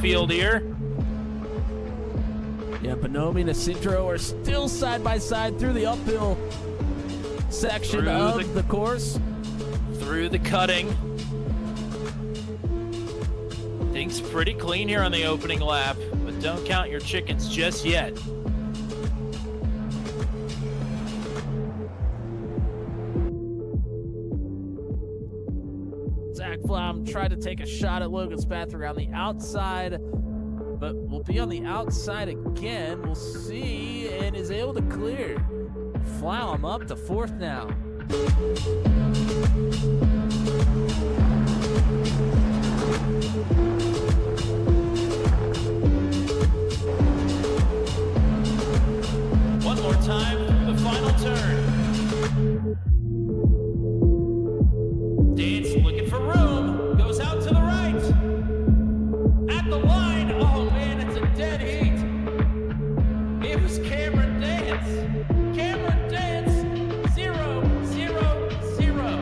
field here. Yeah, Bonomi and Asintro are still side by side through the uphill section of the course. Through the cutting. Things pretty clean here on the opening lap, but don't count your chickens just yet. Zach Flom tried to take a shot at Logan's path around the outside, but will be on the outside again. We'll see, and is able to clear. Flom up to fourth now. One more time through the final turn. Dance looking for room. Goes out to the right. At the line. Oh man, it's a dead heat. It was Cameron Dance. Cameron Dance. 0, 0, 0.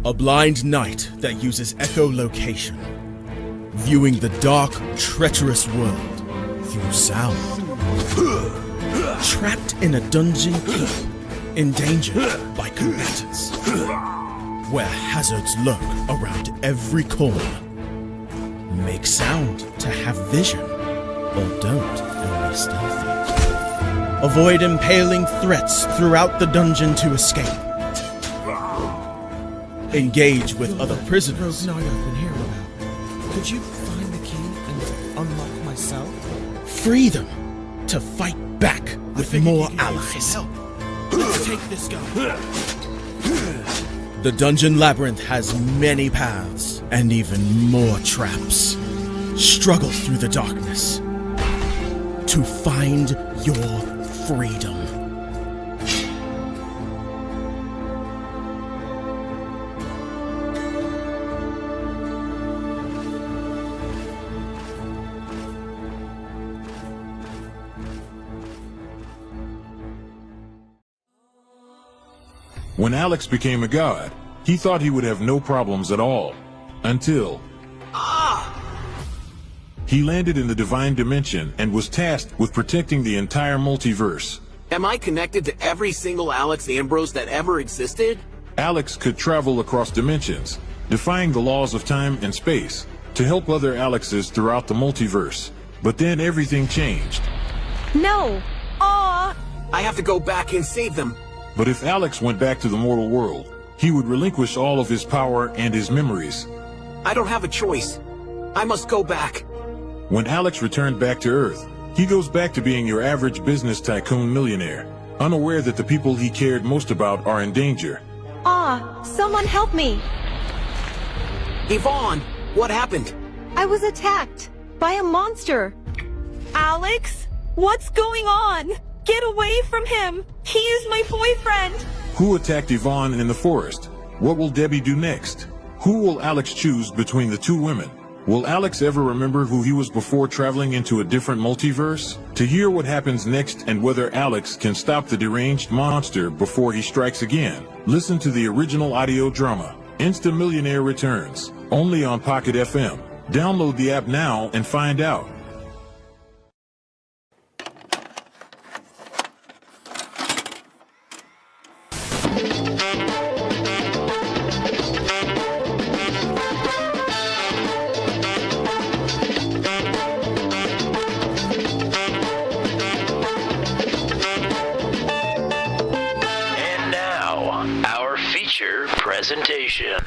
A blind knight that uses echolocation, viewing the dark, treacherous world through sound. Trapped in a dungeon keep, endangered by combatants, where hazards lurk around every corner. Make sound to have vision, or don't and be stealthy. Avoid impaling threats throughout the dungeon to escape. Engage with other prisoners. I've been hearing about. Could you find the key and unlock my cell? Free them to fight back with more allies. Let's take this guy. The dungeon labyrinth has many paths and even more traps. Struggle through the darkness to find your freedom. When Alex became a god, he thought he would have no problems at all. Until... He landed in the divine dimension and was tasked with protecting the entire multiverse. Am I connected to every single Alex Ambrose that ever existed? Alex could travel across dimensions, defying the laws of time and space, to help other Alexes throughout the multiverse. But then everything changed. No! Aw! I have to go back and save them. But if Alex went back to the mortal world, he would relinquish all of his power and his memories. I don't have a choice. I must go back. When Alex returned back to Earth, he goes back to being your average business tycoon millionaire, unaware that the people he cared most about are in danger. Someone help me! Yvonne, what happened? I was attacked by a monster. Alex? What's going on? Get away from him! He is my boyfriend! Who attacked Yvonne in the forest? What will Debbie do next? Who will Alex choose between the two women? Will Alex ever remember who he was before traveling into a different multiverse? To hear what happens next and whether Alex can stop the deranged monster before he strikes again, listen to the original audio drama, Insta Millionaire Returns, only on Pocket FM. Download the app now and find out. presentation.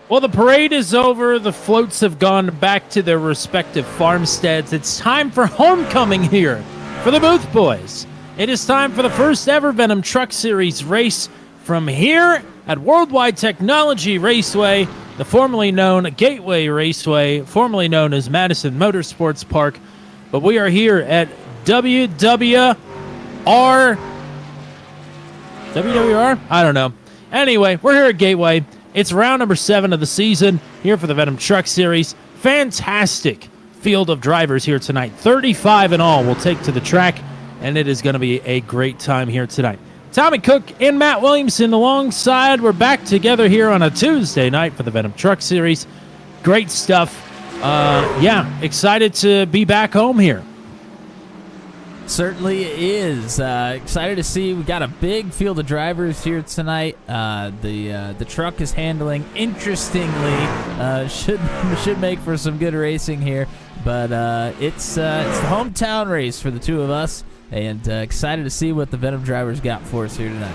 Well, the parade is over. The floats have gone back to their respective farmsteads. It's time for homecoming here for the Booth Boys. It is time for the first ever Venom Truck Series race from here at Worldwide Technology Raceway, the formerly known Gateway Raceway, formerly known as Madison Motorsports Park. But we are here at WWR? I don't know. Anyway, we're here at Gateway. It's round number 7 of the season here for the Venom Truck Series. Fantastic field of drivers here tonight. 35 in all will take to the track, and it is going to be a great time here tonight. Tommy Cook and Matt Williamson alongside. We're back together here on a Tuesday night for the Venom Truck Series. Great stuff. Excited to be back home here. Certainly is. Excited to see. We got a big field of drivers here tonight. The truck is handling interestingly. Should make for some good racing here. But it's the hometown race for the two of us, and excited to see what the Venom drivers got for us here tonight.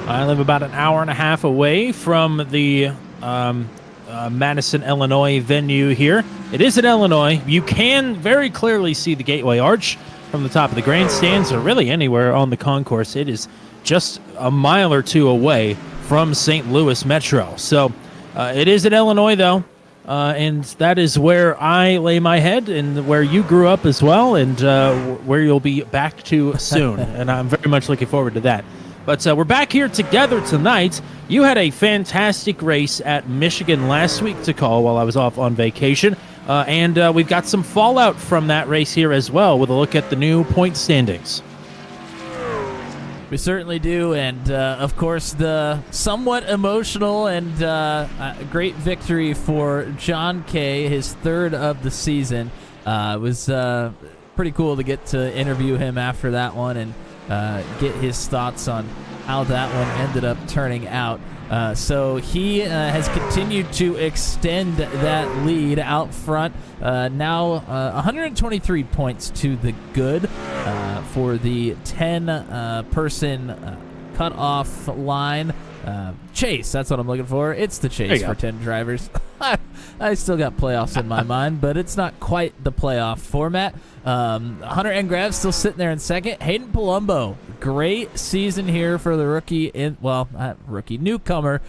I live about an hour and a half away from the Madison, Illinois venue here. It is in Illinois. You can very clearly see the Gateway Arch from the top of the grandstands, or really anywhere on the concourse. It is just a mile or two away from St. Louis Metro. So it is in Illinois, though, and that is where I lay my head and where you grew up as well, and where you'll be back to soon. And I'm very much looking forward to that. But we're back here together tonight. You had a fantastic race at Michigan last week to call while I was off on vacation. And we've got some fallout from that race here as well with a look at the new point standings. We certainly do, and of course the somewhat emotional and great victory for John Kay, his third of the season. It was pretty cool to get to interview him after that one and get his thoughts on how that one ended up turning out. So he has continued to extend that lead out front. Now 123 points to the good for the 10-person cut-off line. Chase, that's what I'm looking for. It's the chase for 10 drivers. I still got playoffs in my mind, but it's not quite the playoff format. Hunter Engrav still sitting there in second. Hayden Palumbo, great season here for the newcomer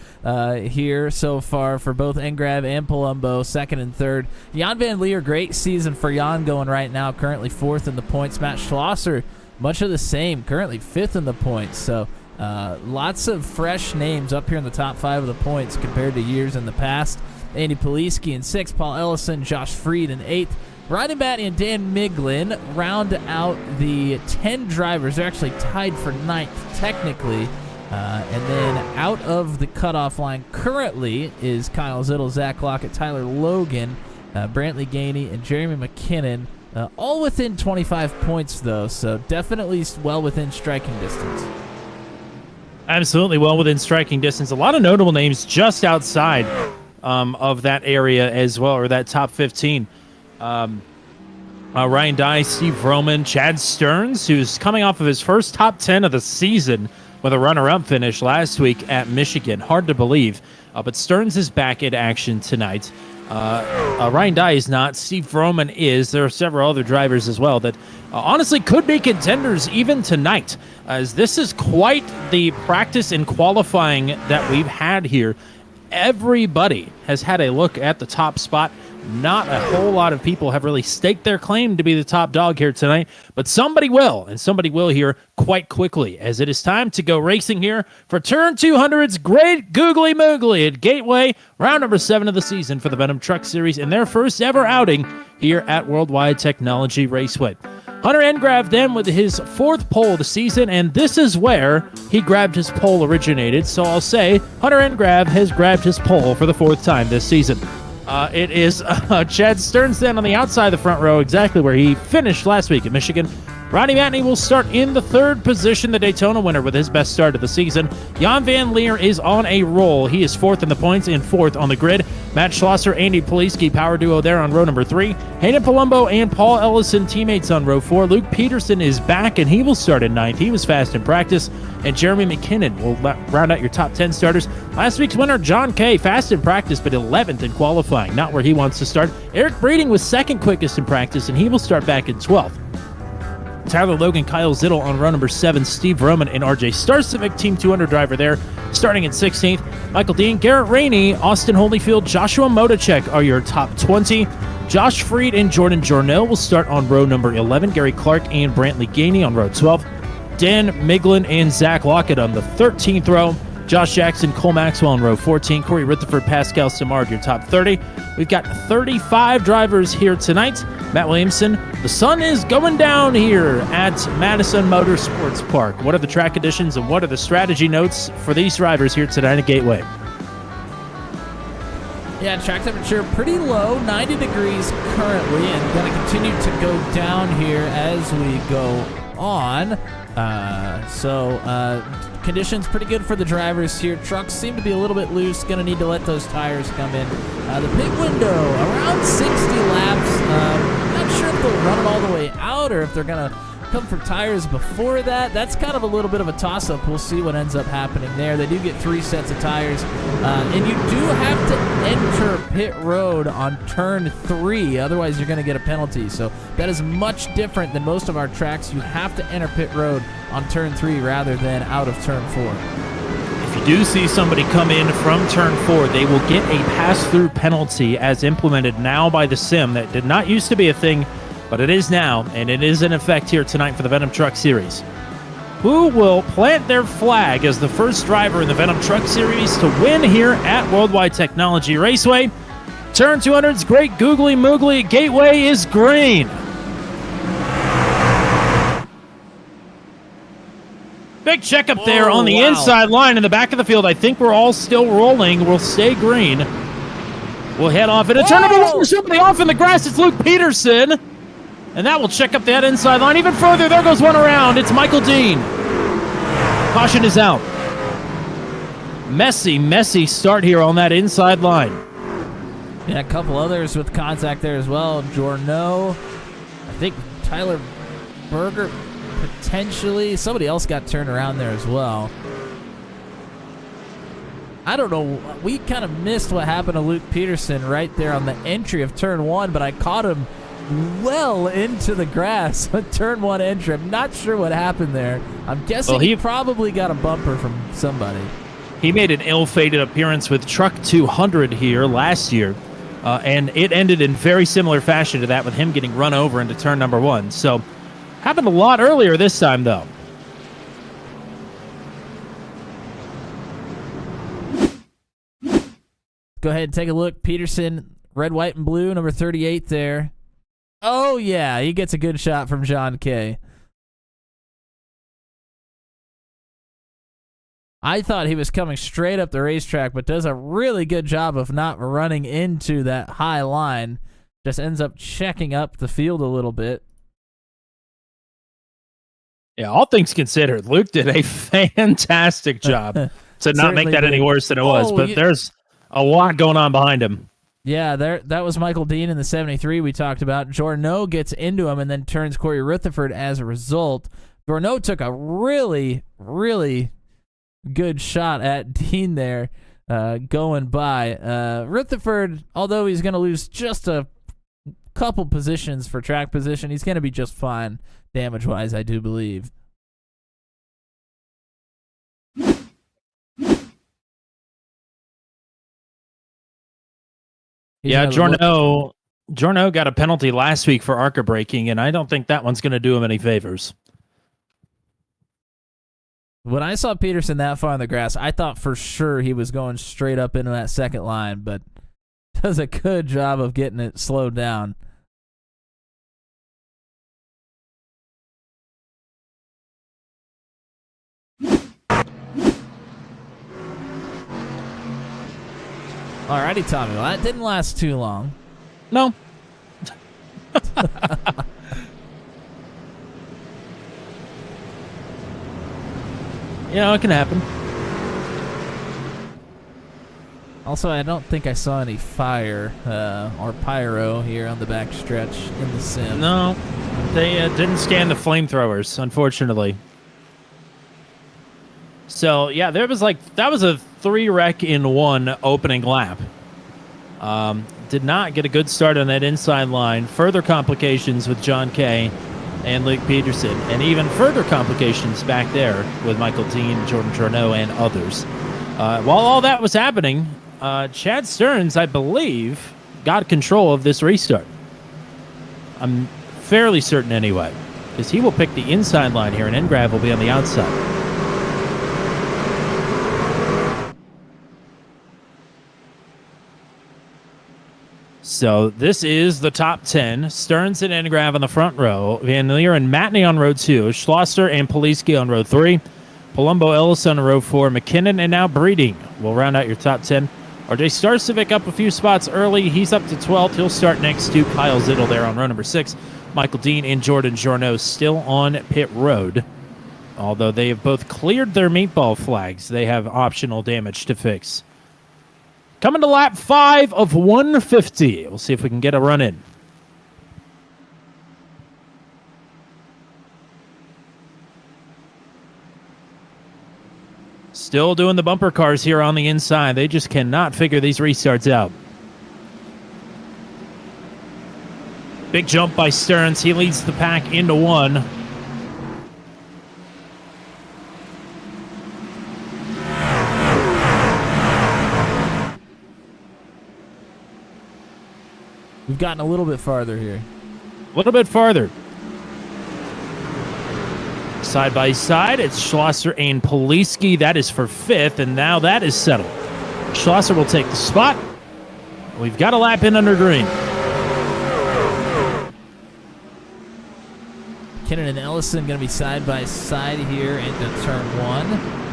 here so far for both Engrav and Palumbo, second and third. Jan Van Leer, great season for Jan going right now, currently fourth in the points. Matt Schlosser, much of the same, currently fifth in the points. So lots of fresh names up here in the top 5 of the points compared to years in the past. Andy Poliski in 6th, Paul Ellison, Josh Freed in 8th. Ryan Batty and Dan Miglin round out the 10 drivers. They're actually tied for 9th technically. And then out of the cutoff line currently is Kyle Zittel, Zach Lockett, Tyler Logan, Brantley Gainey, and Jeremy McKinnon. All within 25 points, though, so definitely well within striking distance. Absolutely well within striking distance. A lot of notable names just outside of that area as well, or that top 15. Ryan Dye, Steve Roman, Chad Stearns, who's coming off of his first top 10 of the season with a runner-up finish last week at Michigan. Hard to believe, but Stearns is back in action tonight. Ryan Dye is not. Steve Roman is. There are several other drivers as well that honestly could be contenders even tonight, as this is quite the practice and qualifying that we've had here. Everybody has had a look at the top spot. not a whole lot of people have really staked their claim to be the top dog here tonight, but somebody will, and somebody will here quite quickly, as it is time to go racing here for Turn 200's Great Googly Moogly at Gateway, round number 7 of the season for the Venom Truck Series, and their first ever outing here at Worldwide Technology Raceway. Hunter Engrav then with his 4th pole of the season, and this is where he grabbed his pole originated, so I'll say Hunter Engrav has grabbed his pole for the 4th time this season. It is Chad Stearns then on the outside of the front row, exactly where he finished last week at Michigan. Ronnie Matney will start in the 3rd position, the Daytona winner with his best start of the season. Jan Van Leer is on a roll. He is 4th in the points and 4th on the grid. Matt Schlosser, Andy Poliski, power duo there on row number 3. Hayden Palumbo and Paul Ellison, teammates on row 4. Luke Peterson is back, and he will start in 9th. He was fast in practice. And Jeremy McKinnon will round out your top 10 starters. Last week's winner, John Kay, fast in practice, but 11th in qualifying. Not where he wants to start. Eric Breeding was 2nd quickest in practice, and he will start back in 12th. Tyler Logan, Kyle Zittel on row number 7, Steve Roman and RJ Starcivic, Team 200 driver there, starting in 16th. Michael Dean, Garrett Rainey, Austin Holyfield, Joshua Motacek are your top 20. Josh Freed and Jordan Jornell will start on row number 11. Gary Clark and Brantley Gainey on row 12. Dan Miglin and Zach Lockett on the 13th row. Josh Jackson, Cole Maxwell on row 14. Corey Rutherford, Pascal Samard, your top 30. We've got 35 drivers here tonight. Matt Williamson, the sun is going down here at Madison Motorsports Park. What are the track conditions and what are the strategy notes for these drivers here tonight at Gateway? Yeah, track temperature pretty low, 90 degrees currently, and going to continue to go down here as we go on. Conditions pretty good for the drivers here. Trucks seem to be a little bit loose. Going to need to let those tires come in. The pit window, around 60 laps. Not sure if they'll run it all the way out or if they're going to come for tires before that. That's kind of a little bit of a toss-up. We'll see what ends up happening there. They do get 3 sets of tires. And you do have to enter pit road on turn 3. Otherwise, you're going to get a penalty. So that is much different than most of our tracks. You have to enter pit road on turn 3 rather than out of turn 4. If you do see somebody come in from turn 4, they will get a pass-through penalty as implemented now by the sim. That did not used to be a thing, but it is now, and it is in effect here tonight for the Venom Truck Series. Who will plant their flag as the first driver in the Venom Truck Series to win here at Worldwide Technology Raceway? Turn 200's Great Googly Moogly Gateway is green. Big checkup there on the inside line in the back of the field. I think we're all still rolling. We'll stay green. We'll head off into turn number 1. Somebody off in the grass. It's Luke Peterson. And that will check up that inside line even further. There goes one around. It's Michael Dean. Caution is out. Messy start here on that inside line. Yeah, a couple others with contact there as well. Jorno, I think Tyler Berger, potentially. Somebody else got turned around there as well. I don't know. We kind of missed what happened to Luke Peterson right there on the entry of turn 1, but I caught him well into the grass on turn 1 entry. I'm not sure what happened there. I'm guessing he probably got a bumper from somebody. He made an ill-fated appearance with Truck 200 here last year, and it ended in very similar fashion to that with him getting run over into turn number 1. So, happened a lot earlier this time, though. Go ahead and take a look. Peterson, red, white, and blue, number 38 there. Oh, yeah, he gets a good shot from John Kay. I thought he was coming straight up the racetrack, but does a really good job of not running into that high line. Just ends up checking up the field a little bit. Yeah, all things considered, Luke did a fantastic job to not make that any worse than it was, but there's a lot going on behind him. Yeah, that was Michael Dean in the 73 we talked about. Jorno gets into him and then turns Corey Rutherford as a result. Jorno took a really, really good shot at Dean there going by. Rutherford, although he's going to lose just a couple positions for track position, he's going to be just fine damage-wise, I do believe. Yeah, Jorno Jorno got a penalty last week for ARCA braking, and I don't think that one's going to do him any favors. When I saw Peterson that far on the grass, I thought for sure he was going straight up into that second line, but does a good job of getting it slowed down. Alrighty, Tommy. Well, that didn't last too long. No. It can happen. Also, I don't think I saw any fire or pyro here on the back stretch in the sim. No, they didn't scan the flamethrowers, unfortunately. So, yeah, that was a 3-wreck-in-1 opening lap. Did not get a good start on that inside line. Further complications with John Kay and Luke Peterson, and even further complications back there with Michael Dean, Jordan Jorno, and others. While all that was happening, Chad Stearns, I believe, got control of this restart. I'm fairly certain anyway, because he will pick the inside line here, and Engrav will be on the outside. So this is the top 10. Stearns and Engrav on the front row. Van Leer and Matney on row 2. Schlosser and Poliski on row 3. Palumbo Ellis on row 4. McKinnon and now Breeding will round out your top 10. RJ Starcevic up a few spots early. He's up to 12th. He'll start next to Kyle Zittel there on row number 6. Michael Dean and Jordan Jorno still on pit road. Although they have both cleared their meatball flags, they have optional damage to fix. Coming to lap 5 of 150. We'll see if we can get a run in. Still doing the bumper cars here on the inside. They just cannot figure these restarts out. Big jump by Stearns. He leads the pack into 1. We've gotten a little bit farther here. A little bit farther. Side by side, it's Schlosser and Poliski. That is for 5th, and now that is settled. Schlosser will take the spot. We've got a lap in under green. Kennan and Ellison going to be side by side here into turn 1.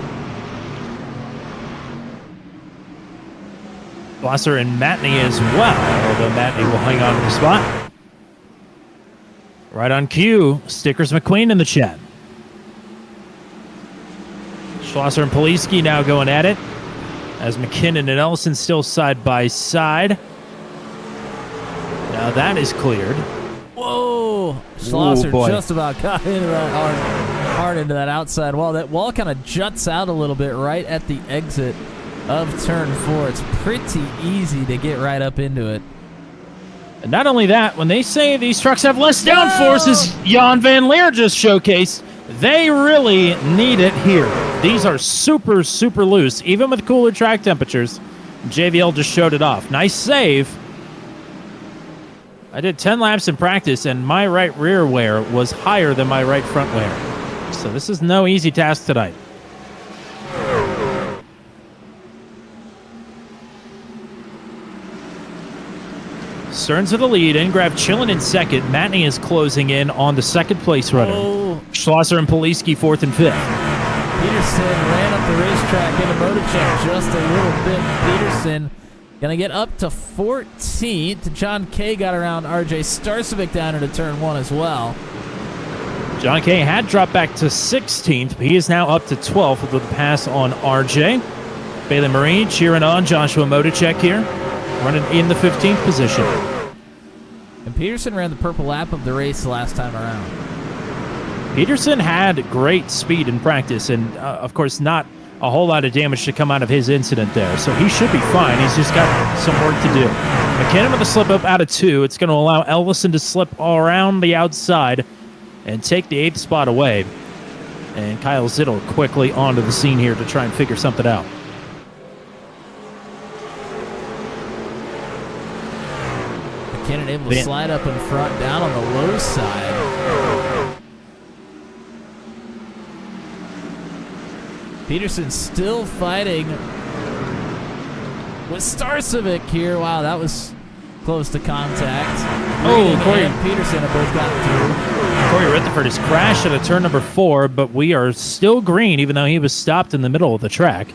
Schlosser and Matney as well, although Matney will hang on to the spot. Right on cue, Stickers McQueen in the chat. Schlosser and Poliski now going at it, as McKinnon and Ellison still side by side. Now that is cleared. Whoa! Schlosser boy. just about got into that hard into that outside wall. That wall kind of juts out a little bit right at the exit of turn 4. It's pretty easy to get right up into it. And not only that, when they say these trucks have less downforce, as Jan Van Leer just showcased, they really need it here. These are super, super loose, even with cooler track temperatures. JVL just showed it off. Nice save. I did 10 laps in practice, and my right rear wear was higher than my right front wear. So this is no easy task tonight. Stearns with the lead. Engrav chilling in second. Matney is closing in on the second place runner. Oh. Schlosser and Poliski 4th and 5th. Peterson ran up the racetrack in a motor check just a little bit. Peterson going to get up to 14th. John Kay got around RJ Starcevic down into turn 1 as well. John Kay had dropped back to 16th, but he is now up to 12th with the pass on RJ. Bailey Marine cheering on Joshua Motocek here, running in the 15th position. And Peterson ran the purple lap of the race last time around. Peterson had great speed in practice, and of course not a whole lot of damage to come out of his incident there, so he should be fine. He's just got some work to do. McKinnon with a slip up out of 2. It's going to allow Ellison to slip around the outside and take the 8th spot away. And Kyle Zittel quickly onto the scene here to try and figure something out. McKinnon able to slide up in front, down on the low side. Peterson still fighting with Starcevic here. Wow, that was close to contact. Corey and Peterson have both gotten through. Corey Rutherford has crashed at a turn number 4, but we are still green, even though he was stopped in the middle of the track.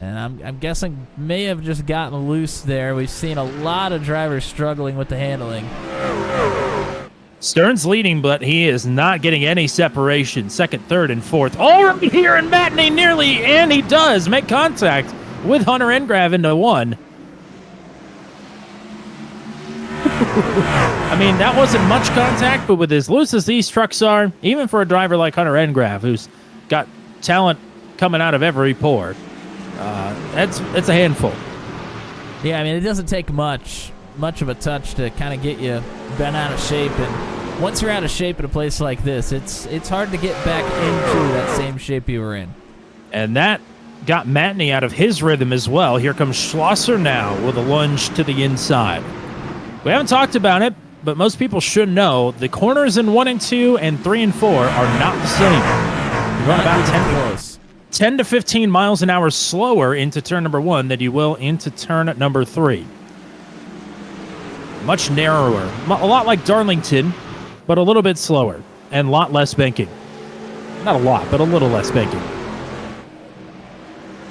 And I'm guessing may have just gotten loose there. We've seen a lot of drivers struggling with the handling. Stern's leading, but he is not getting any separation. Second, third, and fourth. All right here in Matinee nearly, and he does make contact with Hunter Engrav into 1. I mean, that wasn't much contact, but with as loose as these trucks are, even for a driver like Hunter Engrav, who's got talent coming out of every pore, it's a handful. Yeah, I mean, it doesn't take much of a touch to kind of get you bent out of shape, and once you're out of shape at a place like this, it's hard to get back into that same shape you were in. And that got Matinee out of his rhythm as well. Here comes Schlosser now with a lunge to the inside. We haven't talked about it, but most people should know the corners in 1 and 2 and 3 and 4 are not the same. You run about 10 to 15 miles an hour slower into turn number 1 than you will into turn number 3. Much narrower. A lot like Darlington, but a little bit slower and a lot less banking. Not a lot, but a little less banking.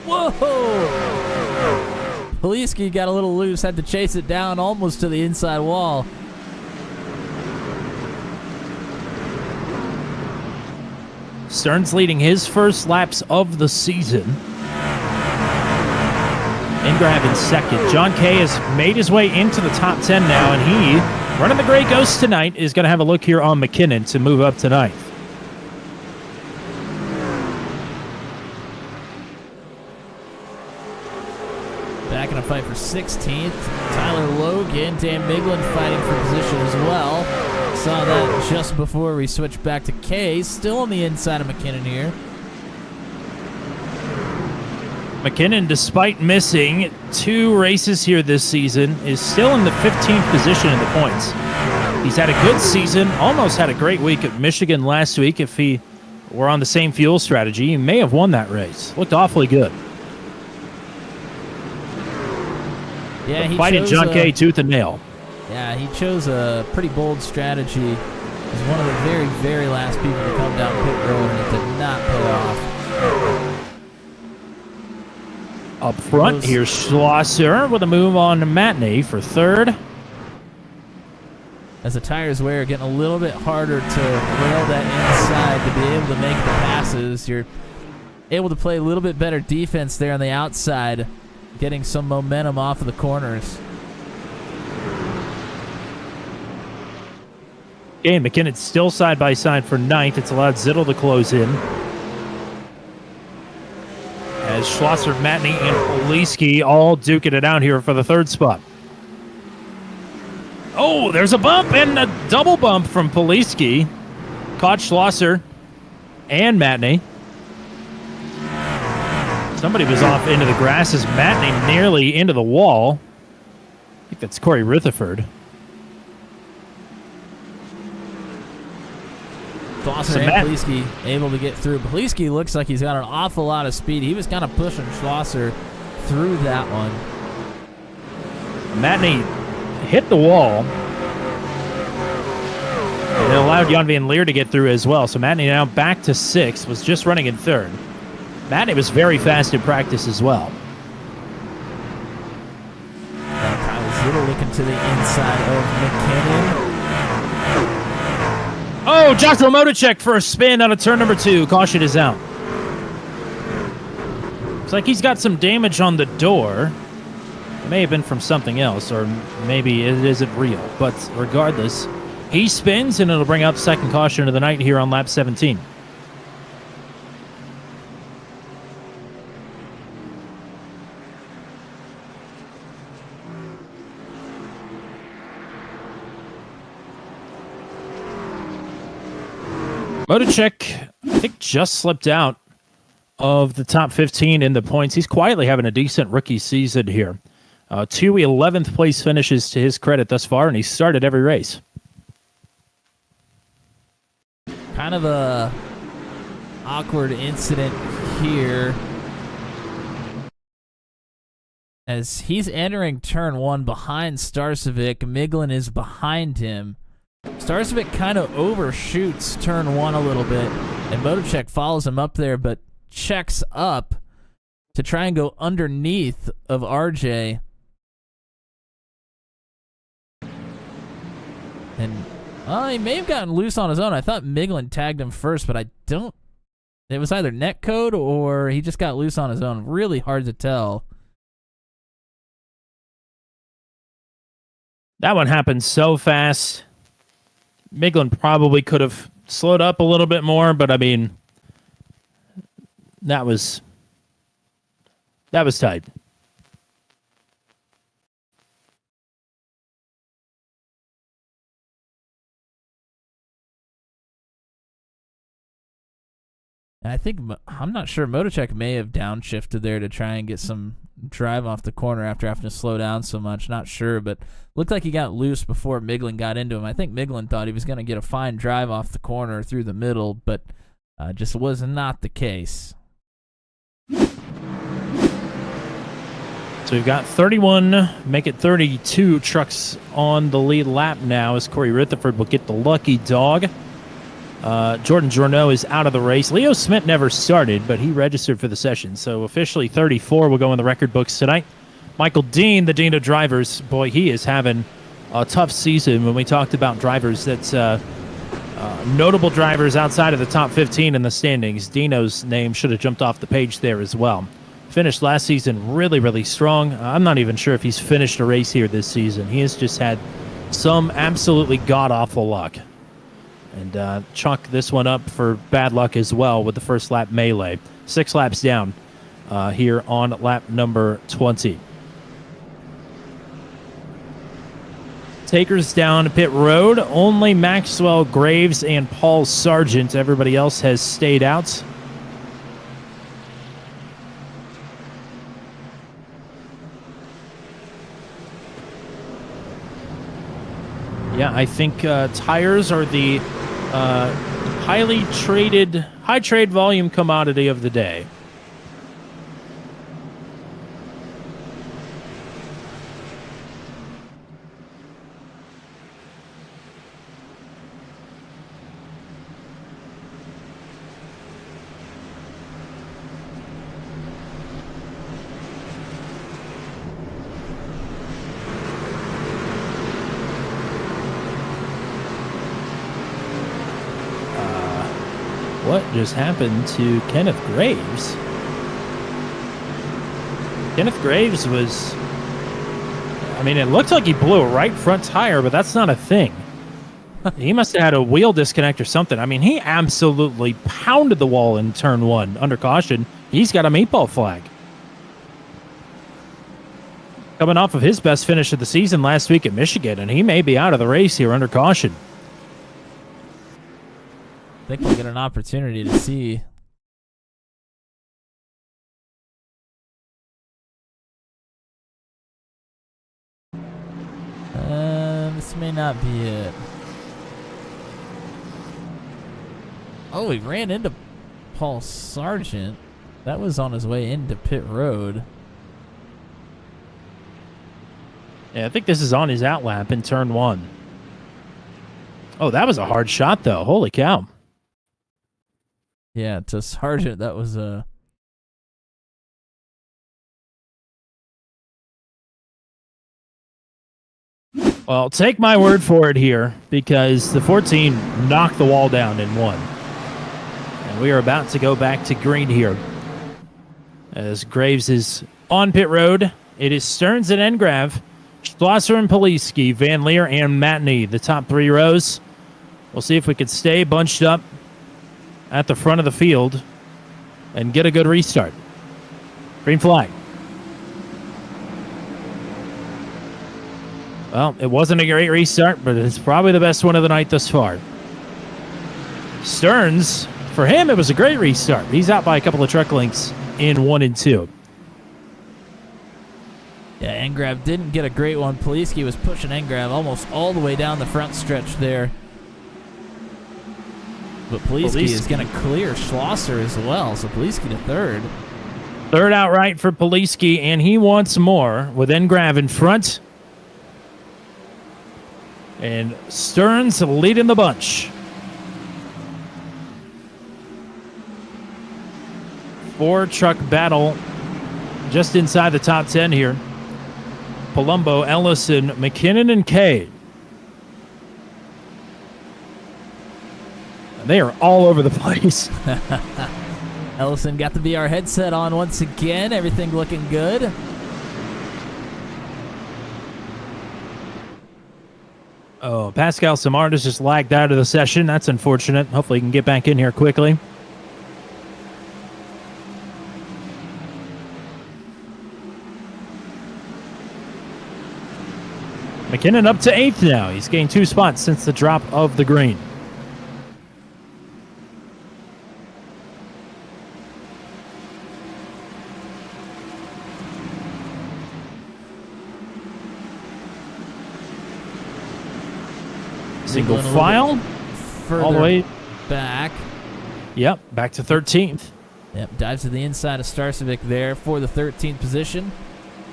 Whoa! Poliski got a little loose, had to chase it down almost to the inside wall. Stern's leading his first laps of the season. Engrav in second. John Kay has made his way into the top 10 now, and he, running the Gray Ghost tonight, is going to have a look here on McKinnon to move up to 9th. Back in a fight for 16th. Tyler Logan, Dan Miglin fighting for position as well. Saw that just before we switched back to Kay. Still on the inside of McKinnon here. McKinnon, despite missing 2 races here this season, is still in the 15th position in the points. He's had a good season, almost had a great week at Michigan last week. If he were on the same fuel strategy, he may have won that race. Looked awfully good. Yeah, he fighting chose John Kay tooth and nail. Yeah, he chose a pretty bold strategy. He's one of the very, very last people to come down pit road, and it did not pay off. Up front, here's Schlosser with a move on to Matinee for 3rd. As the tires wear, getting a little bit harder to rail that inside to be able to make the passes. You're able to play a little bit better defense there on the outside, getting some momentum off of the corners. Okay, McKinnon's still side by side for 9th. It's allowed Zittel to close in. As Schlosser, Matinee, and Poliski all duking it out here for the 3rd spot. Oh, there's a bump and a double bump from Poliski. Caught Schlosser and Matinee. Somebody was off into the grass as Matinee nearly into the wall. I think that's Corey Rutherford. Schlosser and Poliski able to get through. Poliski looks like he's got an awful lot of speed. He was kind of pushing Schlosser through that one. Matinee hit the wall. And it allowed Jan Van Leer to get through as well. So Matinee now back to 6th, was just running in 3rd. Matinee was very fast in practice as well. Kyle Zittel looking to the inside of McKinnon. Oh, Joshua Motocek for a spin out of turn number 2. Caution is out. Looks like he's got some damage on the door. It may have been from something else, or maybe it isn't real. But regardless, he spins, and it'll bring out the 2nd caution of the night here on lap 17. Motocek, I think, just slipped out of the top 15 in the points. He's quietly having a decent rookie season here. 2 11th place finishes to his credit thus far, and he started every race. Kind of a awkward incident here as he's entering turn 1 behind Starcevic. Miglin is behind him. Starcevic kind of overshoots turn 1 a little bit, and Motovchek follows him up there, but checks up to try and go underneath of RJ. And he may have gotten loose on his own. I thought Miglin tagged him first, but I don't. It was either netcode or he just got loose on his own. Really hard to tell. That one happened so fast. Miglin probably could have slowed up a little bit more, but I mean, that was tight. And I think, I'm not sure, Motovchek may have downshifted there to try and get some drive off the corner after having to slow down so much. Not sure, but looked like he got loose before Miglin got into him. I think Miglin thought he was going to get a fine drive off the corner through the middle, but just was not the case. So we've got 31, make it 32 trucks on the lead lap now as Corey Rutherford will get the lucky dog. Jordan Journeau is out of the race. Leo Smith never started, but he registered for the session. So officially 34 will go in the record books tonight. Michael Dean, the Dean of drivers, boy, he is having a tough season. When we talked about drivers, that's notable drivers outside of the top 15 in the standings. Dino's name should have jumped off the page there as well. Finished last season really, really strong. I'm not even sure if he's finished a race here this season. He has just had some absolutely god-awful luck. And chalk this one up for bad luck as well with the first lap melee. 6 laps down here on lap number 20. Takers down pit road. Only Maxwell Graves and Paul Sargent. Everybody else has stayed out. Yeah, I think tires are the high trade volume commodity of the day. What just happened to Kenneth Graves? Kenneth Graves was... I mean, it looked like he blew a right front tire, but that's not a thing. He must have had a wheel disconnect or something. I mean, he absolutely pounded the wall in turn 1 under caution. He's got a meatball flag. Coming off of his best finish of the season last week at Michigan, and he may be out of the race here under caution. I think we'll get an opportunity to see. This may not be it. Oh, he ran into Paul Sargent. That was on his way into pit road. Yeah, I think this is on his outlap in turn 1. Oh, that was a hard shot, though. Holy cow. Yeah, to Sargent, that was a... Well, take my word for it here, because the 14 knocked the wall down in 1. And we are about to go back to green here. As Graves is on pit road, it is Stearns and Engrav, Schlosser and Poliski, Van Leer and Matney, the top 3 rows. We'll see if we can stay bunched up at the front of the field and get a good restart. Green flag. Well, it wasn't a great restart, but it's probably the best one of the night thus far. Stearns For him, it was a great restart. He's out by a couple of truck lengths in 1 and 2. Yeah, Engrav didn't get a great one. Poliski was pushing Engrav almost all the way down the front stretch there. But Poliski is going to clear Schlosser as well, so Poliski to third. Third outright for Poliski, and he wants more with Engrav in front. And Stearns leading the bunch. 4-truck battle just inside the top 10 here. Palumbo, Ellison, McKinnon, and Kay. They are all over the place. Ellison got the VR headset on once again. Everything looking good. Oh, Pascal Samardis just lagged out of the session. That's unfortunate. Hopefully he can get back in here quickly. McKinnon up to 8th now. He's gained 2 spots since the drop of the green. Single file all the way back. Yep, back to 13th. Yep, dives to the inside of Starcevic there for the 13th position.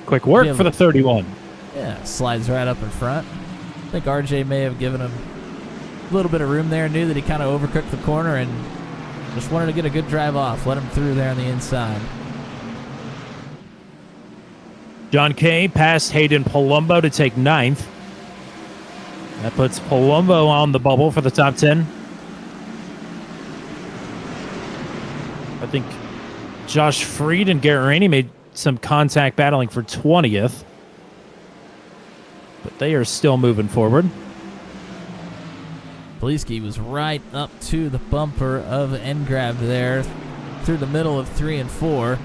Quick work for the 31. Yeah, slides right up in front. I think RJ may have given him a little bit of room there, knew that he kind of overcooked the corner and just wanted to get a good drive off. Let him through there on the inside. John Kay passed Hayden Palumbo to take 9th. That puts Palumbo on the bubble for the top 10. I think Josh Freed and Garrett Rainey made some contact battling for 20th. But they are still moving forward. Poliski was right up to the bumper of Engrav there through the middle of 3 and 4.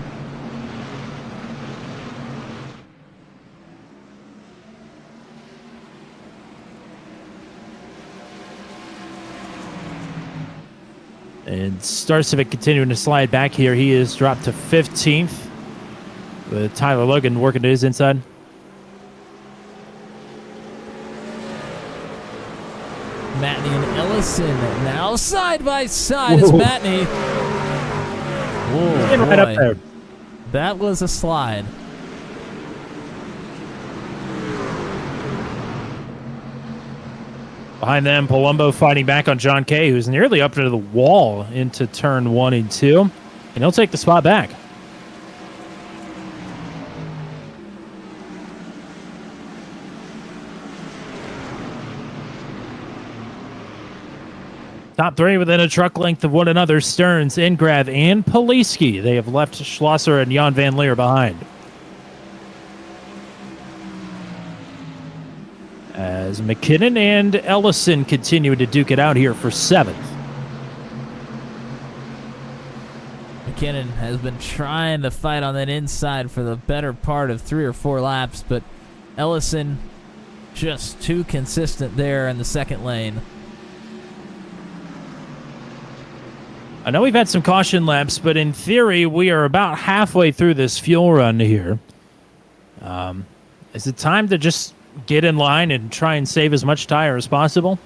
And Starcevic continuing to slide back here. He is dropped to 15th with Tyler Logan working to his inside. Matney and Ellison now side by side as Matney. Whoa, right up there. That was a slide. Behind them, Palumbo fighting back on John Kay, who's nearly up to the wall into turn 1 and 2. And he'll take the spot back. Top 3 within a truck length of one another, Stearns, Engrav, and Poliski. They have left Schlosser and Jan Van Leer behind. As McKinnon and Ellison continue to duke it out here for 7th. McKinnon has been trying to fight on that inside for the better part of 3 or 4 laps, but Ellison just too consistent there in the second lane. I know we've had some caution laps, but in theory, we are about halfway through this fuel run here. Is it time to just get in line and try and save as much tire as possible?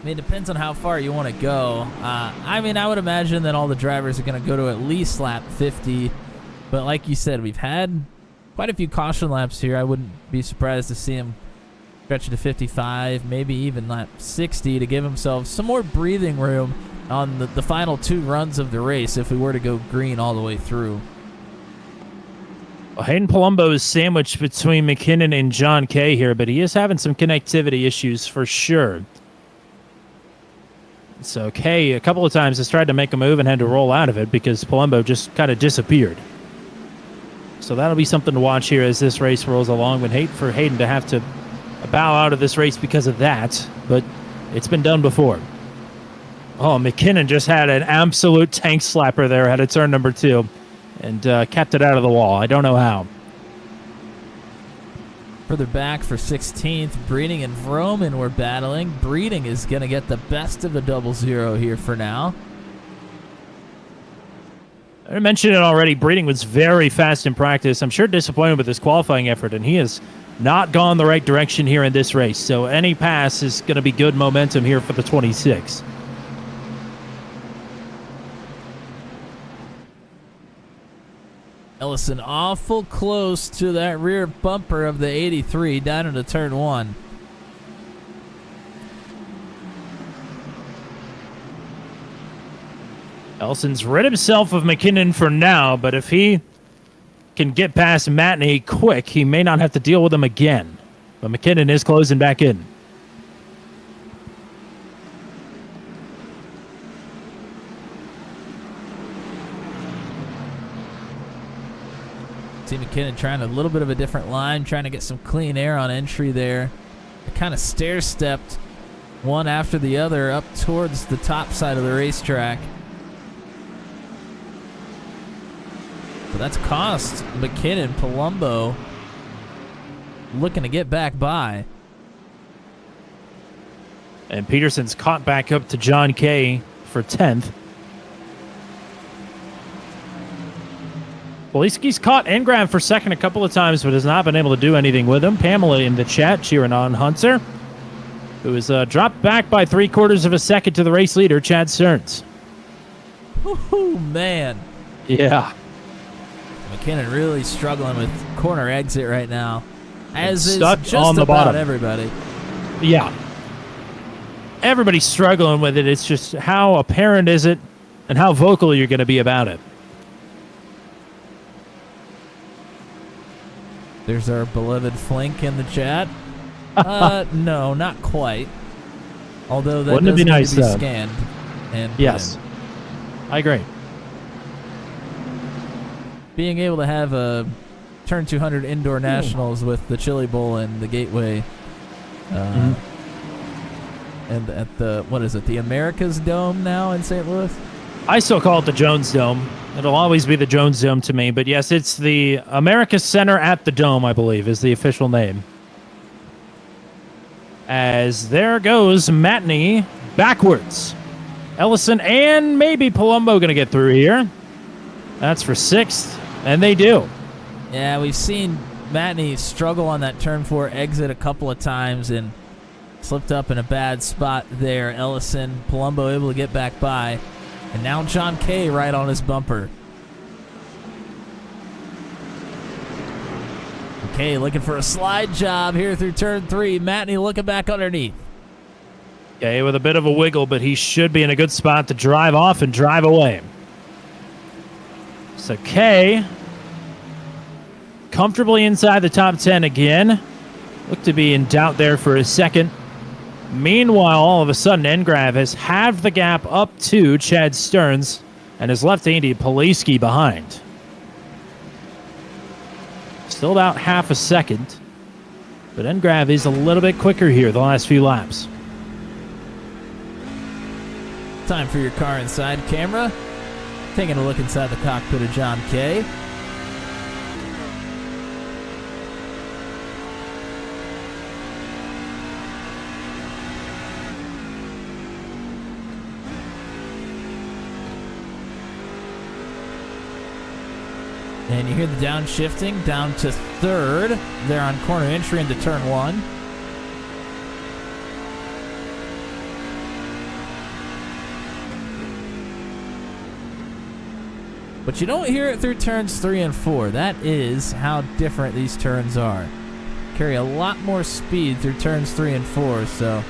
I mean, it depends on how far you want to go. I mean, I would imagine that all the drivers are going to go to at least lap 50. But like you said, we've had quite a few caution laps here. I wouldn't be surprised to see them stretch to 55, maybe even lap 60 to give themselves some more breathing room on the final 2 runs of the race if we were to go green all the way through. Well, Hayden Palumbo is sandwiched between McKinnon and John Kay here, but he is having some connectivity issues for sure. So Kay, a couple of times, has tried to make a move and had to roll out of it because Palumbo just kind of disappeared. So that'll be something to watch here as this race rolls along. Would hate for Hayden to have to bow out of this race because of that, but it's been done before. Oh, McKinnon just had an absolute tank slapper there at turn number 2 and kept it out of the wall. I don't know how. Further back for 16th, Breeding and Vroman were battling. Breeding is going to get the best of the 00 here for now. I mentioned it already. Breeding was very fast in practice. I'm sure disappointed with his qualifying effort, and he has not gone the right direction here in this race. So any pass is going to be good momentum here for the 26. Ellison awful close to that rear bumper of the 83 down into turn 1. Ellison's rid himself of McKinnon for now, but if he can get past Matney quick, he may not have to deal with him again. But McKinnon is closing back in. See McKinnon trying a little bit of a different line, trying to get some clean air on entry there. They kind of stair-stepped one after the other up towards the top side of the racetrack. But that's cost McKinnon, Palumbo looking to get back by. And Peterson's caught back up to John Kay for 10th. Poliski's caught Engram for second a couple of times, but has not been able to do anything with him. Pamela in the chat cheering on Hunter, who is dropped back by 3/4 of a second to the race leader, Chad Stearns. Oh man. Yeah. McKinnon really struggling with corner exit right now. As is Stuck just on the about bottom. everybody. Yeah. Everybody's struggling with it. It's just how apparent is it and how vocal you're going to be about it. There's our beloved Flink in the chat. No, not quite. Although that Wouldn't it does be need nice, to be though? scanned. And Yes. I agree. being able to have a Turn 200 indoor nationals with the Chili Bowl and the Gateway, and at the, what is it, the America's Dome now in St. Louis? I still call it the Jones Dome. It'll always be the Jones Dome to me. But yes, it's the America Center at the Dome, I believe, is the official name. As there goes Matney backwards. Ellison and maybe Palumbo going to get through here. That's for 6th, and they do. Yeah, we've seen Matney struggle on that turn 4 exit a couple of times and slipped up in a bad spot there. Ellison, Palumbo able to get back by. And now John Kay right on his bumper. Kay looking for a slide job here through turn 3. Matney looking back underneath. Okay, with a bit of a wiggle, but he should be in a good spot to drive off and drive away. So Kay comfortably inside the top 10 again. Looked to be in doubt there for a second. Meanwhile, all of a sudden, Engrav has halved the gap up to Chad Stearns and has left Andy Poliski behind. Still about half a second, but Engrav is a little bit quicker here the last few laps. Time for your car inside camera. Taking a look inside the cockpit of John Kay. And you hear the downshifting down to 3rd. They're on corner entry into turn 1. But you don't hear it through turns 3 and 4. That is how different these turns are. Carry a lot more speed through turns 3 and 4, so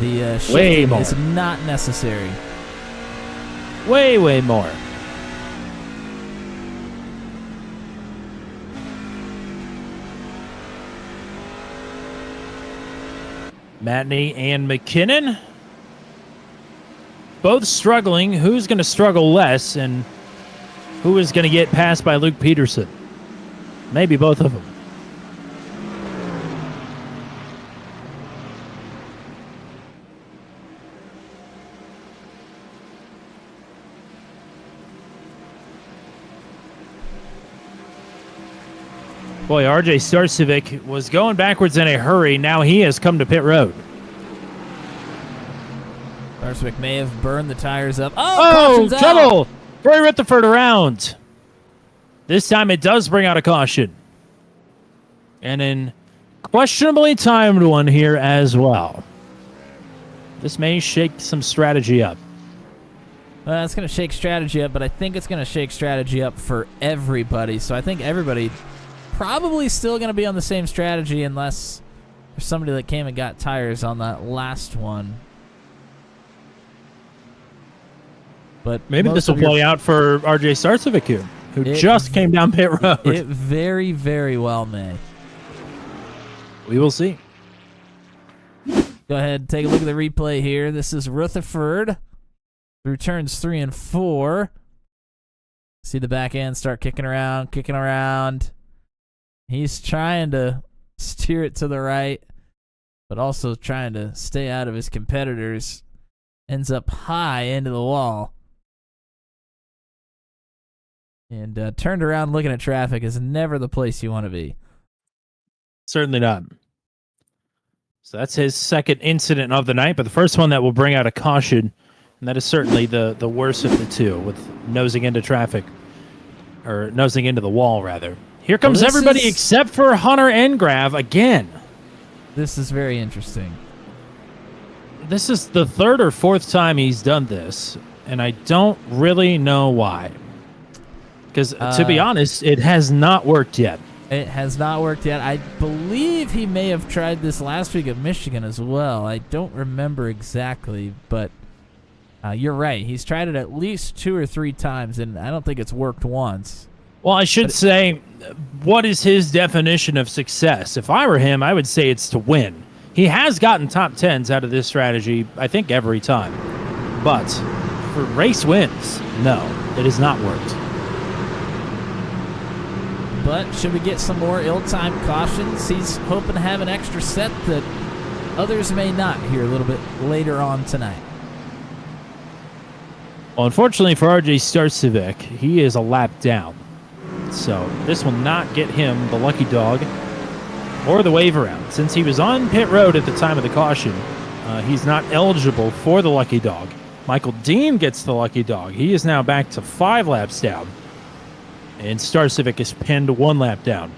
the shifting is not necessary. Way more. Matney and McKinnon both struggling. Who's going to struggle less, and who is going to get passed by Luke Peterson? Maybe both of them. Boy, RJ Starcevic was going backwards in a hurry. Now he has come to pit road. Starcevic may have burned the tires up. Oh, caution's out. trouble! Roy Rutherford around. This time it does bring out a caution. And an questionably timed one here as well. This may shake some strategy up. It's going to shake strategy up, but I think it's going to shake strategy up for everybody. So I think everybody probably still going to be on the same strategy unless there's somebody that came and got tires on that last one. But maybe this will play out for RJ Starcevic here, who just came down pit road. It very, very well may. We will see. Go ahead, take a look at the replay here. This is Rutherford through turns 3 and 4. See the back end start kicking around. He's trying to steer it to the right, but also trying to stay out of his competitors. Ends up high into the wall. And turned around looking at traffic is never the place you want to be. Certainly not. So that's his second incident of the night, but the first one that will bring out a caution, and that is certainly the worst of the two, with nosing into traffic, or nosing into the wall, rather. Here comes everybody except for Hunter and Grav again. This is very interesting. This is the third or fourth time he's done this, and I don't really know why. Because, to be honest, it has not worked yet. It has not worked yet. I believe he may have tried this last week at Michigan as well. I don't remember exactly, but you're right. He's tried it at least 2 or 3 times, and I don't think it's worked once. Well, I should say, what is his definition of success? If I were him, I would say it's to win. He has gotten top 10s out of this strategy, I think, every time. But for race wins, no, it has not worked. But should we get some more ill-timed cautions? He's hoping to have an extra set that others may not here a little bit later on tonight. Well, unfortunately for RJ Starcevic, he is a lap down. So this will not get him the lucky dog or the wave around. Since he was on pit road at the time of the caution, he's not eligible for the lucky dog. Michael Dean gets the lucky dog. He is now back to 5 laps down. And Starcevic is pinned 1 lap down.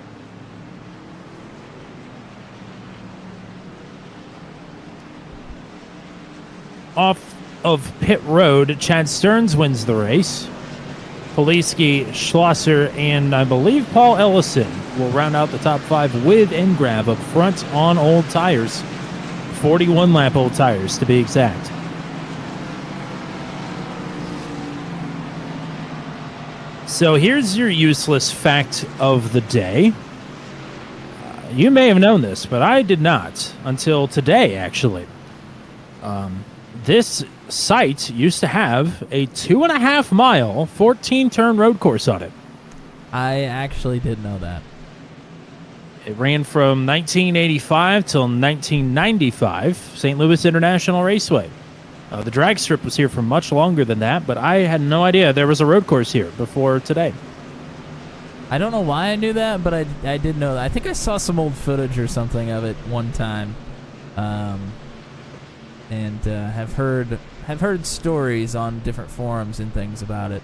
Off of pit road, Chad Stearns wins the race. Poliski, Schlosser, and I believe Paul Ellison will round out the top 5 with Engrav up front on old tires. 41 lap old tires to be exact. So here's your useless fact of the day. You may have known this, but I did not until today, actually. This site used to have a 2.5-mile, 14-turn road course on it. I actually did know that. It ran from 1985 till 1995, St. Louis International Raceway. The drag strip was here for much longer than that, but I had no idea there was a road course here before today. I don't know why I knew that, but I did know that. I think I saw some old footage or something of it one time, and have heard stories on different forums and things about it.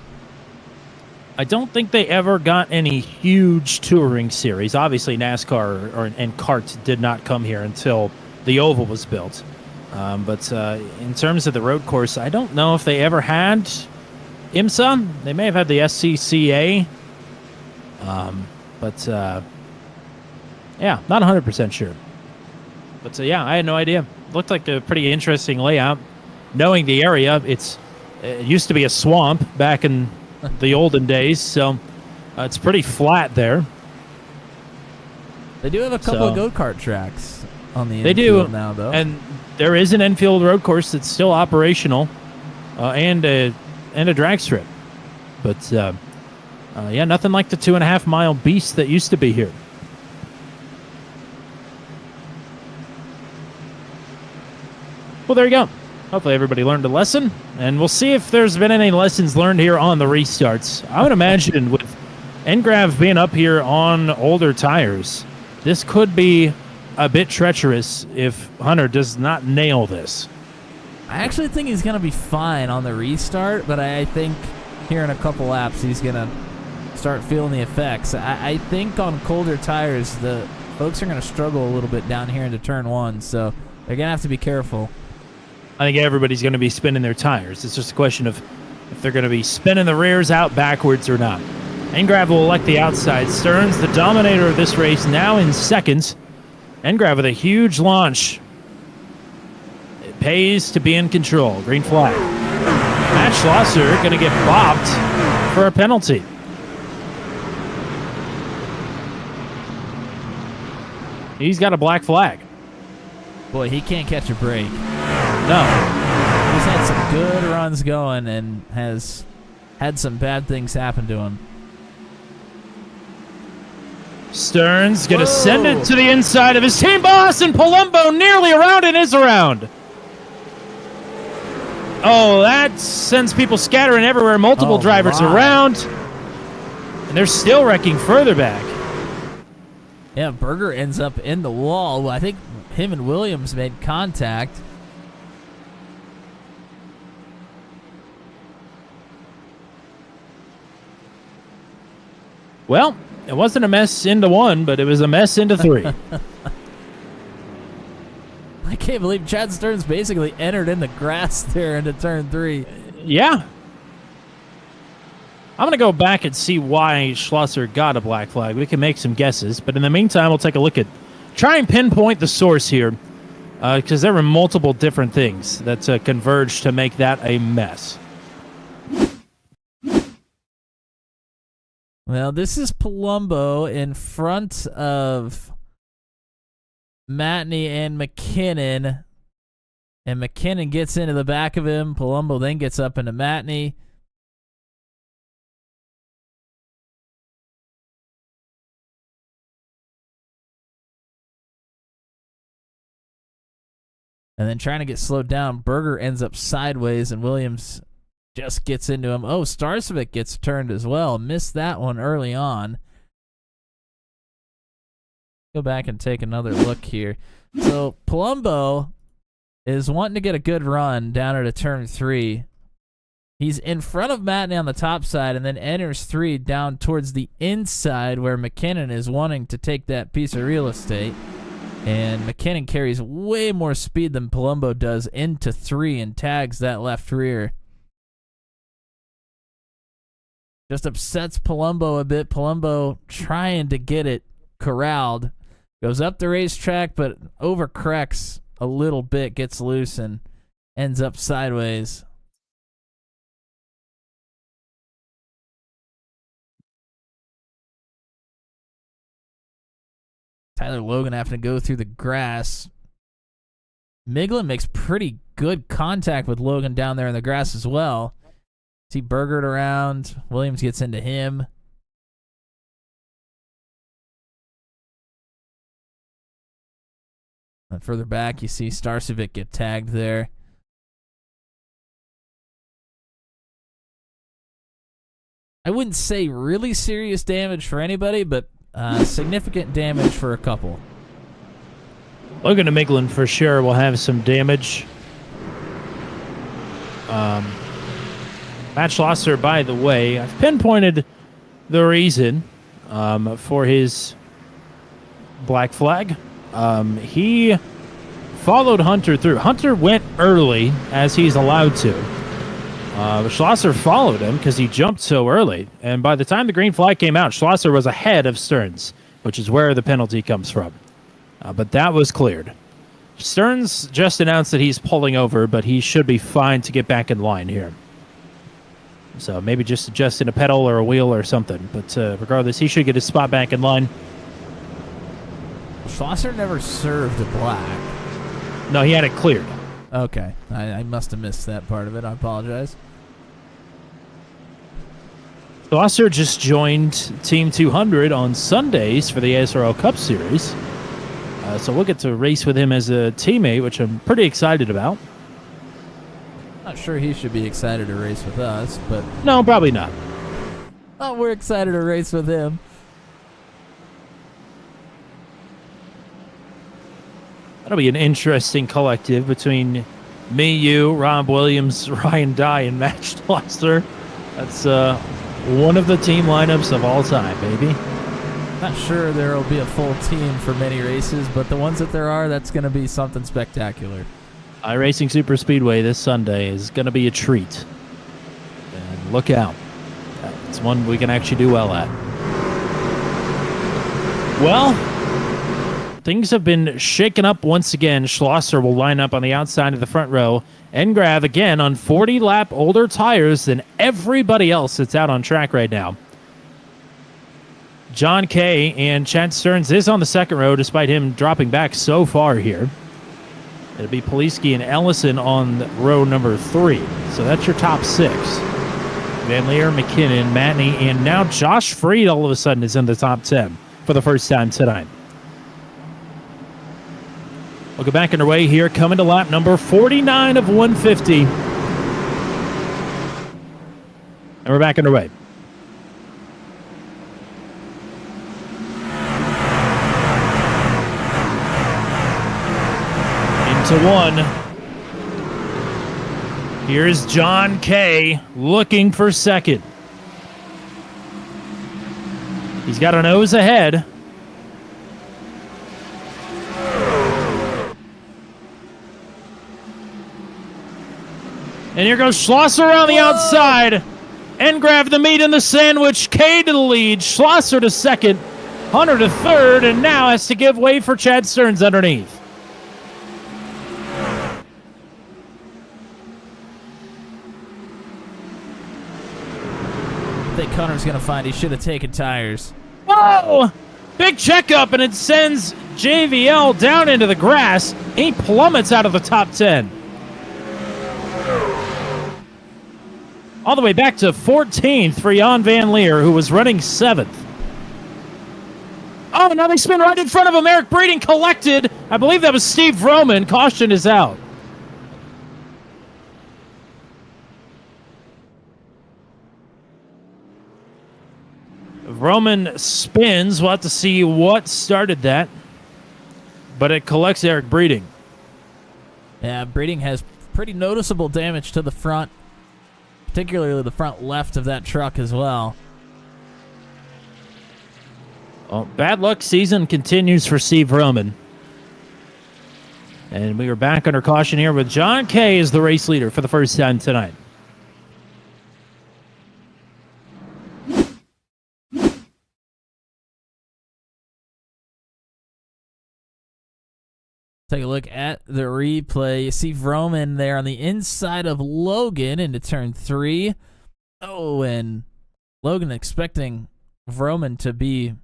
I don't think they ever got any huge touring series. Obviously, NASCAR and CART did not come here until the oval was built. But in terms of the road course, I don't know if they ever had IMSA. They may have had the SCCA. But yeah, not 100% sure. But yeah, I had no idea. Looked like a pretty interesting layout. Knowing the area, it used to be a swamp back in the olden days, so it's pretty flat there. They do have a couple of go-kart tracks on the they infield do now, though. And there is an infield road course that's still operational, and a drag strip. But yeah, nothing like the 2.5-mile beast that used to be here. Well, there you go. Hopefully everybody learned a lesson, and we'll see if there's been any lessons learned here on the restarts. I would imagine with Engrav being up here on older tires, this could be a bit treacherous if Hunter does not nail this. I actually think he's going to be fine on the restart, but I think here in a couple laps he's going to start feeling the effects. I think on colder tires, the folks are going to struggle a little bit down here into turn 1, so they're going to have to be careful. I think everybody's going to be spinning their tires. It's just a question of if they're going to be spinning the rears out backwards or not. Engrav will elect the outside. Stearns, the dominator of this race, now in second. Engrav with a huge launch. It pays to be in control. Green flag. Matt Schlosser going to get bopped for a penalty. He's got a black flag. Boy, he can't catch a break. No. He's had some good runs going and has had some bad things happen to him. Stearns going to send it to the inside of his team boss, and Palumbo nearly around and is around. Oh, that sends people scattering everywhere. Multiple drivers around. And they're still wrecking further back. Yeah, Berger ends up in the wall. I think him and Williams made contact. Well, it wasn't a mess into 1, but it was a mess into 3. I can't believe Chad Stearns basically entered in the grass there into turn 3. Yeah. I'm going to go back and see why Schlosser got a black flag. We can make some guesses, but in the meantime, we'll take a look at, try and pinpoint the source here, because there were multiple different things that converged to make that a mess. Well, this is Palumbo in front of Matney and McKinnon. And McKinnon gets into the back of him. Palumbo then gets up into Matney. And then trying to get slowed down, Berger ends up sideways, and Williams just gets into him. Oh, Starcevic gets turned as well. Missed that one early on. Go back and take another look here. So Palumbo is wanting to get a good run down at a turn 3. He's in front of Matney on the top side and then enters 3 down towards the inside where McKinnon is wanting to take that piece of real estate. And McKinnon carries way more speed than Palumbo does into 3 and tags that left rear. Just upsets Palumbo a bit. Palumbo trying to get it corralled. Goes up the racetrack, but overcorrects a little bit, gets loose, and ends up sideways. Tyler Logan having to go through the grass. Miglin makes pretty good contact with Logan down there in the grass as well. See Bergered around. Williams gets into him. And further back, you see Starcevic get tagged there. I wouldn't say really serious damage for anybody, but significant damage for a couple. Logan to Miglin for sure will have some damage. Matt Schlosser, by the way, I've pinpointed the reason for his black flag. He followed Hunter through. Hunter went early, as he's allowed to. Schlosser followed him because he jumped so early. And by the time the green flag came out, Schlosser was ahead of Stearns, which is where the penalty comes from. But that was cleared. Stearns just announced that he's pulling over, but he should be fine to get back in line here. So maybe just adjusting a pedal or a wheel or something. But regardless, he should get his spot back in line. Schlosser never served a black. No, he had it cleared. Okay. I must have missed that part of it. I apologize. Schlosser just joined Team 200 on Sundays for the ASRL Cup Series. So we'll get to race with him as a teammate, which I'm pretty excited about. Not sure he should be excited to race with us, but... No, probably not. Oh, we're excited to race with him. That'll be an interesting collective between me, you, Rob Williams, Ryan Dye, and Matt Schlosser. That's one of the team lineups of all time, baby. Not sure there will be a full team for many races, but the ones that there are, that's going to be something spectacular. iRacing Super Speedway this Sunday is going to be a treat. And look out. It's one we can actually do well at. Well, things have been shaken up once again. Schlosser will line up on the outside of the front row. Engrav again on 40-lap older tires than everybody else that's out on track right now. John Kay and Chad Stearns is on the second row despite him dropping back so far here. It'll be Poliski and Ellison on row number 3. So that's your top 6. Van Leer, McKinnon, Matney, and now Josh Freed all of a sudden is in the top 10 for the first time tonight. We'll go back underway here, coming to lap number 49 of 150. And we're back underway. Into one. Here's John Kay looking for second. He's got a nose ahead. And here goes Schlosser on the outside. Engrav the meat in the sandwich. Kay to the lead. Schlosser to second. Hunter to third. And now has to give way for Chad Stearns underneath. I think Connor's going to find he should have taken tires. Whoa! Big checkup, and it sends JVL down into the grass. He plummets out of the top 10. All the way back to 14th for Jan Van Leer, who was running 7th. Oh, now they spin right in front of him. Eric Breeding collected. I believe that was Steve Roman. Caution is out. Roman spins. We'll have to see what started that. But it collects Eric Breeding. Yeah, Breeding has pretty noticeable damage to the front, particularly the front left of that truck as well. Well, bad luck season continues for Steve Roman. And we are back under caution here with John Kay as the race leader for the first time tonight. Take a look at the replay. You see Roman there on the inside of Logan into turn 3. Oh, and Logan expecting Roman to be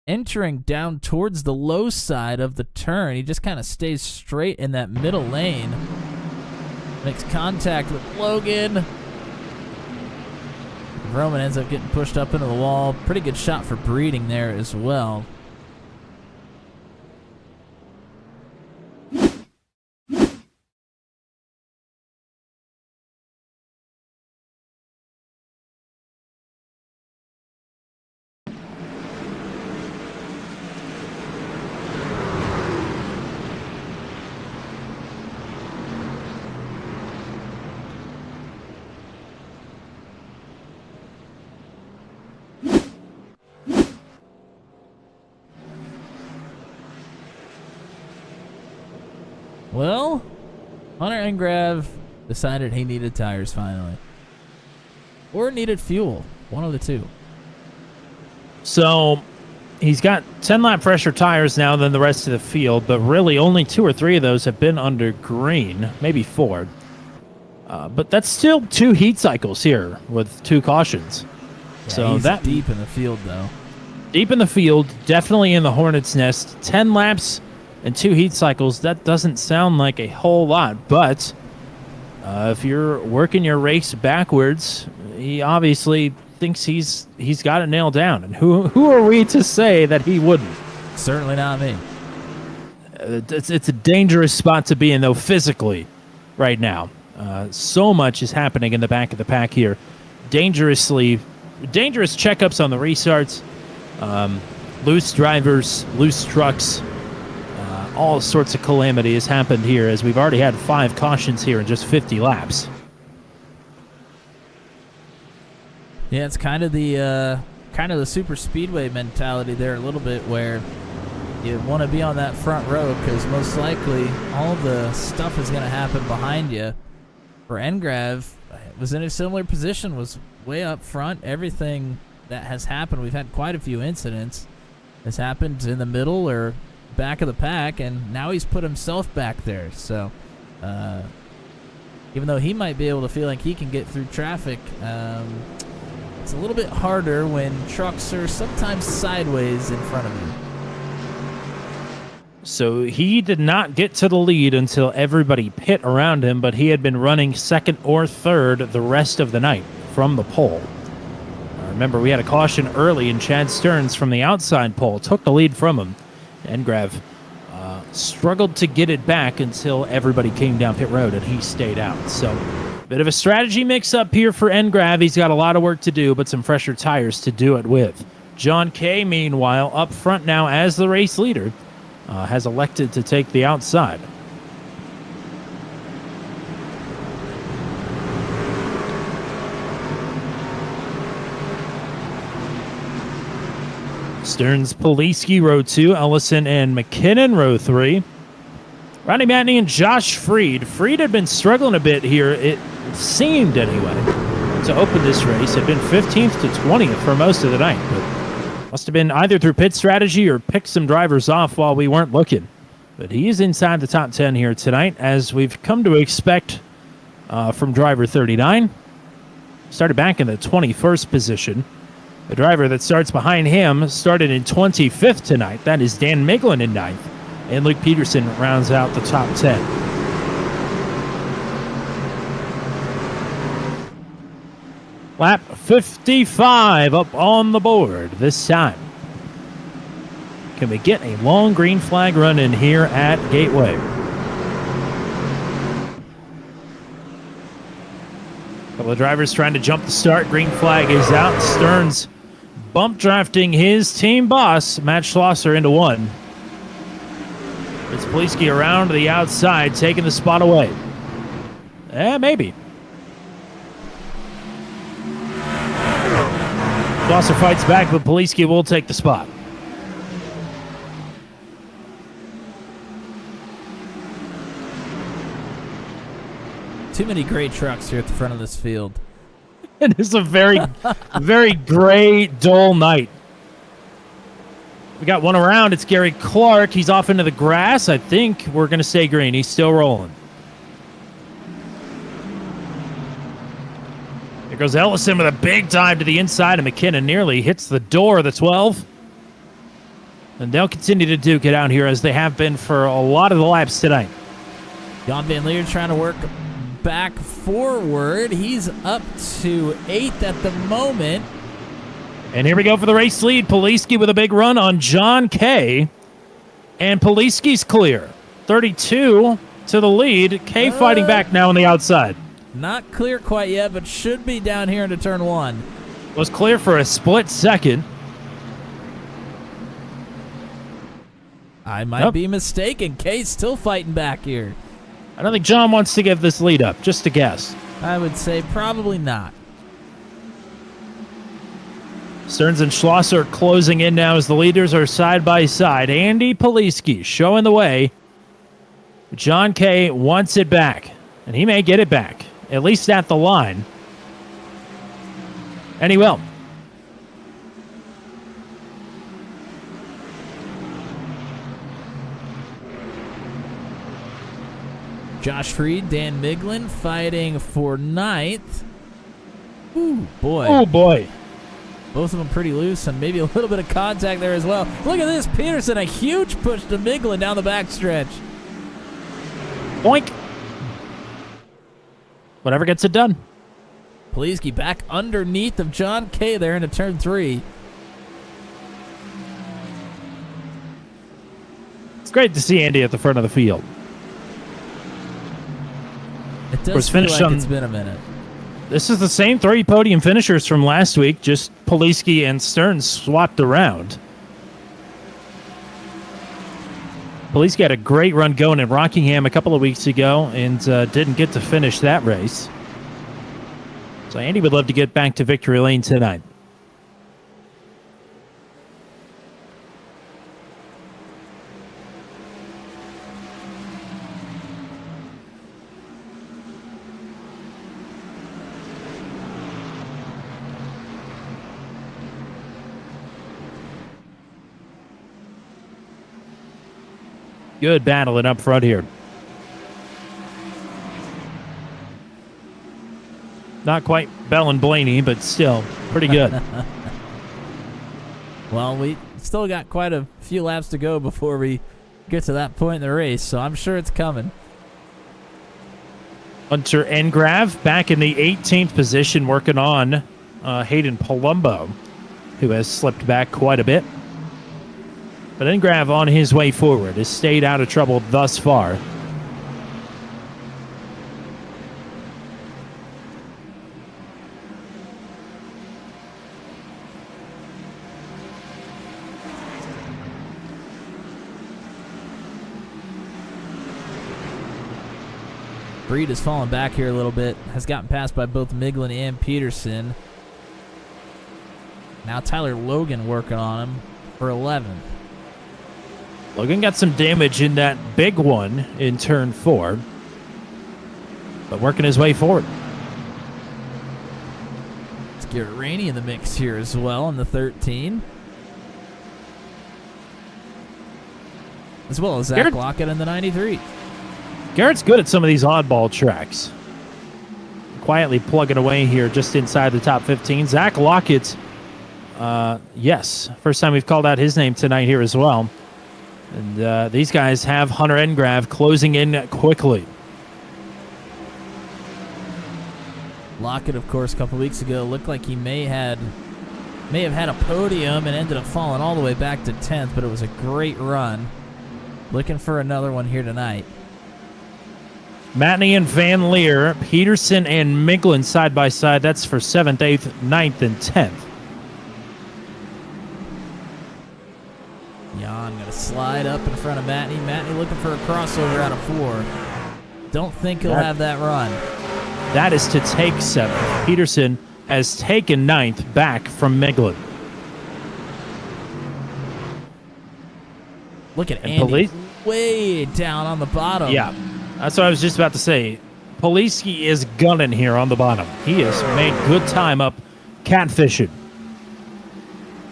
entering down towards the low side of the turn. He just kind of stays straight in that middle lane. Makes contact with Logan. Roman ends up getting pushed up into the wall. Pretty good shot for Breeding there as well. Well, Hunter Engrav decided he needed tires finally. Or needed fuel. One of the two. So he's got 10-lap fresher tires now than the rest of the field, but really only 2 or 3 of those have been under green, maybe 4. But that's still 2 heat cycles here with 2 cautions. Yeah, so he's that deep in the field, though. Deep in the field, definitely in the Hornet's nest. 10 laps and 2 heat cycles, that doesn't sound like a whole lot, but if you're working your race backwards, he obviously thinks he's got it nailed down. And who are we to say that he wouldn't? Certainly not me. It's a dangerous spot to be in, though, physically right now. So much is happening in the back of the pack here. Dangerously dangerous checkups on the restarts. Loose drivers, loose trucks. All sorts of calamity has happened here as we've already had 5 cautions here in just 50 laps. Yeah, it's kind of the super speedway mentality there a little bit, where you want to be on that front row because most likely all the stuff is going to happen behind you. For Engrav, was in a similar position, was way up front. Everything that has happened, we've had quite a few incidents, has happened in the middle or back of the pack, and now he's put himself back there. So even though he might be able to feel like he can get through traffic, it's a little bit harder when trucks are sometimes sideways in front of you. So he did not get to the lead until everybody pit around him, but he had been running second or third the rest of the night from the pole. Remember, we had a caution early, and Chad Stearns from the outside pole took the lead from him. Engrav struggled to get it back until everybody came down pit road, and he stayed out. So, bit of a strategy mix-up here for Engrav. He's got a lot of work to do, but some fresher tires to do it with. John Kay, meanwhile, up front now as the race leader, has elected to take the outside. Stearns, Poliski, row 2. Ellison and McKinnon, row 3. Ronnie Matney and Josh Freed. Freed had been struggling a bit here, it seemed anyway, to open this race. Had been 15th to 20th for most of the night, but must have been either through pit strategy or picked some drivers off while we weren't looking. But he is inside the top 10 here tonight, as we've come to expect from driver 39. Started back in the 21st position. The driver that starts behind him started in 25th tonight. That is Dan Miglin in 9th. And Luke Peterson rounds out the top 10. Lap 55 up on the board this time. Can we get a long green flag run in here at Gateway? Couple of drivers trying to jump the start. Green flag is out. Stearns bump drafting his team boss, Matt Schlosser, into 1. It's Poliski around to the outside, taking the spot away. Maybe. Schlosser fights back, but Poliski will take the spot. Too many great trucks here at the front of this field. It is a very, very gray, dull night. We got one around. It's Gary Clark. He's off into the grass. I think we're going to stay green. He's still rolling. There goes Ellison with a big dive to the inside, and McKinnon nearly hits the door of the 12. And they'll continue to duke it out here as they have been for a lot of the laps tonight. Jan Van Leer trying to work back forward. He's up to 8th at the moment. And here we go for the race lead. Poliski with a big run on John Kay. And Poliski's clear. 32 to the lead. Kay fighting back now on the outside. Not clear quite yet, but should be down here into turn 1. Was clear for a split second. I might be mistaken. Kay's still fighting back here. I don't think John wants to give this lead up. Just a guess. I would say probably not. Stearns and Schlosser closing in now as the leaders are side by side. Andy Poliski showing the way. John Kay wants it back, and he may get it back, at least at the line. And he will. Josh Freed, Dan Miglin fighting for 9th. Ooh, boy. Oh, boy. Both of them pretty loose, and maybe a little bit of contact there as well. Look at this. Peterson, a huge push to Miglin down the backstretch. Boink. Whatever gets it done. Poliski back underneath of John Kay there into turn 3. It's great to see Andy at the front of the field. It does feel like it's been a minute. This is the same 3 podium finishers from last week, just Poliski and Stearns swapped around. Poliski had a great run going in Rockingham a couple of weeks ago and didn't get to finish that race. So Andy would love to get back to victory lane tonight. Good battling up front here. Not quite Bell and Blaney, but still pretty good. Well, we still got quite a few laps to go before we get to that point in the race, so I'm sure it's coming. Hunter Engrav back in the 18th position working on Hayden Palumbo, who has slipped back quite a bit. But Engrav on his way forward has stayed out of trouble thus far. Breed has fallen back here a little bit, has gotten passed by both Miglin and Peterson. Now Tyler Logan working on him for 11th. Logan got some damage in that big one in turn 4, but working his way forward. Let's get Rainey in the mix here as well in the 13. As well as Zach Garrett Lockett in the 93. Garrett's good at some of these oddball tracks. Quietly plugging away here just inside the top 15. Zach Lockett, yes, first time we've called out his name tonight here as well. And these guys have Hunter Engrav closing in quickly. Lockett, of course, a couple weeks ago looked like he may have had a podium and ended up falling all the way back to 10th, but it was a great run. Looking for another one here tonight. Matney and Van Leer, Peterson and Miglin side by side. That's for 7th, 8th, 9th, and 10th. Jan going to slide up in front of Matney. Matney looking for a crossover out of 4. Don't think he'll have that run. That is to take 7th. Peterson has taken 9th back from Miglin. Look at Andy way down on the bottom. Yeah, that's what I was just about to say. Poliski is gunning here on the bottom. He has made good time up catfishing.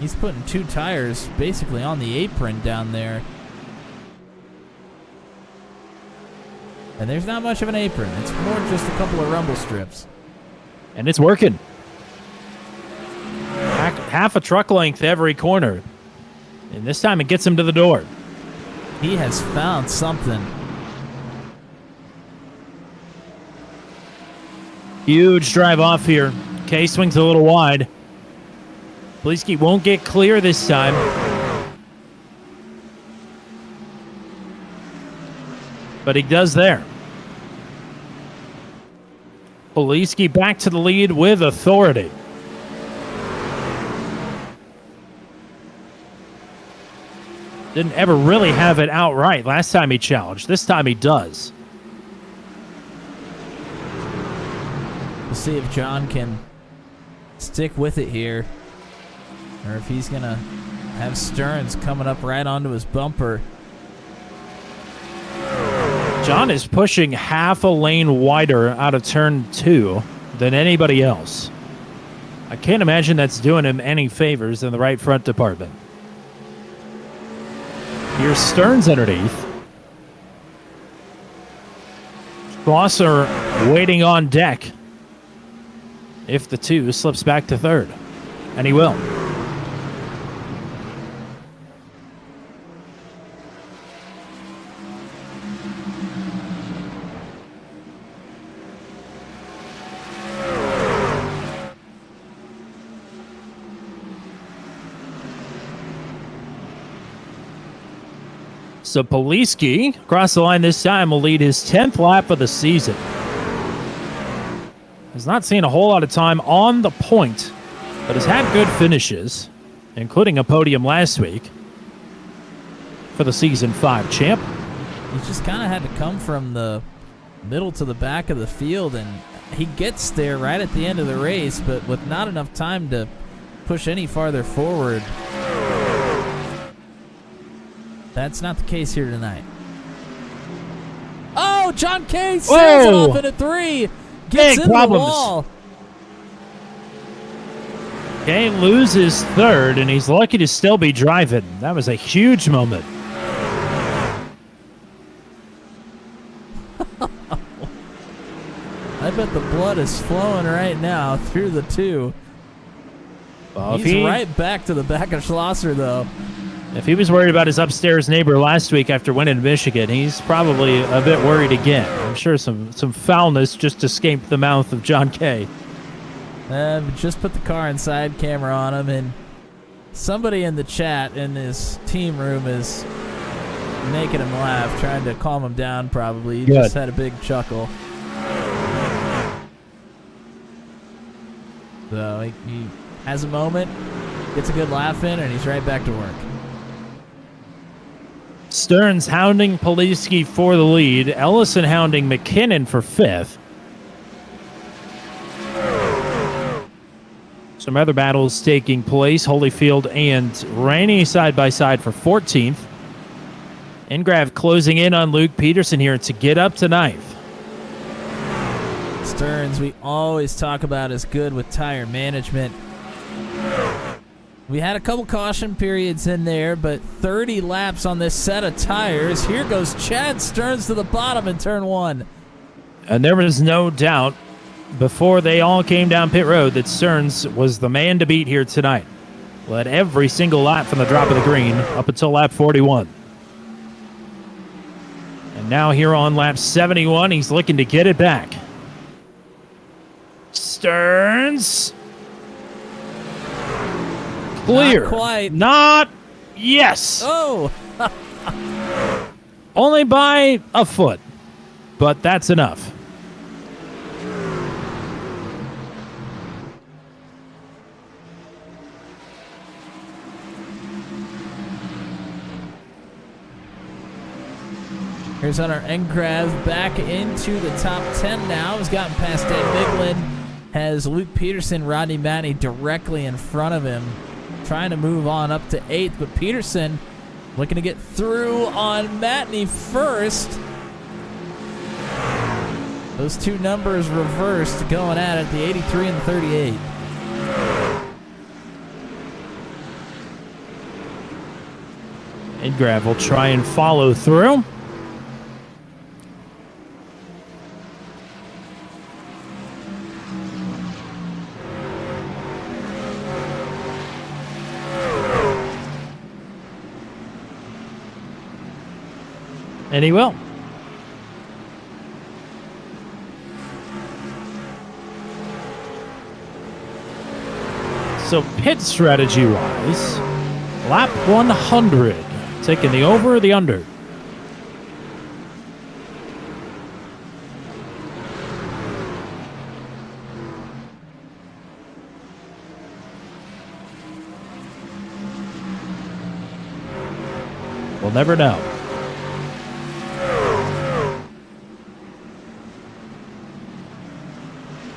He's putting 2 tires basically on the apron down there. And there's not much of an apron. It's more just a couple of rumble strips. And it's working. Half a truck length every corner. And this time it gets him to the door. He has found something. Huge drive off here. K swings a little wide. Poliski won't get clear this time. But he does there. Poliski back to the lead with authority. Didn't ever really have it outright last time he challenged. This time he does. We'll see if John can stick with it here, or if he's going to have Stearns coming up right onto his bumper. John is pushing half a lane wider out of turn 2 than anybody else. I can't imagine that's doing him any favors in the right front department. Here's Stearns underneath. Schlosser waiting on deck if the 2 slips back to 3rd. And he will. So Poliski, across the line this time, will lead his 10th lap of the season. has not seen a whole lot of time on the point, but has had good finishes, including a podium last week for the Season 5 champ. He just kind of had to come from the middle to the back of the field, and he gets there right at the end of the race, but with not enough time to push any farther forward. That's not the case here tonight. Oh, John Kay sails it off in a 3. Gets in the wall. Kay loses third, and he's lucky to still be driving. That was a huge moment. I bet the blood is flowing right now through the 2. Well, he's right back to the back of Schlosser, though. If he was worried about his upstairs neighbor last week after winning Michigan, he's probably a bit worried again. I'm sure some foulness just escaped the mouth of John Kay. Just put the car inside camera on him, and somebody in the chat in this team room is making him laugh, trying to calm him down probably. He just had a big chuckle. So he has a moment, gets a good laugh in, and he's right back to work. Stearns hounding Poliski for the lead. Ellison hounding McKinnon for 5th. Some other battles taking place. Holyfield and Rainey side by side for 14th. Engrav closing in on Luke Peterson here to get up to 9th. Stearns, we always talk about, is good with tire management. We had a couple caution periods in there, but 30 laps on this set of tires. Here goes Chad Stearns to the bottom in turn 1. And there was no doubt before they all came down pit road that Stearns was the man to beat here tonight. Led every single lap from the drop of the green up until lap 41. And now here on lap 71, he's looking to get it back. Stearns. Clear. Not quite. Not. Yes. Oh. Only by a foot, but that's enough. Here's Hunter Engrav back into the top 10 now. He's gotten past Dave Miglin. Has Luke Peterson, Rodney Matney directly in front of him. Trying to move on up to 8th, but Peterson looking to get through on Matney first. Those two numbers reversed, going at it, the 83 and the 38. Engrav will try and follow through. And he will. So pit strategy-wise, lap 100, taking the over or the under? We'll never know.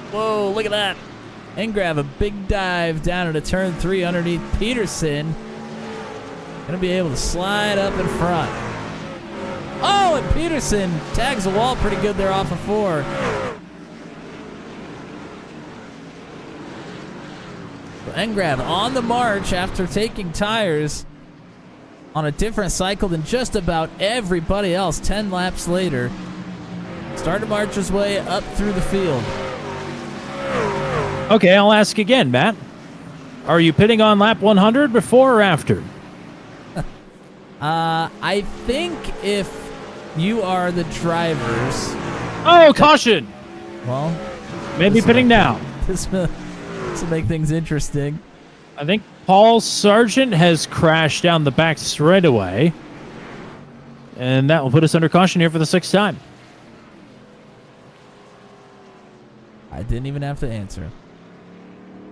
Whoa, look at that. Engrav, a big dive down into turn 3 underneath Peterson. Gonna be able to slide up in front. Oh, and Peterson tags the wall pretty good there off of 4. So Engrav on the march after taking tires on a different cycle than just about everybody else 10 laps later. Started to march his way up through the field. Okay, I'll ask again, Matt. Are you pitting on lap 100 before or after? I think if you are the drivers... Oh, caution! Well... Maybe pitting now. This will make things interesting. I think Paul Sargent has crashed down the back straightaway. And that will put us under caution here for the 6th time. I didn't even have to answer.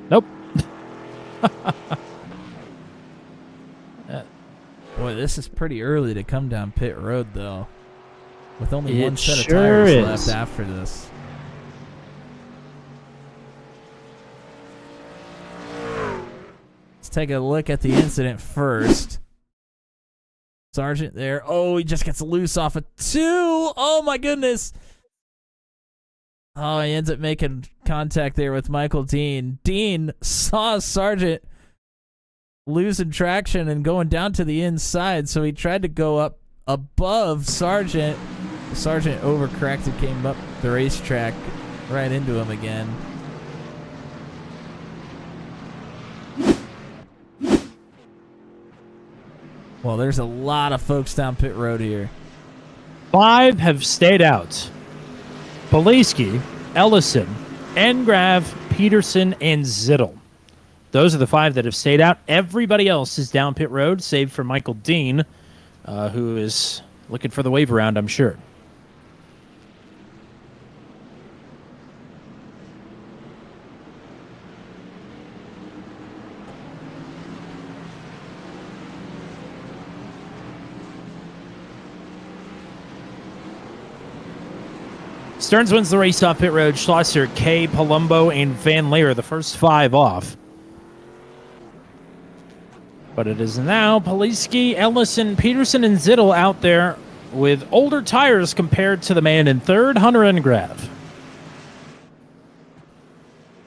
Nope. Boy, this is pretty early to come down pit road, though. With only It one set of sure tires is. left after this. Let's take a look at the incident first. Sergeant there. Oh, he just gets loose off of 2. Oh, my goodness. Oh, he ends up making contact there with Michael Dean. Dean saw Sergeant losing traction and going down to the inside, so he tried to go up above Sergeant. Sergeant overcorrected, came up the racetrack right into him again. Well, there's a lot of folks down pit road here. 5 have stayed out. Poliski, Ellison, Engrav, Peterson, and Zittel. Those are the 5 that have stayed out. Everybody else is down pit road, save for Michael Dean, who is looking for the wave around, I'm sure. Stearns wins the race off pit road. Schlosser, Kay, Palumbo, and Van Leer, the first 5 off. But it is now Poliski, Ellison, Peterson, and Zittel out there with older tires compared to the man in third, Hunter Engrav.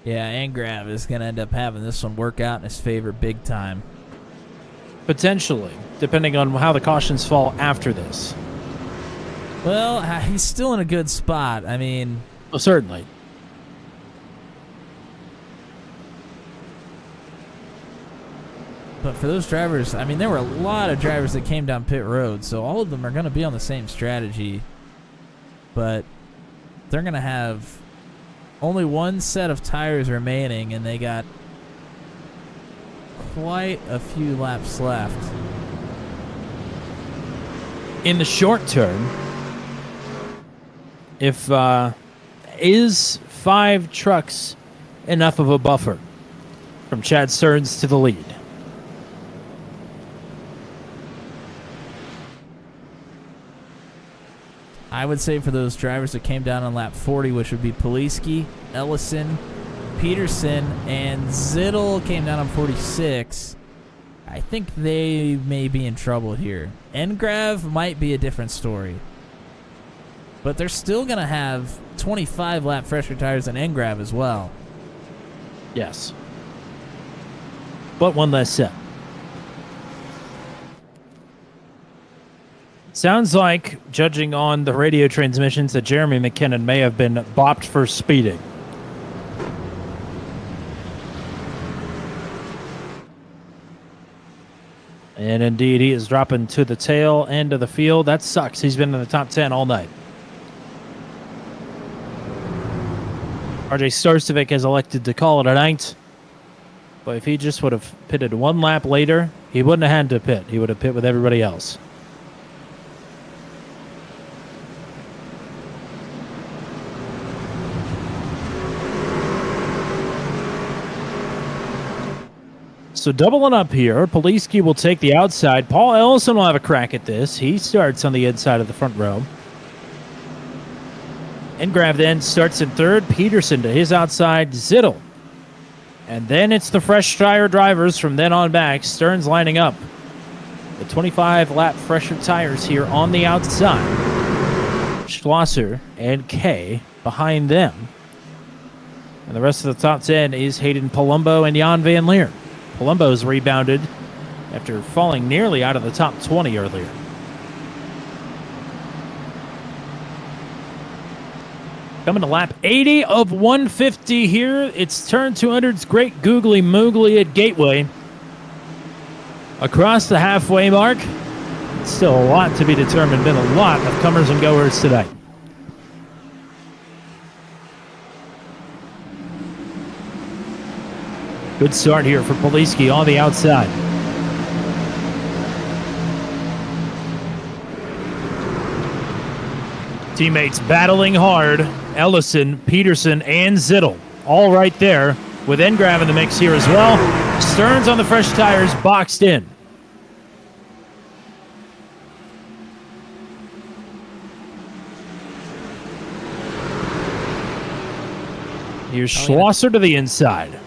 Yeah, Engrav is going to end up having this one work out in his favor big time. Potentially, depending on how the cautions fall after this. Well, he's still in a good spot. I mean... Well, certainly. But for those drivers, I mean, there were a lot of drivers that came down pit road, so all of them are going to be on the same strategy. But they're going to have only one set of tires remaining, and they got quite a few laps left. In the short term, if is 5 trucks enough of a buffer from Chad Stearns to the lead? I would say for those drivers that came down on lap 40, which would be Poliski, Ellison, Peterson, and Zittel came down on 46, I think they may be in trouble here. Engrav might be a different story. But they're still going to have 25 lap fresher tires than Engrav as well. Yes. But one less set. Sounds like, judging on the radio transmissions, that Jeremy McKinnon may have been bopped for speeding. And indeed, he is dropping to the tail end of the field. That sucks. He's been in the top 10 all night. RJ Starcevic has elected to call it a night. But if he just would have pitted one lap later, he wouldn't have had to pit. He would have pit with everybody else. So doubling up here, Poliski will take the outside. Paul Ellison will have a crack at this. He starts on the inside of the front row. Engrav then starts in third. Peterson to his outside. Zittel. And then it's the fresh tire drivers from then on back. Stearns lining up. The 25-lap fresher tires here on the outside. Schlosser and Kay behind them. And the rest of the top 10 is Hayden Palumbo and Jan Van Leer. Palumbo's rebounded after falling nearly out of the top 20 earlier. Coming to lap 80 of 150 here. It's turn 200's Great Googly Moogly at Gateway. Across the halfway mark. Still a lot to be determined. Been a lot of comers and goers tonight. Good start here for Poliski on the outside. Teammates battling hard Ellison, Peterson, and Zittel all right there, with Engrav in the mix here as well. Stearns on the fresh tires, boxed in. Here's Schlosser to the inside.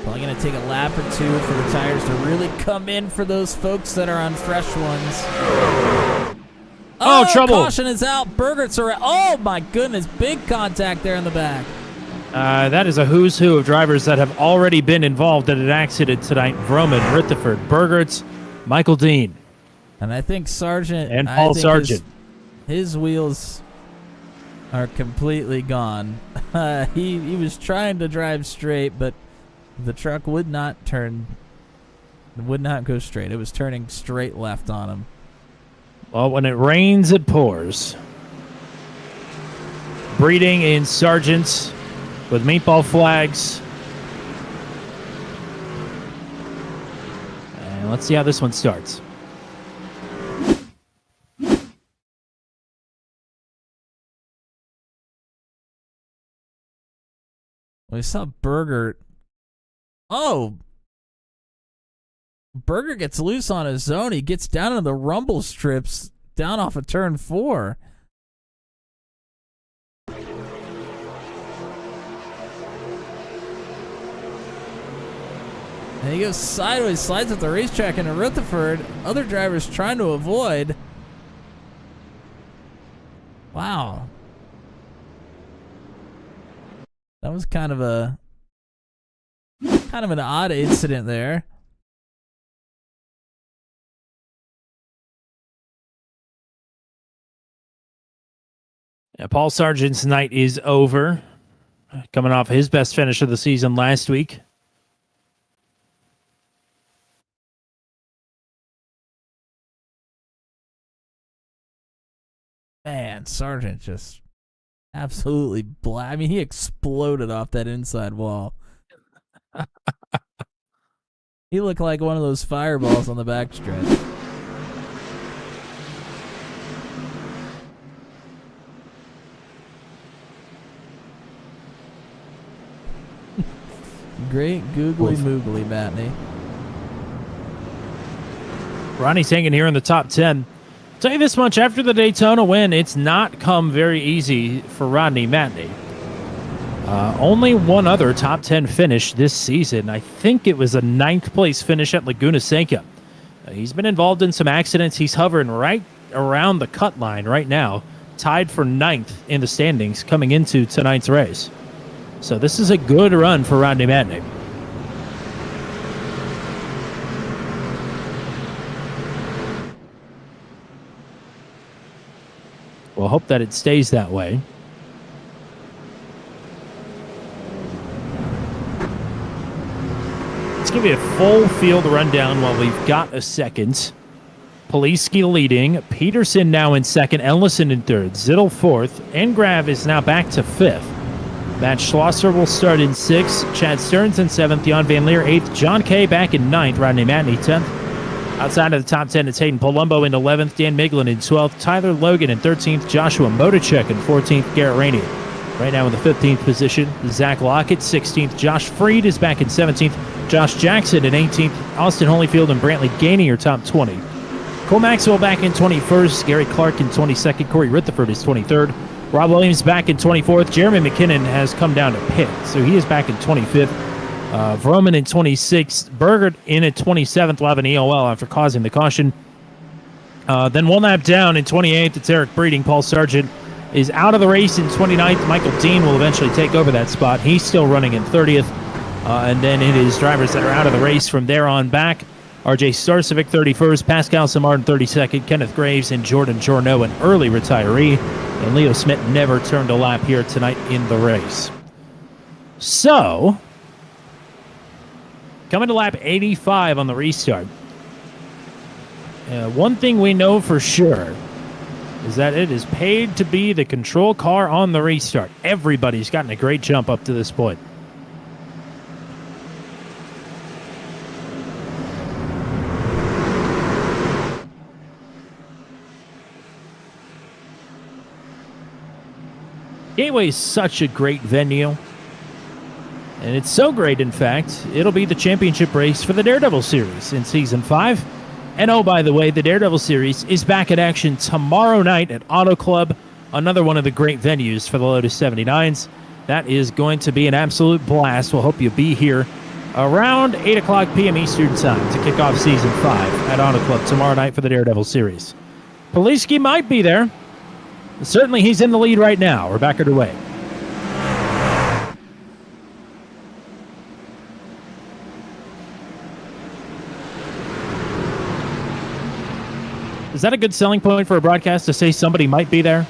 Probably going to take a lap or two for the tires to really come in for those folks that are on fresh ones. Oh, trouble. Caution is out. Burgert's around. Oh, my goodness. Big contact there in the back. That is a who's who of drivers that have already been involved in an accident tonight. Vroman, Rutherford, Burgert's, Michael Dean. And I think Sargent. And Paul Sargent. His wheels are completely gone. He was trying to drive straight, but the truck would not go straight. It was turning straight left on him. Well, when it rains, it pours. Breeding in Sargent's with meatball flags. And let's see how this one starts. We saw Burger. Oh! Burger gets loose on his own. He gets down into the rumble strips down off of turn 4. And he goes sideways, slides at the racetrack into Rutherford. Other drivers trying to avoid. Wow. That was kind of an odd incident there. Yeah, Paul Sargent's night is over. Coming off his best finish of the season last week. Man, Sargent just absolutely I mean, he exploded off that inside wall. He looked like one of those fireballs on the backstretch. Great Googly Moogly, Matney. Ronnie's hanging here in the top 10. Tell you this much, after the Daytona win, it's not come very easy for Rodney Matney. Only one other top 10 finish this season. I think it was a 9th place finish at Laguna Seca. He's been involved in some accidents. He's hovering right around the cut line right now, tied for 9th in the standings coming into tonight's race. So this is a good run for Rodney Matney. We'll hope that it stays that way. Let's give you a full field rundown while we've got a second. Poliski leading. Peterson now in second. Ellison in third. Zittel fourth. Engrav is now back to fifth. Matt Schlosser will start in sixth. Chad Stearns in seventh. Jan Van Leer eighth. John Kay back in ninth. Rodney Matney 10th. Outside of the top 10, it's Hayden Palumbo in 11th, Dan Miglin in 12th, Tyler Logan in 13th, Joshua Motacek in 14th, Garrett Rainey right now in the 15th position, Zach Lockett 16th, Josh Freed is back in 17th, Josh Jackson in 18th, Austin Holyfield and Brantley Gainey are top 20. Cole Maxwell back in 21st, Gary Clark in 22nd, Corey Rutherford is 23rd, Rob Williams back in 24th, Jeremy McKinnon has come down to pit, so he is back in 25th. Vroman in 26th, Bergert in at 27th, will have an EOL after causing the caution. Then one lap down in 28th, it's Eric Breeding. Paul Sargent is out of the race in 29th. Michael Dean will eventually take over that spot. He's still running in 30th. And then it is drivers that are out of the race from there on back. RJ Starcevic 31st, Pascal Samartin 32nd, Kenneth Graves and Jordan Jorno, an early retiree. And Leo Smith never turned a lap here tonight in the race. So, coming to lap 85 on the restart. One thing we know for sure is that it is paid to be the control car on the restart. Everybody's gotten a great jump up to this point. Gateway is such a great venue. And it's so great, in fact, it'll be the championship race for the Daredevil Series in Season 5. And oh, by the way, the Daredevil Series is back in action tomorrow night at Auto Club, another one of the great venues for the Lotus 79s. That is going to be an absolute blast. We'll hope you'll be here around 8 o'clock p.m. Eastern Time to kick off Season 5 at Auto Club tomorrow night for the Daredevil Series. Poliski might be there. Certainly he's in the lead right now. We're back underway. Is that a good selling point for a broadcast to say somebody might be there?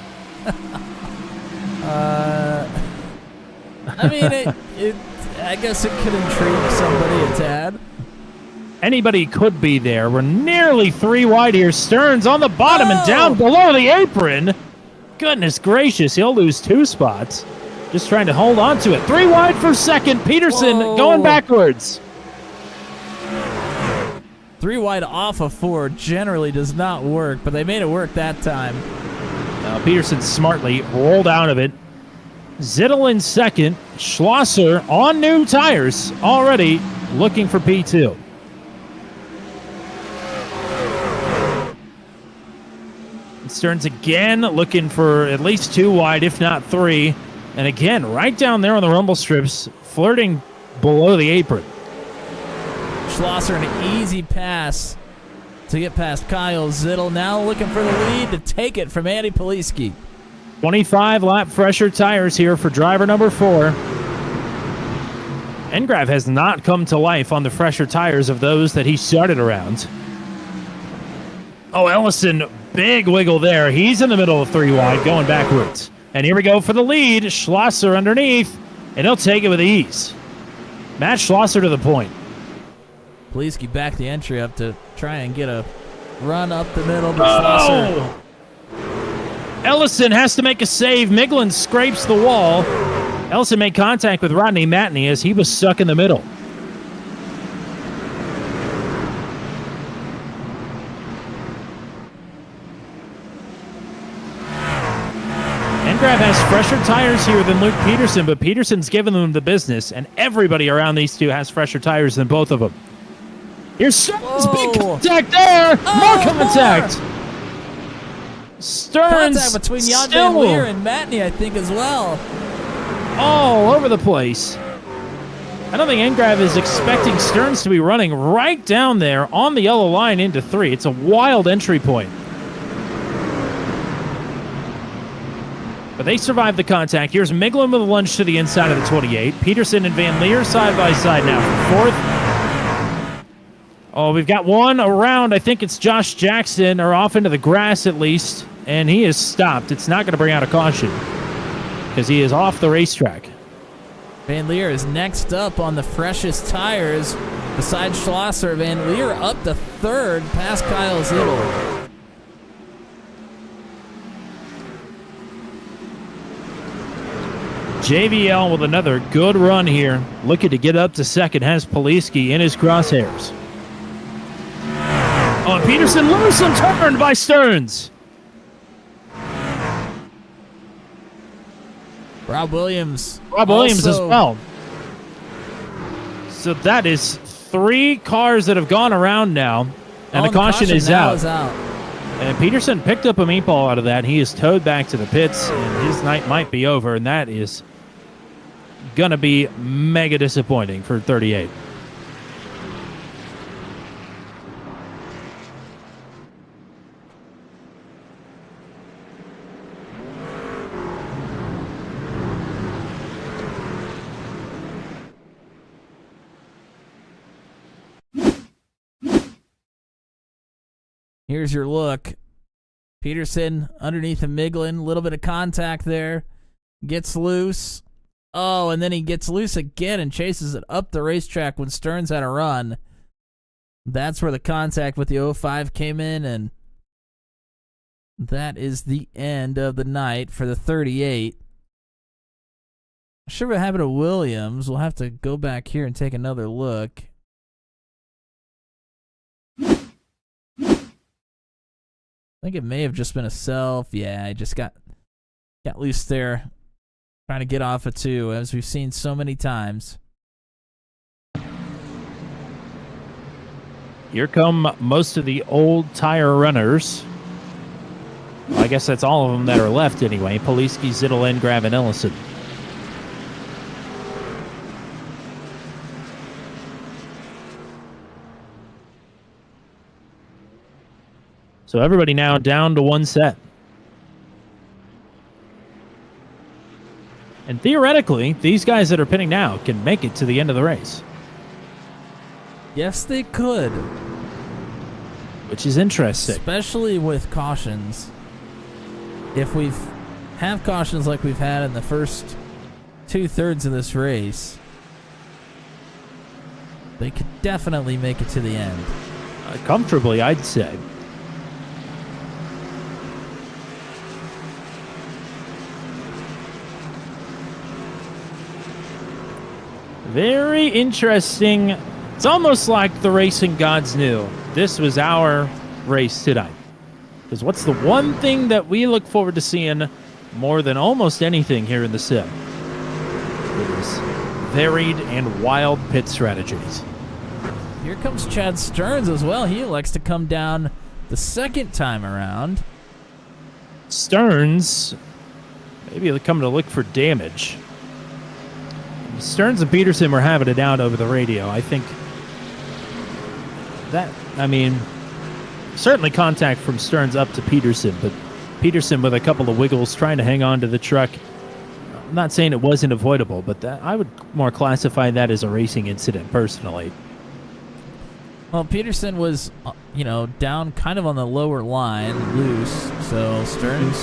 I mean, I guess it could intrigue somebody a tad. Anybody could be there. We're nearly 3 wide here. Stearns on the bottom and down below the apron. Goodness gracious, he'll lose 2 spots. Just trying to hold on to it. 3 wide for second. Peterson going backwards. 3 wide off of 4 generally does not work, but they made it work that time. Peterson smartly rolled out of it. Zittel in second. Schlosser on new tires already looking for P2. Stearns again looking for at least 2 wide, if not 3. And again, right down there on the rumble strips, flirting below the apron. Schlosser an easy pass to get past Kyle Zittel. Now looking for the lead to take it from Andy Poliski. 25-lap fresher tires here for driver number 4. Engrav has not come to life on the fresher tires of those that he started around. Oh, Ellison, big wiggle there. He's in the middle of 3 wide, going backwards. And here we go for the lead. Schlosser underneath, and he'll take it with ease. Matt Schlosser to the point. Poliski back the entry up to try and get a run up the middle, but Schlosser. Ellison has to make a save. Miglin scrapes the wall. Ellison made contact with Rodney Matney as he was stuck in the middle. Engrav has fresher tires here than Luke Peterson, but Peterson's given them the business, and everybody around these two has fresher tires than both of them. Here's Stearns, big contact there! More contact! Stearns contact between Jan Van Leer and Matney, I think, as well. All over the place. I don't think Engrav is expecting Stearns to be running right down there on the yellow line into 3. It's a wild entry point. But they survived the contact. Here's Miglin with a lunge to the inside of the 28. Peterson and Van Leer side by side now for 4th. Oh, we've got one around. I think it's Josh Jackson, or off into the grass at least, and he is stopped. It's not going to bring out a caution because he is off the racetrack. Van Leer is next up on the freshest tires. Besides Schlosser, Van Leer up to 3rd past Kyle Zittel. JVL with another good run here. Looking to get up to 2nd, has Poliski in his crosshairs. Oh, Peterson loose and turned by Stearns. Rob Williams as well. So that is 3 cars that have gone around now, and the caution is out. And Peterson picked up a meatball out of that. He is towed back to the pits, and his night might be over, and that is going to be mega disappointing for 38. Here's your look. Peterson underneath the Miglin. A little bit of contact there. Gets loose. Oh, and then he gets loose again and chases it up the racetrack when Stearns had a run. That's where the contact with the 05 came in, and that is the end of the night for the 38. Sure what happened to Williams. We'll have to go back here and take another look. I think it may have just been a self. Yeah, I just got loose there trying to get off a 2, as we've seen so many times. Here come most of the old tire runners. Well, I guess that's all of them that are left anyway. Poliski, Zittel, Grav, and Ellison. So everybody now down to one set. And theoretically, these guys that are pinning now can make it to the end of the race. Yes, they could. Which is interesting. Especially with cautions. If we have cautions like we've had in the first 2/3 of this race, they could definitely make it to the end. Comfortably, I'd say. Very interesting. It's almost like the racing gods knew this was our race tonight. Because what's the one thing that we look forward to seeing more than almost anything here in the sim? It is varied and wild pit strategies. Here comes Chad Stearns as well. He elects to come down the second time around. Stearns, maybe they're coming to look for damage. Stearns and Peterson were having it out over the radio. I think that, certainly contact from Stearns up to Peterson, but Peterson with a couple of wiggles trying to hang on to the truck. I'm not saying it wasn't avoidable, but I would more classify that as a racing incident personally. Well, Peterson was, down kind of on the lower line, loose. So Stearns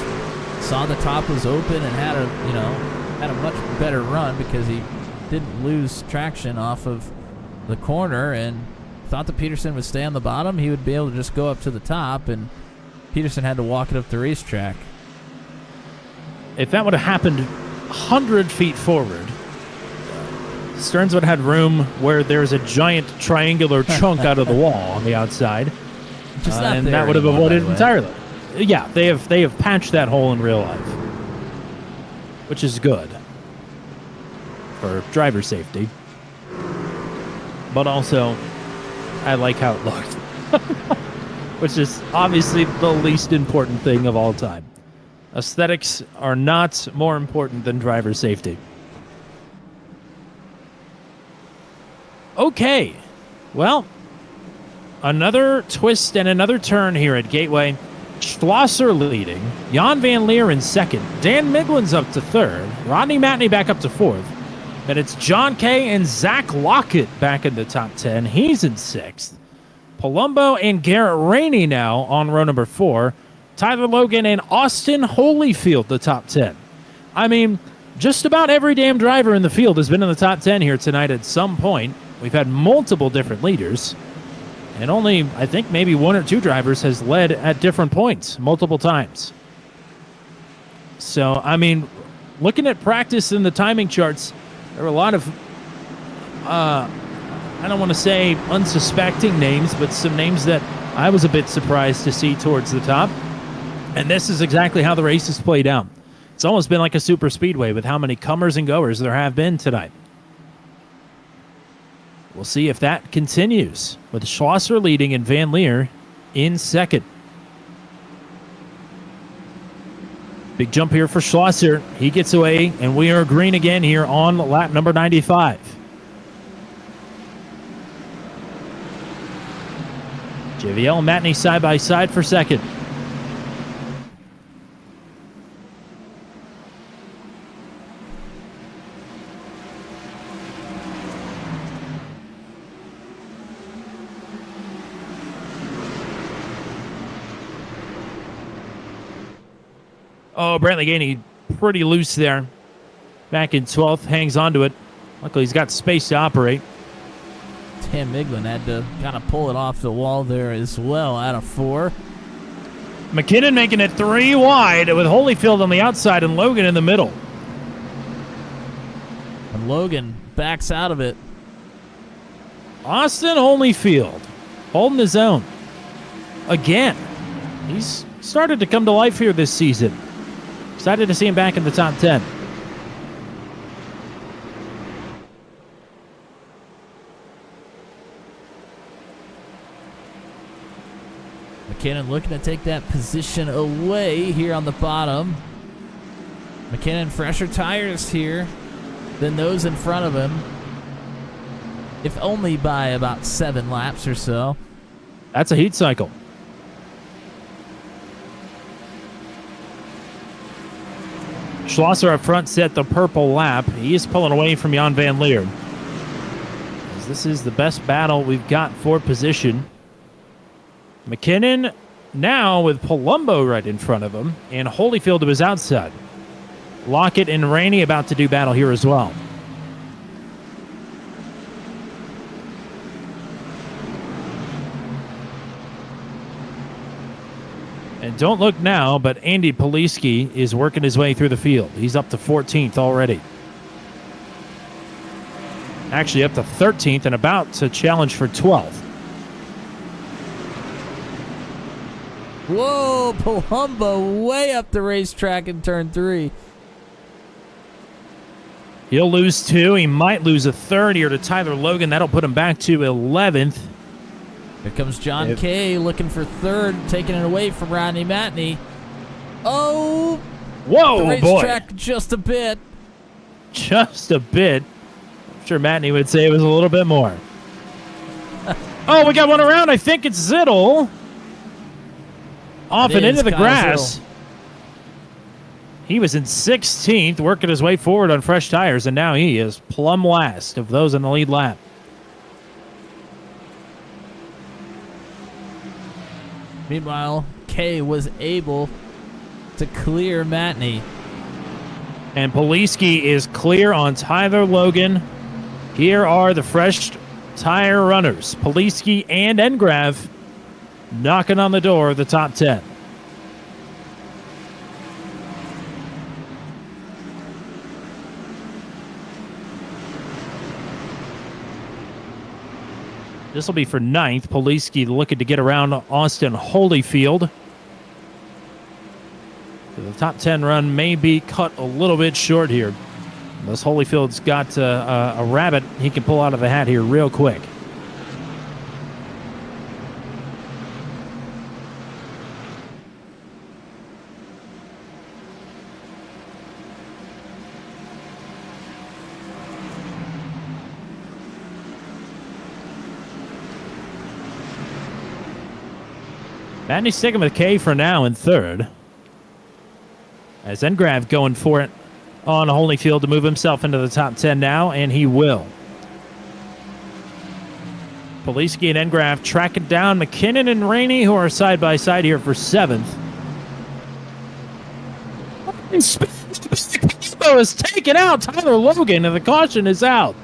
saw the top was open and had a much better run because he didn't lose traction off of the corner and thought that Peterson would stay on the bottom. He would be able to just go up to the top, and Peterson had to walk it up the racetrack. If that would have happened 100 feet forward, Stearns would have had room where there's a giant triangular chunk out of the wall on the outside, and that would have avoided it entirely. Yeah, they have patched that hole in real life, which is good for driver safety. But also, I like how it looked, which is obviously the least important thing of all time. Aesthetics are not more important than driver safety. Okay, well, another twist and another turn here at Gateway. Schlosser leading, Jan Van Leer in second, Dan Miglin's up to third, Rodney Matney back up to fourth, and it's John Kay and Zach Lockett back in the top 10. He's in sixth. Palumbo and Garrett Rainey now on row number 4. Tyler Logan and Austin Holyfield, the top 10. Just about every damn driver in the field has been in the top 10 here tonight at some point. We've had multiple different leaders, and only, I think, maybe one or two drivers has led at different points multiple times. So, looking at practice in the timing charts, there were a lot of, I don't want to say unsuspecting names, but some names that I was a bit surprised to see towards the top. And this is exactly how the race has played out. It's almost been like a super speedway with how many comers and goers there have been tonight. We'll see if that continues, with Schlosser leading and Van Leer in second. Big jump here for Schlosser. He gets away, and we are green again here on lap number 95. JVL and Matney side by side for second. Oh, Brantley Gainey pretty loose there. Back in 12th, hangs onto it. Luckily, he's got space to operate. Tim Miglin had to kind of pull it off the wall there as well out of 4. McKinnon making it 3 wide with Holyfield on the outside and Logan in the middle. And Logan backs out of it. Austin Holyfield holding his own. Again, he's started to come to life here this season. Excited to see him back in the top 10. McKinnon looking to take that position away here on the bottom. McKinnon fresher tires here than those in front of him, if only by about 7 laps or so. That's a heat cycle. Schlosser up front set the purple lap. He is pulling away from Jan van Leer. As this is the best battle we've got for position. McKinnon now with Palumbo right in front of him, and Holyfield to his outside. Lockett and Rainey about to do battle here as well. And don't look now, but Andy Poliski is working his way through the field. He's up to 14th already. Actually up to 13th and about to challenge for 12th. Whoa, Palumbo way up the racetrack in turn 3. He'll lose 2. He might lose a 3rd here to Tyler Logan. That'll put him back to 11th. Here comes John Kay looking for 3rd, taking it away from Rodney Matney. Oh, whoa, the racetrack just a bit. Just a bit. I'm sure Matney would say it was a little bit more. Oh, we got one around. I think it's Zittel. Off and into the grass. He was in 16th, working his way forward on fresh tires, and now he is plumb last of those in the lead lap. Meanwhile, Kay was able to clear Matney. And Poliski is clear on Tyler Logan. Here are the fresh tire runners, Poliski and Engrav, knocking on the door of the top 10. This will be for 9th. Poliski looking to get around Austin Holyfield. The top 10 run may be cut a little bit short here. Unless Holyfield's got a rabbit he can pull out of the hat here real quick. Matney's sticking with K for now in 3rd. As Engrav going for it on Holyfield to move himself into the top 10 now, and he will. Poliski and Engrav tracking down McKinnon and Rainey, who are side by side here for 7th. Palumbo is taken out. Tyler Logan, and the caution is out.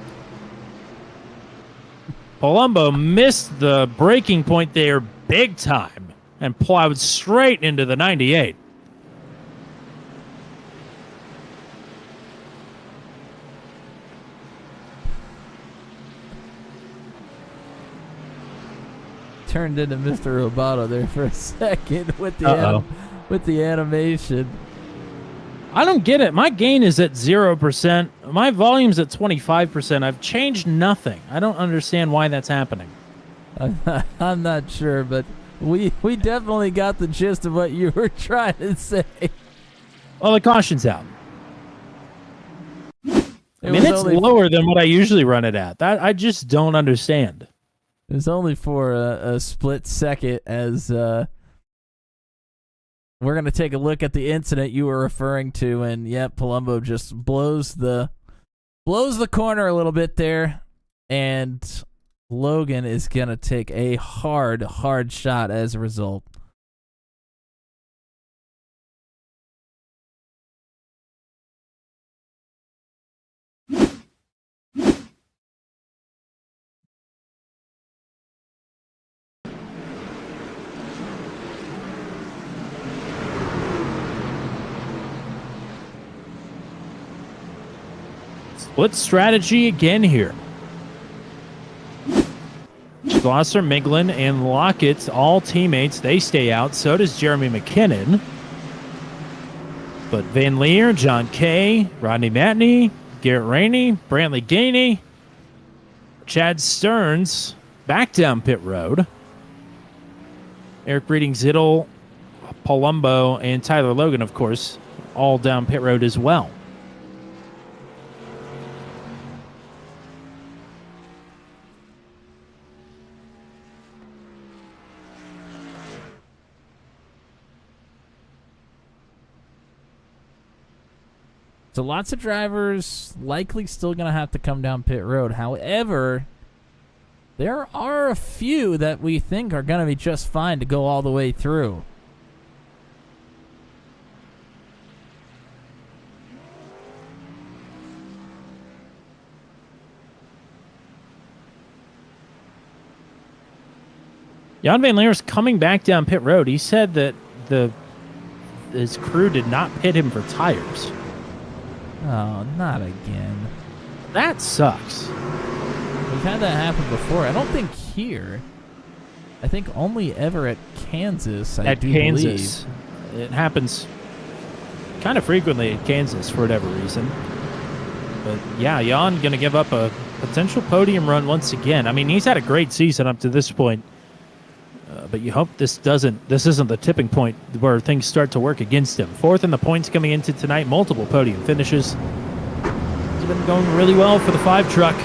Palumbo missed the breaking point there big time and plowed straight into the 98. Turned into Mr. Roboto there for a second with the animation. I don't get it. My gain is at 0%. My volume's at 25%. I've changed nothing. I don't understand why that's happening. I'm not sure, but we definitely got the gist of what you were trying to say. Well, the caution's out. I mean, it's lower than what I usually run it at. That I just don't understand. It was only for a split second, as we're going to take a look at the incident you were referring to, and yep, Palumbo just blows the corner a little bit there, and Logan is going to take a hard shot as a result. Split strategy again here. Schlosser, Miglin, and Lockett, all teammates, they stay out. So does Jeremy McKinnon. But Van Leer, John Kay, Rodney Matney, Garrett Rainey, Brantley Gainey, Chad Stearns back down pit road. Eric Breeding, Zittel, Palumbo, and Tyler Logan, of course, all down pit road as well. So lots of drivers likely still going to have to come down pit road. However, there are a few that we think are going to be just fine to go all the way through. Jan Van Leer's coming back down pit road. He said that his crew did not pit him for tires. Oh, not again. That sucks. We've had that happen before. I don't think here. I think only ever at Kansas, I do Kansas. believe. It happens kind of frequently at Kansas for whatever reason. But yeah, Jan going to give up a potential podium run once again. I mean, he's had a great season up to this point. But you hope this isn't the tipping point where things start to work against him. Fourth in the points coming into tonight, multiple podium finishes. He's been going really well for the 5 truck.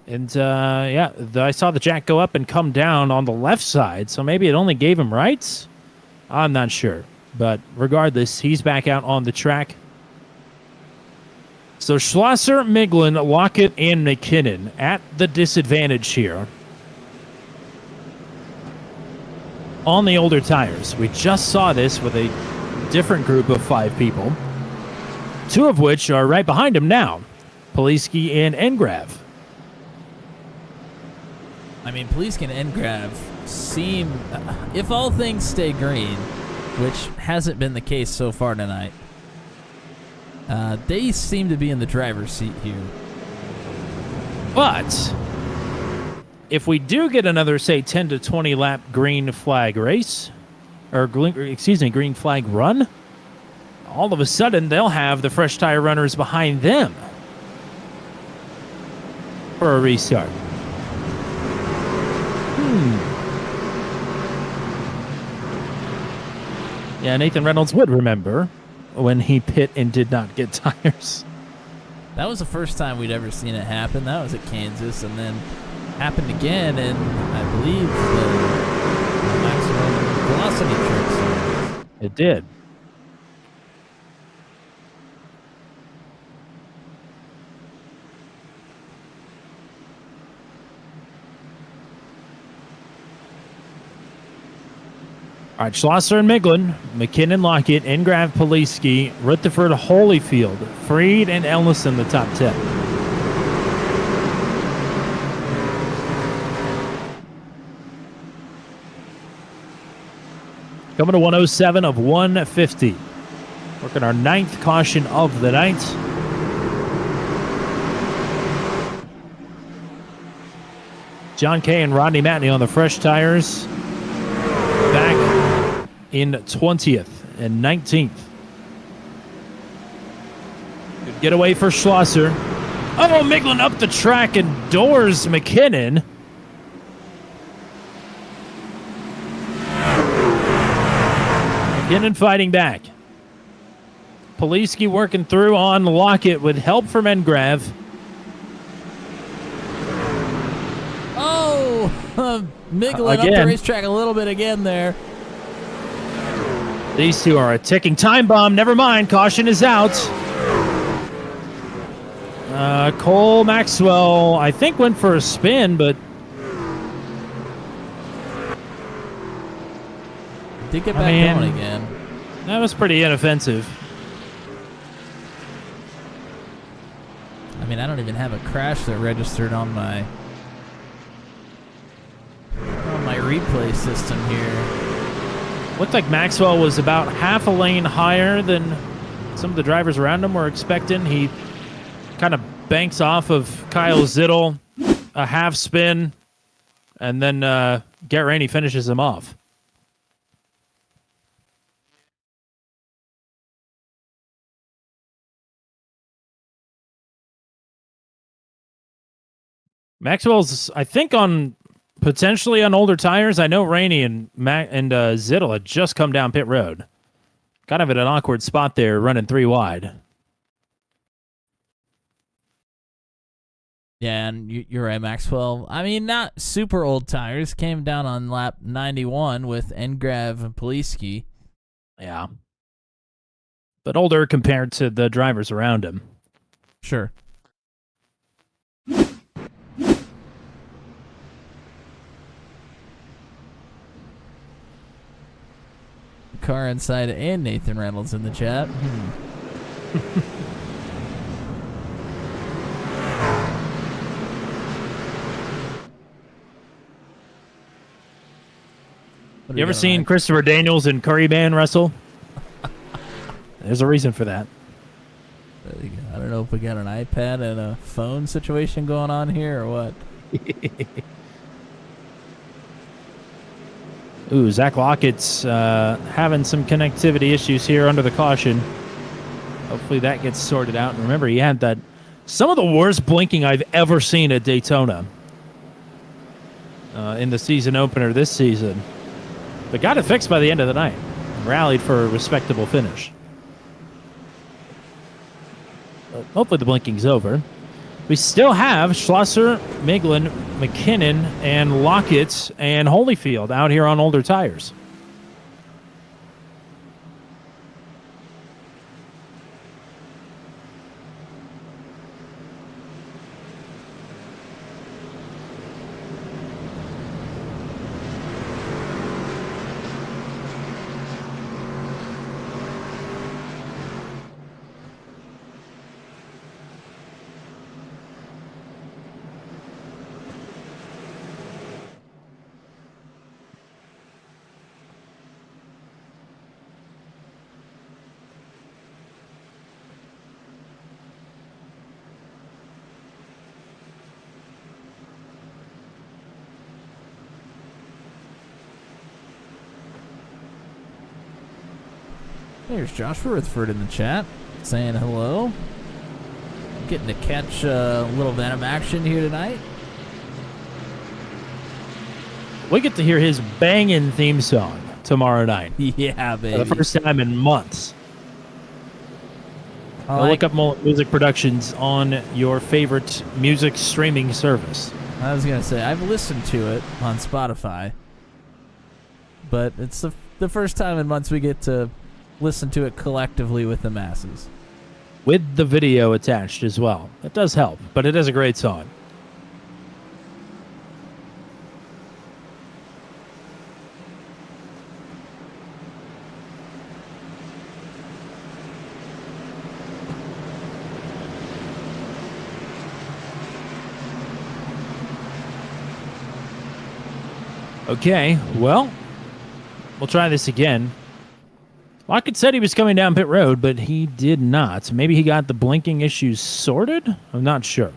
And I saw the jack go up and come down on the left side, so maybe it only gave him rights? I'm not sure. But regardless, he's back out on the track. So Schlosser, Miglin, Lockett, and McKinnon at the disadvantage here on the older tires. We just saw this with a different group of 5 people, 2 of which are right behind him now, Poliski and Engrav. I mean, Poliski and Engrav seem, if all things stay green, which hasn't been the case so far tonight, they seem to be in the driver's seat here. But if we do get another, say, 10 to 20 lap green flag race, green flag run, all of a sudden they'll have the fresh tire runners behind them for a restart. Yeah, Nathan Reynolds would remember when he pit and did not get tires. That was the first time we'd ever seen it happen. That was at Kansas, and then happened again, and I believe the maximum velocity tricks. It did. All right, Schlosser and Miglin, McKinnon, Lockett, Engrav, Poliski, Rutherford, Holyfield, Freed, and Ellis in the top 10. Coming to 107 of 150. Working our 9th caution of the night. John Kay and Rodney Matney on the fresh tires. Back in 20th and 19th. Good getaway for Schlosser. Oh, Miglin up the track and doors McKinnon. McKinnon fighting back. Poliski working through on Lockett with help from Engrav. Oh, Miglin up the racetrack a little bit again there. These two are a ticking time bomb. Never mind. Caution is out. Cole Maxwell, I think, went for a spin, but did get back going again. That was pretty inoffensive. I mean, I don't even have a crash that registered on my replay system here. Looked like Maxwell was about half a lane higher than some of the drivers around him were expecting. He kind of banks off of Kyle Zittel, a half spin, and then Garrett Rainey finishes him off. Maxwell's, I think, on potentially on older tires. I know Rainey and Zittel had just come down pit road. Kind of at an awkward spot there, running 3 wide. Yeah, and you're right, Maxwell. I mean, not super old tires. Came down on lap 91 with Engrav and Poliski. Yeah. But older compared to the drivers around him. Sure. Car Inside and Nathan Reynolds in the chat. You ever seen Christopher Daniels and Curry Band wrestle? There's a reason for that. I don't know if we got an iPad and a phone situation going on here or what. Ooh, Zach Lockett's having some connectivity issues here under the caution. Hopefully that gets sorted out. And remember, he had some of the worst blinking I've ever seen at Daytona in the season opener this season. But got it fixed by the end of the night. Rallied for a respectable finish. But hopefully the blinking's over. We still have Schlosser, Miglin, McKinnon, and Lockett and Holyfield out here on older tires. There's Josh Rutherford in the chat saying hello. Getting to catch a little Venom action here tonight. We get to hear his banging theme song tomorrow night. Yeah, baby. For the first time in months. Like, look up Mullet Music Productions on your favorite music streaming service. I was going to say, I've listened to it on Spotify. But it's the first time in months we get to listen to it collectively with the masses. With the video attached as well. It does help, but it is a great song. Okay, well, we'll try this again. Lockett said he was coming down pit road, but he did not. Maybe he got the blinking issues sorted? I'm not sure.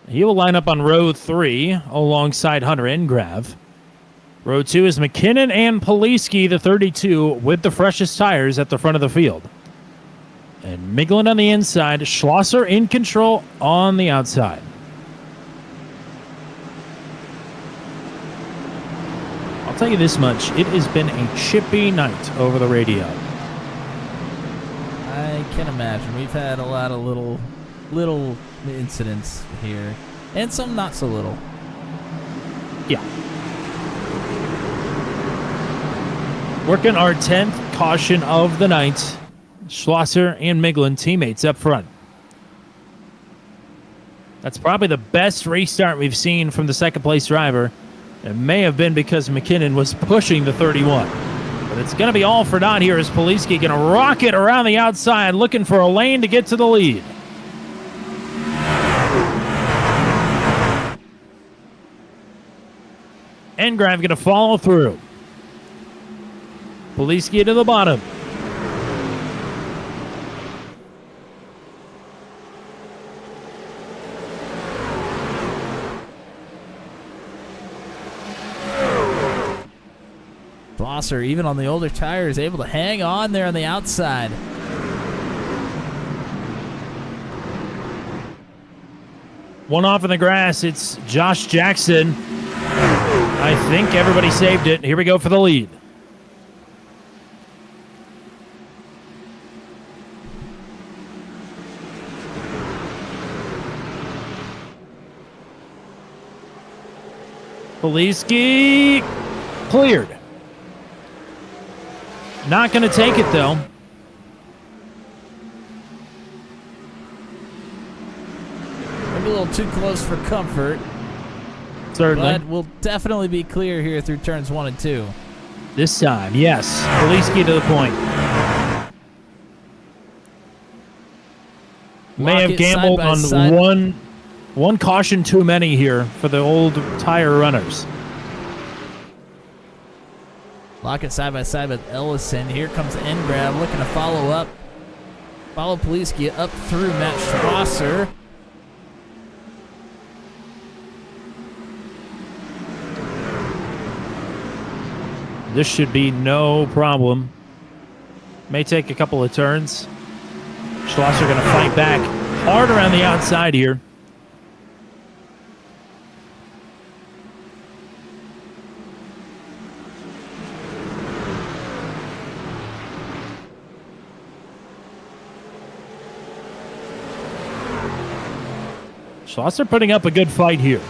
He will line up on row 3 alongside Hunter Engrav. Row 2 is McKinnon and Poliski, the 32, with the freshest tires at the front of the field. And Miglin on the inside, Schlosser in control on the outside. I'll tell you this much, it has been a chippy night over the radio. I can imagine. We've had a lot of little incidents here, and some not so little. Yeah. Working our 10th caution of the night. Schlosser and Miglin teammates up front. That's probably the best restart we've seen from the second place driver. It may have been because McKinnon was pushing the 31. But it's going to be all for naught here as Poliski going to rocket around the outside looking for a lane to get to the lead. Engrav going to follow through. Poliski to the bottom. Schlosser, even on the older tires, able to hang on there on the outside. One off in the grass. It's Josh Jackson. I think everybody saved it. Here we go for the lead. Poliski cleared. Not going to take it, though. Maybe a little too close for comfort. Certainly. But we'll definitely be clear here through turns 1 and 2. This time, yes. Poliski to the point. May have Lockett gambled side by on side. one caution too many here for the old tire runners. Lockett side by side with Ellison. Here comes Engrab looking to follow up. Follow Poliski up through Matt Schlosser. This should be no problem. May take a couple of turns. Schlosser going to fight back hard around the outside here. Schlosser putting up a good fight here.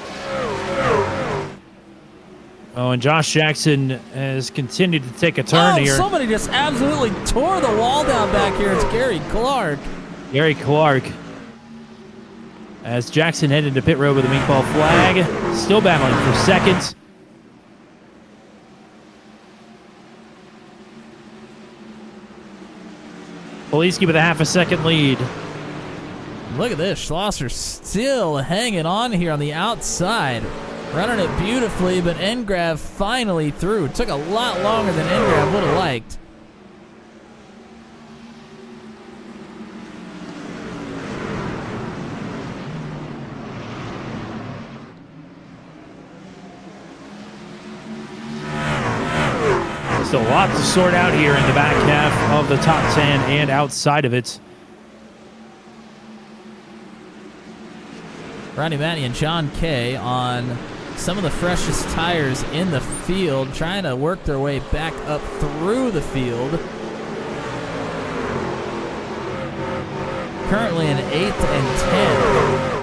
Oh, and Josh Jackson has continued to take a turn here. Somebody just absolutely tore the wall down back here. It's Gary Clark. Gary Clark. As Jackson headed to pit road with a meatball flag. Still battling for second. Poliski with a half a second lead. Look at this. Schlosser still hanging on here on the outside. Running it beautifully, but Engrav finally through. It took a lot longer than Engrav would have liked. Still a lot to sort out here in the back half of the top 10 and outside of it. Ronnie Matney and John Kay on some of the freshest tires in the field, trying to work their way back up through the field. Currently in 8th and 10th.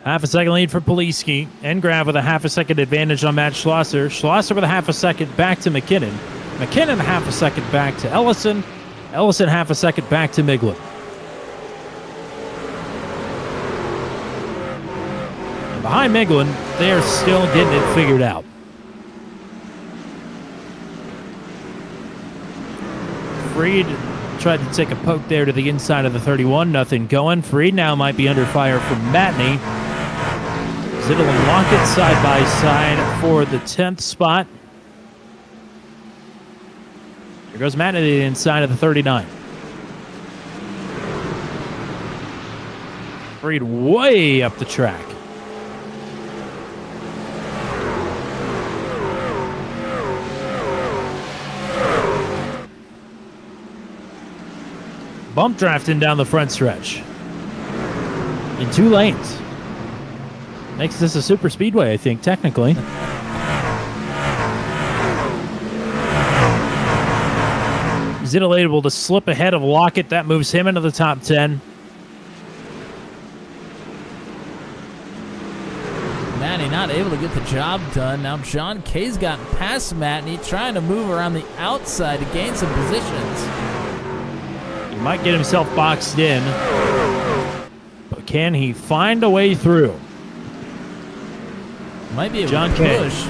Half a second lead for Poliski. Engrav with a half a second advantage on Matt Schlosser. Schlosser with a half a second back to McKinnon. McKinnon half a second back to Ellison. Ellison half a second back to Miglin. And behind Miglin, they're still getting it figured out. Freed tried to take a poke there to the inside of the 31. Nothing going. Freed now might be under fire from Matney. Zittel and Lockett side by side for the 10th spot. Here goes Matney to the inside of the 39. Freed way up the track. Bump drafting down the front stretch. In 2 lanes. Makes this a super speedway, I think, technically. Zittel able to slip ahead of Lockett. That moves him into the top 10. Matney not able to get the job done. Now John Kay's gotten past Matney, trying to move around the outside to gain some positions. He might get himself boxed in. But can he find a way through? Might be able John to Kay. push.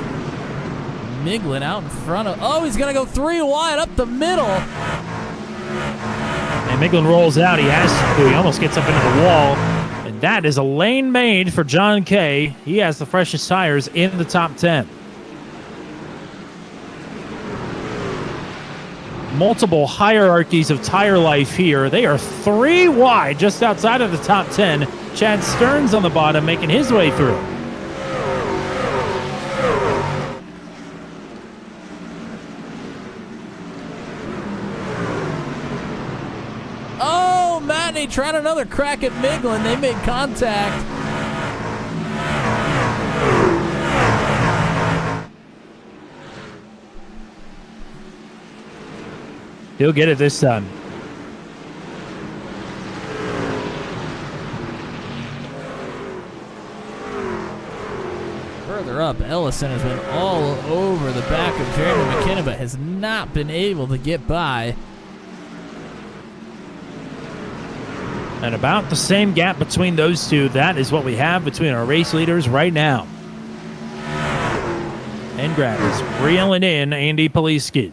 Miglin out in front of... Oh, he's going to go 3 wide up the middle. And Miglin rolls out. He has to. He almost gets up into the wall. And that is a lane made for John Kay. He has the freshest tires in the top 10. Multiple hierarchies of tire life here. They are 3 wide just outside of the top 10. Chad Stearns on the bottom making his way through. K trying another crack at Moogly. They made contact. He'll get it this time. Further up, Ellison has been all over the back of Jeremy McKinnon, but has not been able to get by. And about the same gap between those two. That is what we have between our race leaders right now. And Grab is reeling in Andy Poliski.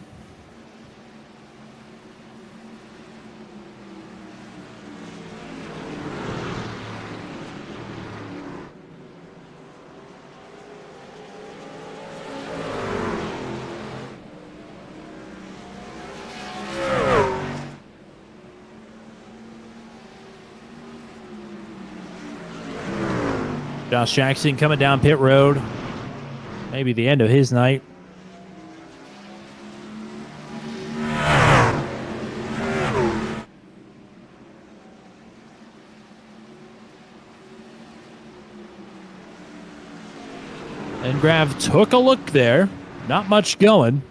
Josh Jackson coming down pit road. Maybe the end of his night. And Grav took a look there. Not much going.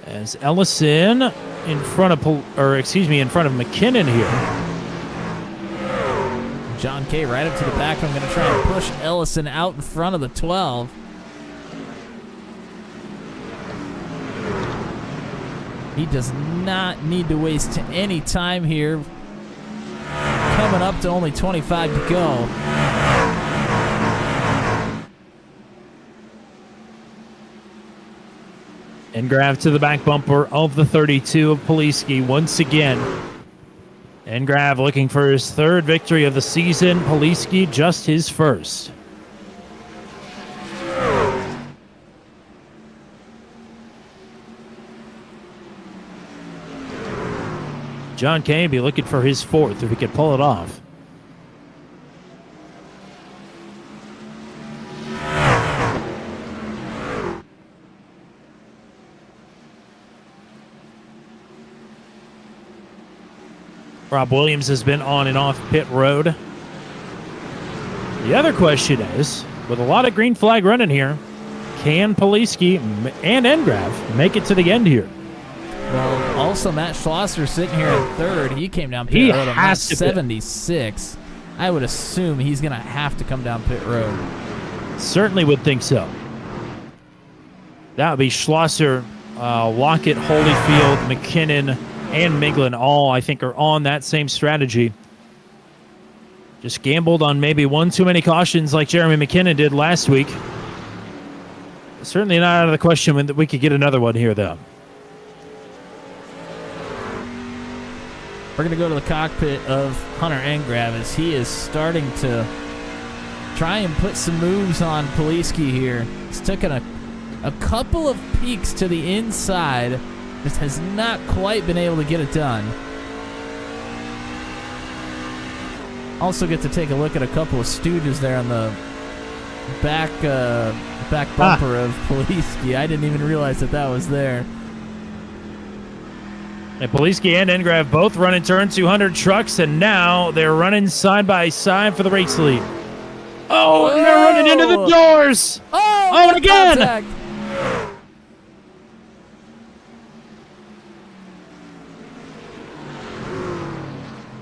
As Ellison in front of McKinnon here. John K right up to the back. I'm going to try and push Ellison out in front of the 12. He does not need to waste any time here. Coming up to only 25 to go. And Grav to the back bumper of the 32 of Poliski once again. And Grav looking for his third victory of the season. Poliski just his first. John Kane be looking for his fourth if he could pull it off. Rob Williams has been on and off pit road. The other question is, with a lot of green flag running here, can Poliski and Engrav make it to the end here? Well, also Matt Schlosser sitting here in third. He came down pit road on 76. I would assume he's going to have to come down pit road. Certainly would think so. That would be Schlosser, Lockett, Holyfield, McKinnon, and Miglin all, I think, are on that same strategy. Just gambled on maybe one too many cautions like Jeremy McKinnon did last week. Certainly not out of the question that we could get another one here, though. We're going to go to the cockpit of Hunter Engrav as he is starting to try and put some moves on Poliski here. He's taken a couple of peeks to the inside. Just has not quite been able to get it done. Also get to take a look at a couple of stooges there on the back bumper of Poliski. I didn't even realize that was there. And Poliski and Engrav both running turn 200 trucks, and now they're running side by side for the race lead. Oh, and they're running into the doors! Oh, and again! Contact.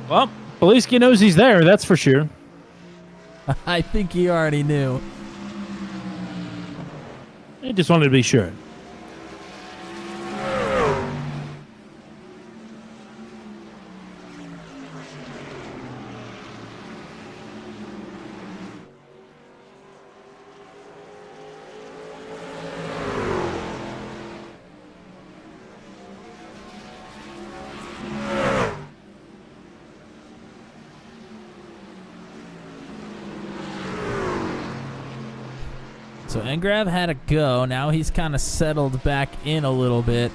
Well, Poliski knows he's there, that's for sure. I think he already knew. He just wanted to be sure. So Engrav had a go. Now he's kind of settled back in a little bit,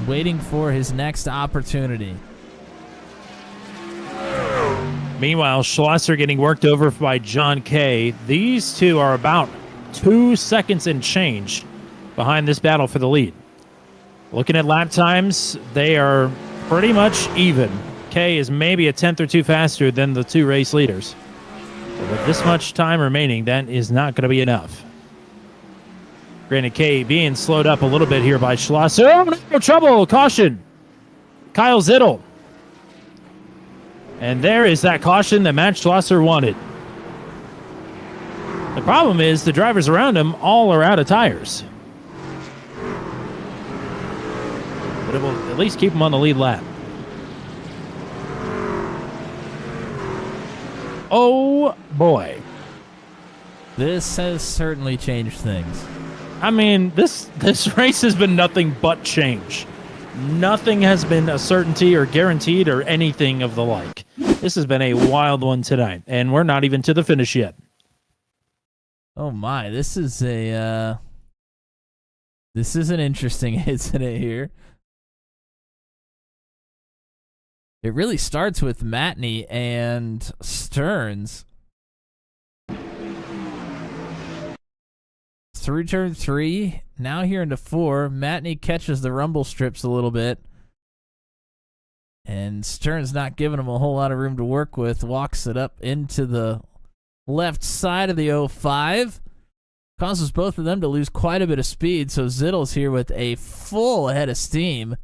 waiting for his next opportunity. Meanwhile, Schlosser getting worked over by John Kay. These two are about 2 seconds and change behind this battle for the lead. Looking at lap times, they are pretty much even. K is maybe a tenth or two faster than the two race leaders. But with this much time remaining, that is not going to be enough. Granted, K being slowed up a little bit here by Schlosser. Oh, no trouble. Caution. Kyle Zittel. And there is that caution that Matt Schlosser wanted. The problem is the drivers around him all are out of tires. But it will at least keep him on the lead lap. Oh, boy. This has certainly changed things. I mean, this race has been nothing but change. Nothing has been a certainty or guaranteed or anything of the like. This has been a wild one tonight, and we're not even to the finish yet. Oh my, this is an interesting incident here. It really starts with Matney and Stearns. Through turn 3, now here into 4, Matney catches the rumble strips a little bit. And Stearns not giving him a whole lot of room to work with, walks it up into the left side of the 05. Causes both of them to lose quite a bit of speed, so Zittel's here with a full head of steam.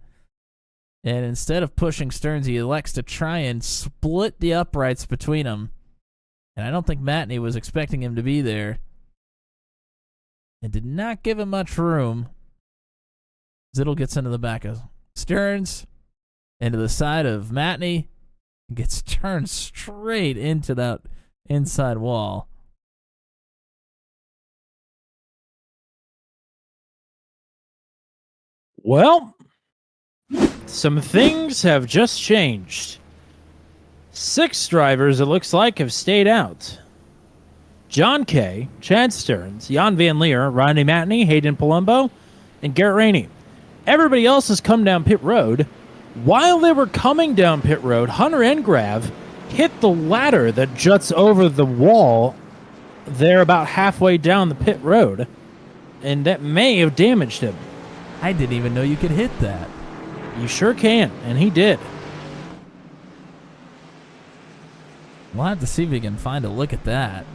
And instead of pushing Stearns, he elects to try and split the uprights between them. And I don't think Matney was expecting him to be there. It did not give him much room. Zittel gets into the back of Stearns, into the side of Matney, and gets turned straight into that inside wall. Well, some things have just changed. 6 drivers, it looks like, have stayed out. John Kay, Chad Stearns, Jan Van Leer, Rodney Matney, Hayden Palumbo, and Garrett Rainey. Everybody else has come down pit road. While they were coming down pit road, Hunter Engrav hit the ladder that juts over the wall there about halfway down the pit road, and that may have damaged him. I didn't even know you could hit that. You sure can, and he did. We'll have to see if we can find a look at that.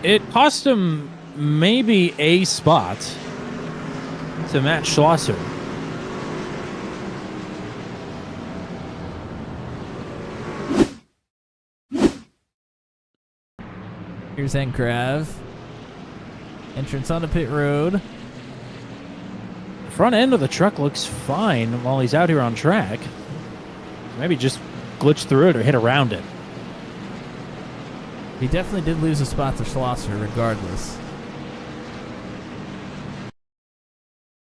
It cost him maybe a spot to Matt Schlosser. Here's Engrav. Entrance onto pit road. The front end of the truck looks fine while he's out here on track. Maybe just glitch through it or hit around it. He definitely did lose a spot to Schlosser regardless.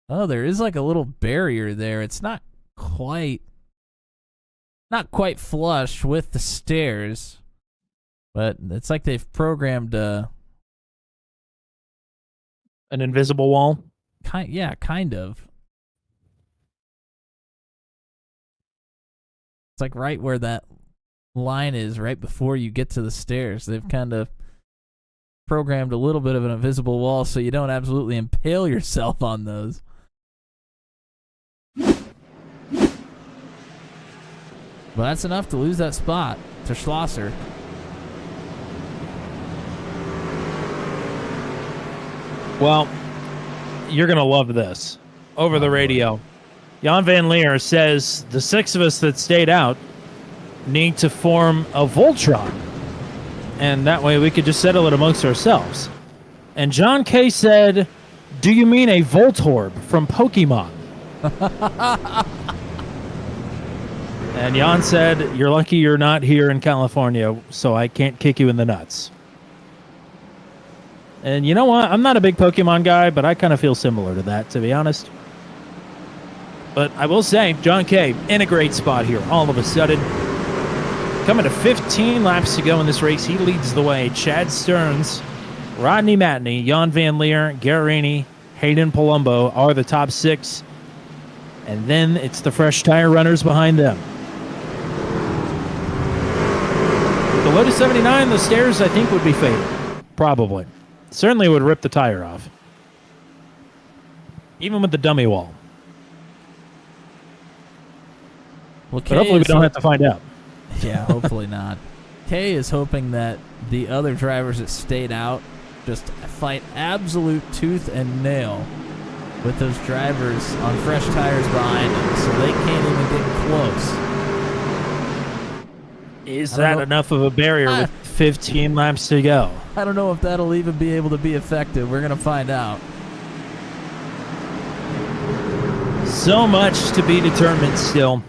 Oh, there is like a little barrier there. It's not quite flush with the stairs, but it's like they've programmed an invisible wall. Kind of. It's like right where that line is, right before you get to the stairs. They've kind of programmed a little bit of an invisible wall so you don't absolutely impale yourself on those. But that's enough to lose that spot to Schlosser. Well, you're going to love this. Over the radio, Jan Van Leer says the 6 of us that stayed out need to form a Voltron. And that way we could just settle it amongst ourselves. And John Kay said, "Do you mean a Voltorb from Pokemon?" And Jan said, "You're lucky you're not here in California, so I can't kick you in the nuts." And you know what? I'm not a big Pokemon guy, but I kind of feel similar to that, to be honest. But I will say, John Kay in a great spot here, all of a sudden. Coming to 15 laps to go in this race, he leads the way. Chad Stearns, Rodney Matney, Jan Van Leer, Garrett Rainey, Hayden Palumbo are the top 6. And then it's the fresh tire runners behind them. The Below to 79, the stairs, I think, would be fatal. Probably. Certainly would rip the tire off. Even with the dummy wall. Well, But hopefully we don't have to find out. Yeah, hopefully not. Kay is hoping that the other drivers that stayed out just fight absolute tooth and nail with those drivers on fresh tires behind them, so they can't even get close. Is that enough of a barrier with 15 laps to go? I don't know if that'll even be able to be effective. We're going to find out. So much to be determined still.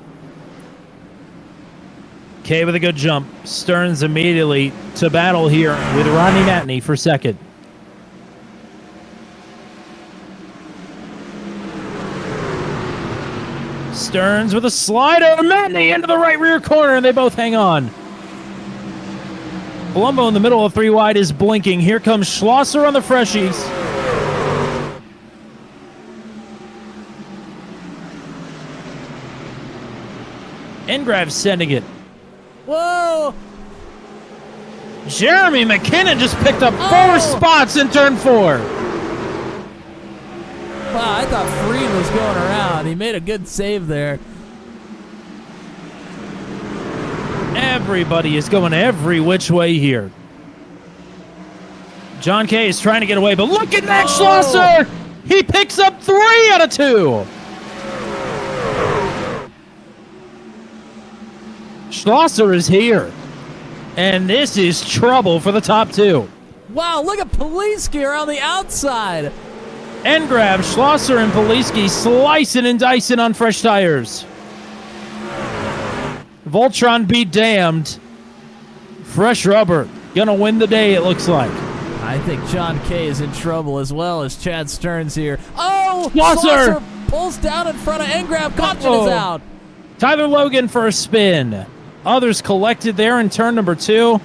Kay with a good jump. Stearns immediately to battle here with Rodney Matney for second. Stearns with a slider. Matney into the right rear corner, and they both hang on. Colombo in the middle of 3 wide is blinking. Here comes Schlosser on the freshies. Engrav sending it. Whoa! Jeremy McKinnon just picked up 4 spots in turn 4. Wow, I thought Freed was going around. He made a good save there. Everybody is going every which way here. John Kay is trying to get away, but look at Max Schlosser! He picks up 3 out of 2. Schlosser is here. And this is trouble for the top 2. Wow, look at Poliski around the outside. Engrav, Schlosser, and Poliski slicing and dicing on fresh tires. Voltron be damned. Fresh rubber. Gonna win the day, it looks like. I think John Kay is in trouble as well as Chad Stearns here. Oh! Schlosser pulls down in front of Engrav. Caution is out. Tyler Logan for a spin. Others collected there in turn number 2.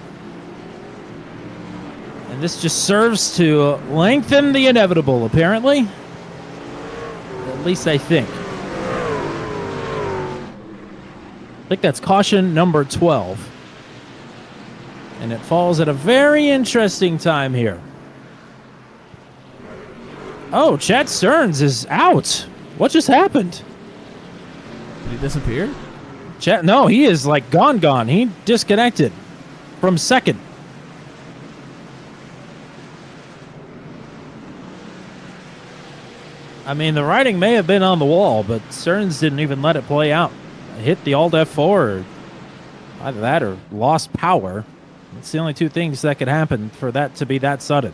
And this just serves to lengthen the inevitable, apparently. At least I think. I think that's caution number 12. And it falls at a very interesting time here. Oh, Chad Stearns is out. What just happened? Did he disappear? No, he is like gone. He disconnected from second. I mean, the writing may have been on the wall, but Stearns didn't even let it play out. Hit the Alt F4, or either that or lost power. It's the only 2 things that could happen for that to be that sudden.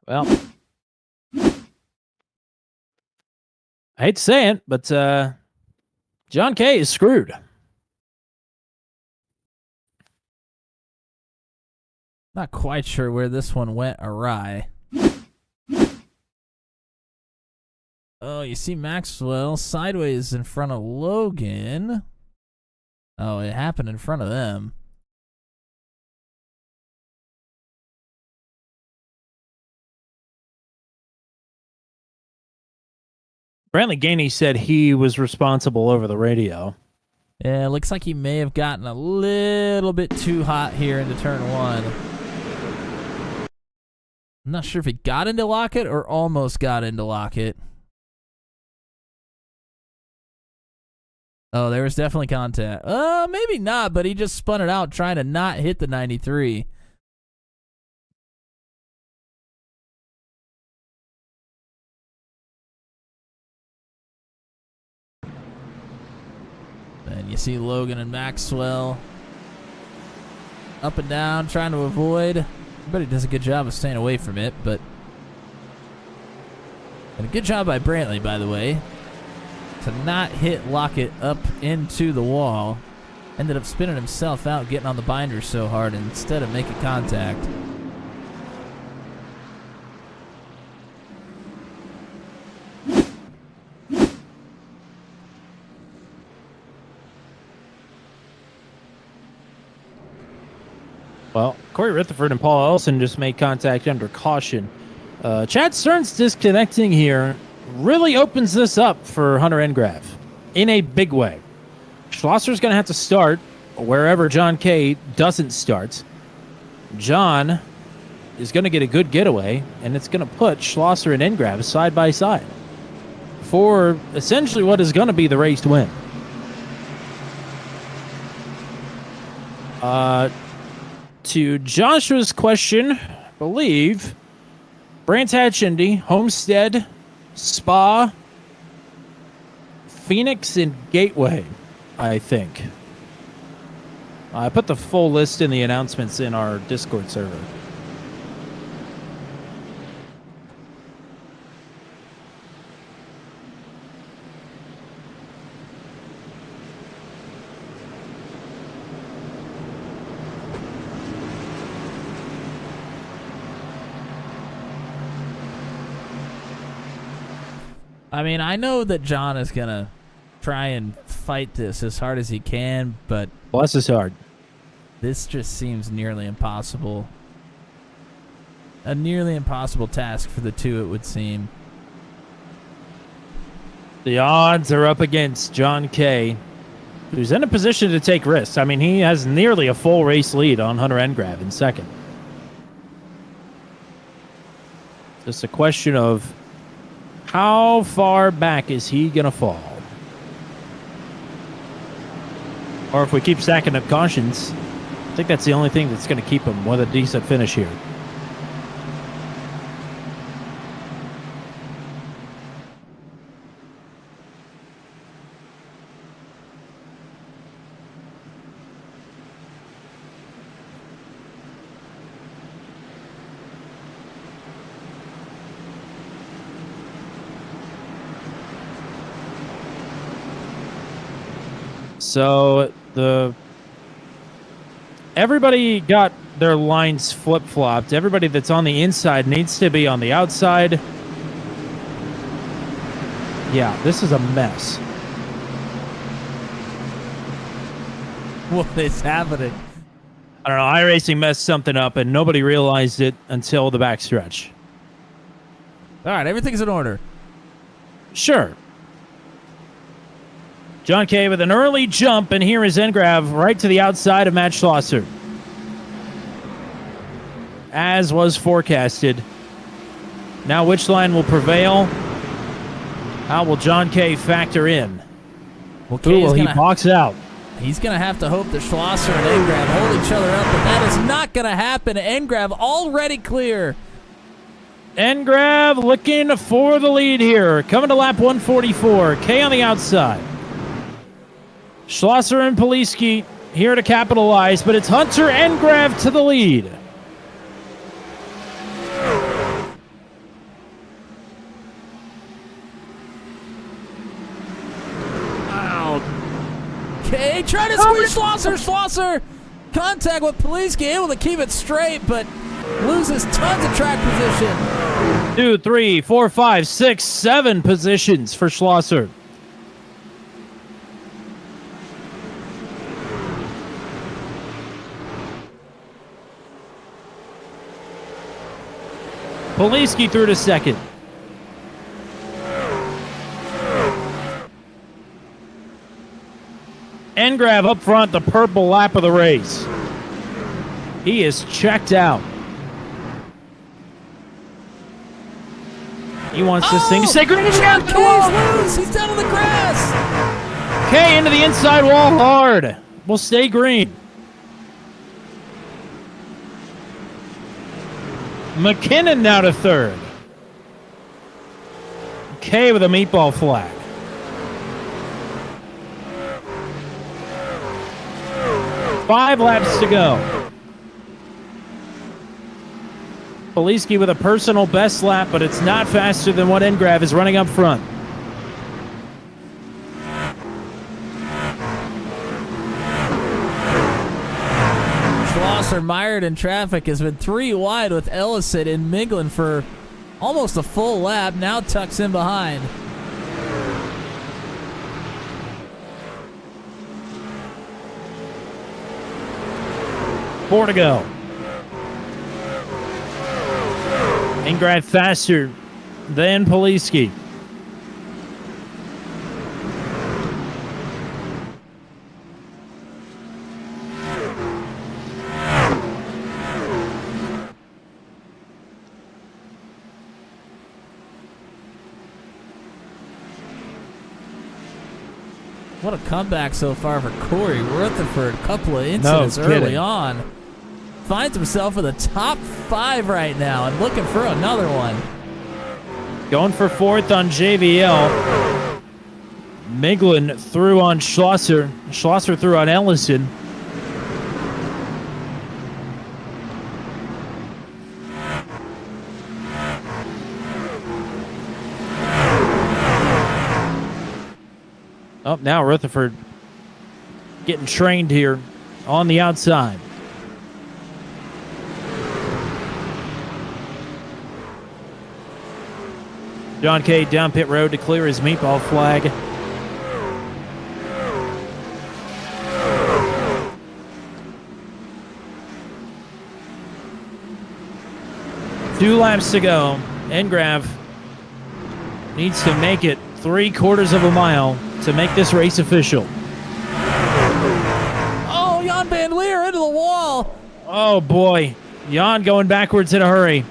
Well, I hate to say it, but John Kay is screwed. Not quite sure where this one went awry. Oh, you see Maxwell sideways in front of Logan. Oh, it happened in front of them. Brantley Gainey said he was responsible over the radio. Yeah, it looks like he may have gotten a little bit too hot here into turn 1. I'm not sure if he got into Lockett or almost got into Lockett. Oh, there was definitely contact. Maybe not, but he just spun it out trying to not hit the 93. And you see Logan and Maxwell up and down, trying to avoid. But he does a good job of staying away from it, but... And a good job by Brantley, by the way, to not hit Lockett up into the wall. Ended up spinning himself out, getting on the binder so hard instead of making contact. Well, Corey Rutherford and Paul Ellison just made contact under caution. Chad Stearns disconnecting here really opens this up for Hunter Engrav in a big way. Schlosser's going to have to start wherever John Kay doesn't start. John is going to get a good getaway, and it's going to put Schlosser and Engrav side by side for essentially what is going to be the race to win. To Joshua's question, I believe Brands Hatch Indy, Homestead, Spa, Phoenix, and Gateway, I think. I put the full list in the announcements in our Discord server. I mean, I know that John is going to try and fight this as hard as he can, but Bless his heart. this just seems nearly impossible. A nearly impossible task for the two, it would seem. The odds are up against John Kay, who's in a position to take risks. I mean, he has nearly a full race lead on Hunter Engrav in second. Just a question of how far back is he going to fall? Or if we keep stacking up cautions, I think that's the only thing that's going to keep him with a decent finish here. So everybody got their lines flip-flopped. Everybody that's on the inside needs to be on the outside. Yeah, this is a mess. What is happening? I don't know. iRacing messed something up, and nobody realized it until the backstretch. All right, everything's in order. Sure. John Kay with an early jump, and here is Engrav right to the outside of Matt Schlosser. As was forecasted. Now which line will prevail? How will John Kay factor in? Well, Who will he box out? He's going to have to hope that Schlosser and Engrav hold each other up, but that is not going to happen. Engrav already clear. Engrav looking for the lead here. Coming to lap 144. Kay on the outside. Schlosser and Poliski here to capitalize, but it's Hunter Engrav to the lead. Wow. Okay, trying to squeeze Schlosser. Schlosser contact with Poliski, able to keep it straight, but loses tons of track position. 2, 3, 4, 5, 6, 7 positions for Schlosser. Poliski through to second. Engrav up front, the purple lap of the race. He is checked out. He wants this thing to stay green. John Kay's loose. He's down on the grass. Kay into the inside wall hard. Will stay green. McKinnon now to third. Kay with a meatball flag. Five laps to go. Poliski with a personal best lap, but it's not faster than what Engrav is running up front. Schlosser, mired in traffic, has been 3 wide with Ellison and Miglin for almost a full lap. Now tucks in behind. Four to go. Engrav faster than Poliski. What a comeback so far for Corey Rutherford. A couple of incidents early on. Finds himself in the top 5 right now and looking for another one. Going for 4th on JVL. Miglin threw on Schlosser. Schlosser threw on Ellison. Oh, now Rutherford getting trained here on the outside. John Kay down pit road to clear his meatball flag. Two laps to go. Engrav needs to make it 3/4 of a mile to make this race official. Oh, Jan Van Leer into the wall. Oh, boy. Jan going backwards in a hurry.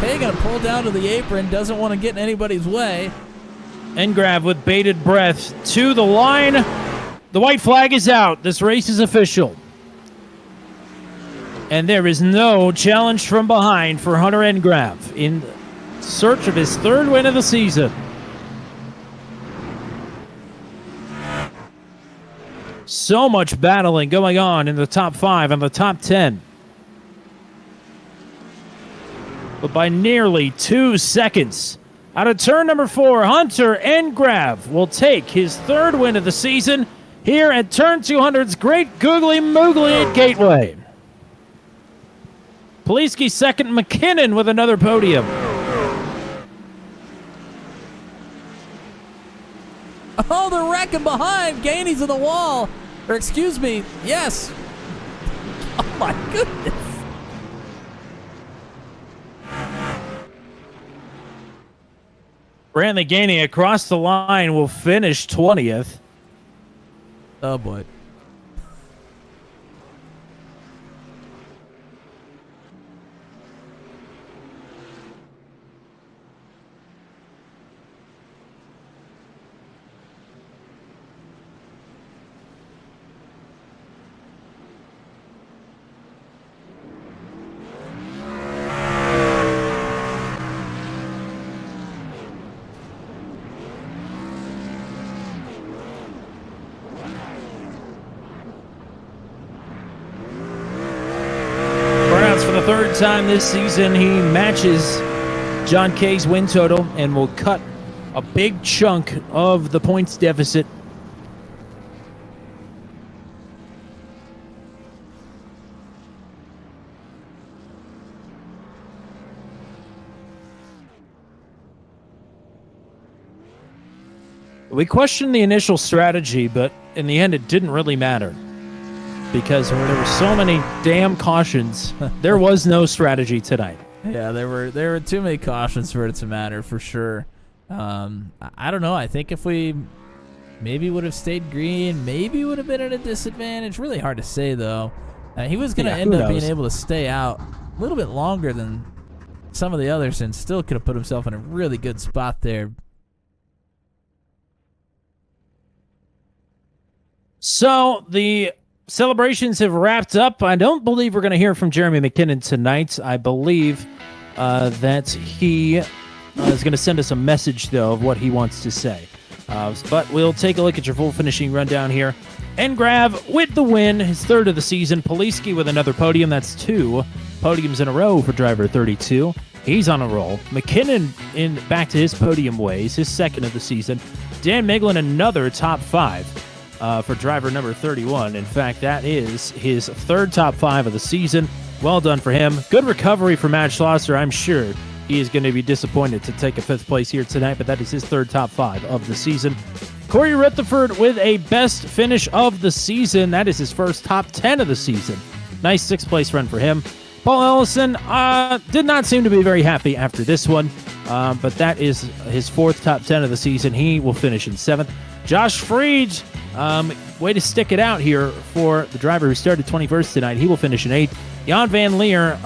Kay gonna pull down to the apron, doesn't want to get in anybody's way. Engrav with bated breath to the line. The white flag is out. This race is official. And there is no challenge from behind for Hunter Engrav in search of his 3rd win of the season. So much battling going on in the top 5 and the top 10. But by nearly 2 seconds, out of turn number 4, Hunter Engrav will take his 3rd win of the season here at turn 200's Great Googly Moogly at Gateway. Poliski 2nd, McKinnon with another podium. Oh, they're wrecking behind. Gainey's in the wall. Or excuse me, yes. Oh my goodness. Brantley Gainey across the line will finish 20th. Oh boy. For the 3rd time this season, he matches John Kay's win total and will cut a big chunk of the points deficit. We questioned the initial strategy, but in the end, it didn't really matter. Because there were so many damn cautions, there was no strategy tonight. Yeah, there were too many cautions for it to matter, for sure. I don't know. I think if we maybe would have stayed green, maybe would have been at a disadvantage. Really hard to say, though. He was going to end up being able to stay out a little bit longer than some of the others and still could have put himself in a really good spot there. So the celebrations have wrapped up. I don't believe we're going to hear from Jeremy McKinnon tonight. I believe that he is going to send us a message, though, of what he wants to say. But we'll take a look at your full finishing rundown here. Engrav with the win, his 3rd of the season. Poliski with another podium. That's 2 podiums in a row for driver 32. He's on a roll. McKinnon back to his podium ways, his 2nd of the season. Dan Miglin, another top 5. For driver number 31. In fact, that is his 3rd top 5 of the season. Well done for him. Good recovery for Matt Schlosser. I'm sure he is going to be disappointed to take a 5th place here tonight, but that is his 3rd top 5 of the season. Corey Rutherford with a best finish of the season. That is his first top 10 of the season. Nice 6th place run for him. Paul Ellison did not seem to be very happy after this one, but that is his 4th top 10 of the season. He will finish in 7th. Josh Freed, way to stick it out here for the driver who started 21st tonight. He will finish in 8th. Jan Van Leer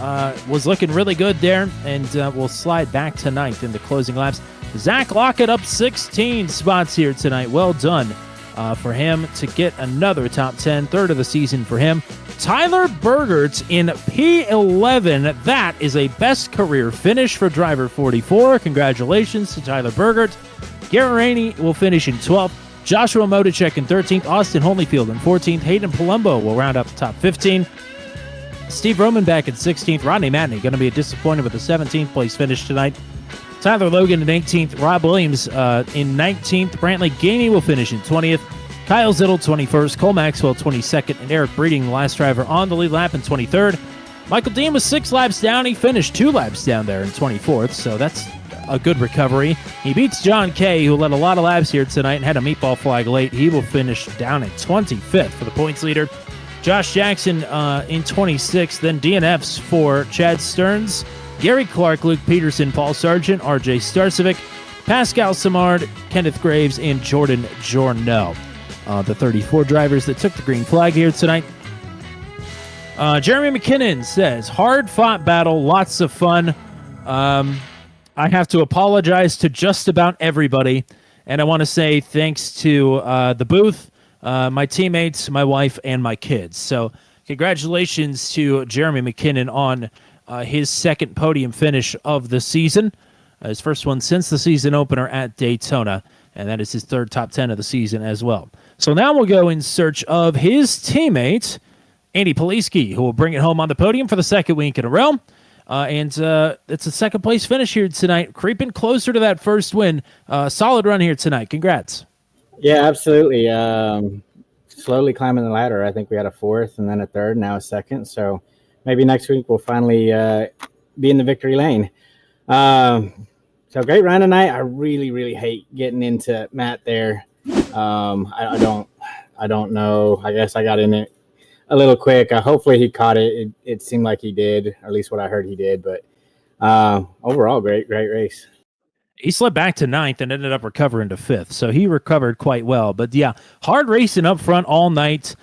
was looking really good there and will slide back to 9th in the closing laps. Zach Lockett up 16 spots here tonight. Well done for him to get another top 10, third of the season for him. Tyler Bergert in P11. That is a best career finish for driver 44. Congratulations to Tyler Bergert. Garrett Rainey will finish in 12th. Joshua Modicek in 13th. Austin Holyfield in 14th. Hayden Palumbo will round up the top 15. Steve Roman back in 16th. Rodney Matney going to be disappointed with the 17th place finish tonight. Tyler Logan in 18th. Rob Williams in 19th. Brantley Gainey will finish in 20th. Kyle Zittel, 21st. Cole Maxwell, 22nd. And Eric Breeding, the last driver on the lead lap, in 23rd. Michael Dean was 6 laps down. He finished 2 laps down there in 24th, so that's a good recovery. He beats John Kay, who led a lot of laps here tonight and had a meatball flag late. He will finish down at 25th for the points leader. Josh Jackson in 26th. Then DNFs for Chad Stearns, Gary Clark, Luke Peterson, Paul Sargent, RJ Starcevic, Pascal Samard, Kenneth Graves, and Jordan Jorno. The 34 drivers that took the green flag here tonight. Jeremy McKinnon says, hard-fought battle, lots of fun. I have to apologize to just about everybody, and I want to say thanks to the booth, my teammates, my wife, and my kids. So congratulations to Jeremy McKinnon on his second podium finish of the season, his first one since the season opener at Daytona, and that is his third top 10 of the season as well. So now we'll go in search of his teammate, Andy Poliski, who will bring it home on the podium for the second week in a row. And it's a second place finish here tonight, creeping closer to that first win. Solid run here tonight. Congrats. Yeah, absolutely. Slowly climbing the ladder. I think we had a 4th and then a 3rd, now a 2nd. So maybe next week we'll finally be in the victory lane. So great run tonight. I really, really hate getting into Matt there. I don't know. I guess I got in it a little quick. Hopefully he caught it. It seemed like he did, or at least what I heard he did. But overall, great race. He slipped back to 9th and ended up recovering to 5th. So he recovered quite well. But yeah, hard racing up front all night.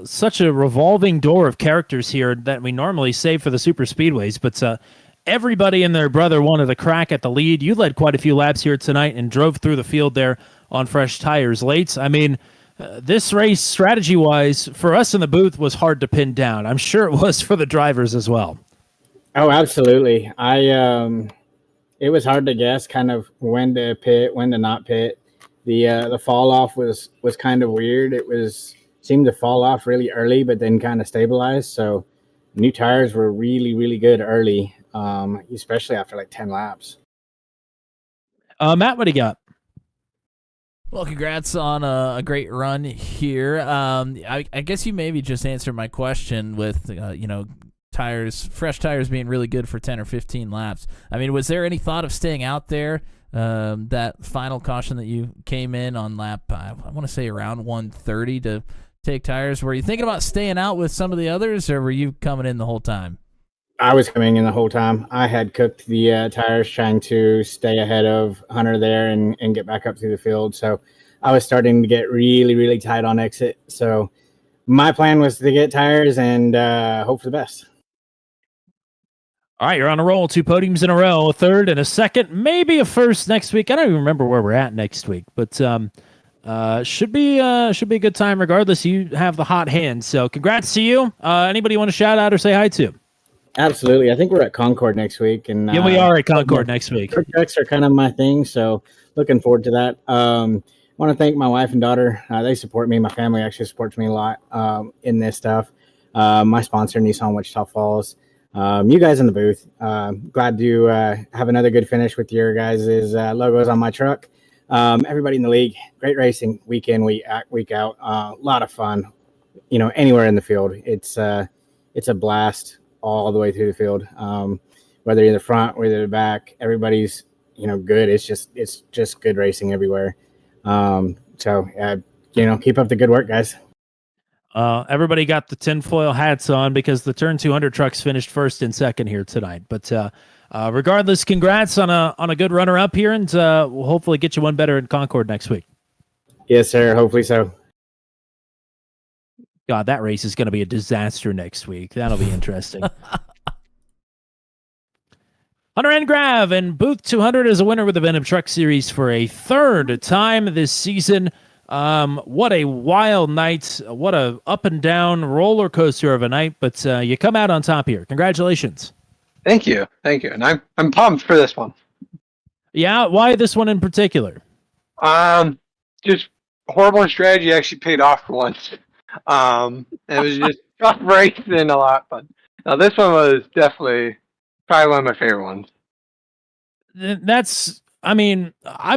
Such a revolving door of characters here that we normally save for the super speedways. But everybody and their brother wanted a crack at the lead. You led quite a few laps here tonight and drove through the field there on fresh tires late. This race, strategy-wise, for us in the booth was hard to pin down. I'm sure it was for the drivers as well. Oh, absolutely. It was hard to guess kind of when to pit, when to not pit. The fall off was kind of weird. Seemed to fall off really early, but then kind of stabilized. So new tires were really, really good early, especially after like 10 laps. Matt, what do you got? Well, congrats on a great run here. I guess you maybe just answered my question with, fresh tires being really good for 10 or 15 laps. Was there any thought of staying out there? That final caution that you came in on lap, I want to say around 130 to take tires. Were you thinking about staying out with some of the others, or were you coming in the whole time? I was coming in the whole time. I had cooked the tires trying to stay ahead of Hunter there and get back up through the field. So I was starting to get really, really tight on exit. So my plan was to get tires and hope for the best. All right, you're on a roll. 2 podiums in a row, a 3rd and a 2nd, maybe a 1st next week. I don't even remember where we're at next week, but should be a good time regardless. You have the hot hand, so congrats to you. Anybody you want to shout out or say hi to? Absolutely. I think we're at Concord next week. And yeah, we are at Concord next week. Trucks are kind of my thing, so looking forward to that. I want to thank my wife and daughter. They support me. My family actually supports me a lot in this stuff. My sponsor, Nissan Wichita Falls. You guys in the booth. Glad to have another good finish with your guys' logos on my truck. Everybody in the league, great racing week in, week out. A lot of fun. Anywhere in the field, it's a blast all the way through the field. Whether you're in the front, whether you're the back, everybody's good. It's just good racing everywhere. So keep up the good work, guys. Everybody got the tinfoil hats on because the Turn 200 trucks finished 1st and 2nd here tonight. But regardless, congrats on a good runner-up here, and we'll hopefully get you one better in Concord next week. Yes, sir. Hopefully so. God, that race is going to be a disaster next week. That'll be interesting. Hunter and Grav and Booth 200 is a winner with the Venom Truck Series for a third time this season. What a wild night. What a up and down roller coaster of a night, but you come out on top here. Congratulations. Thank you. And I'm pumped for this one. Yeah, why this one in particular? Just horrible strategy actually paid off for once. It was just tough racing a lot, but now this one was definitely probably one of my favorite ones. I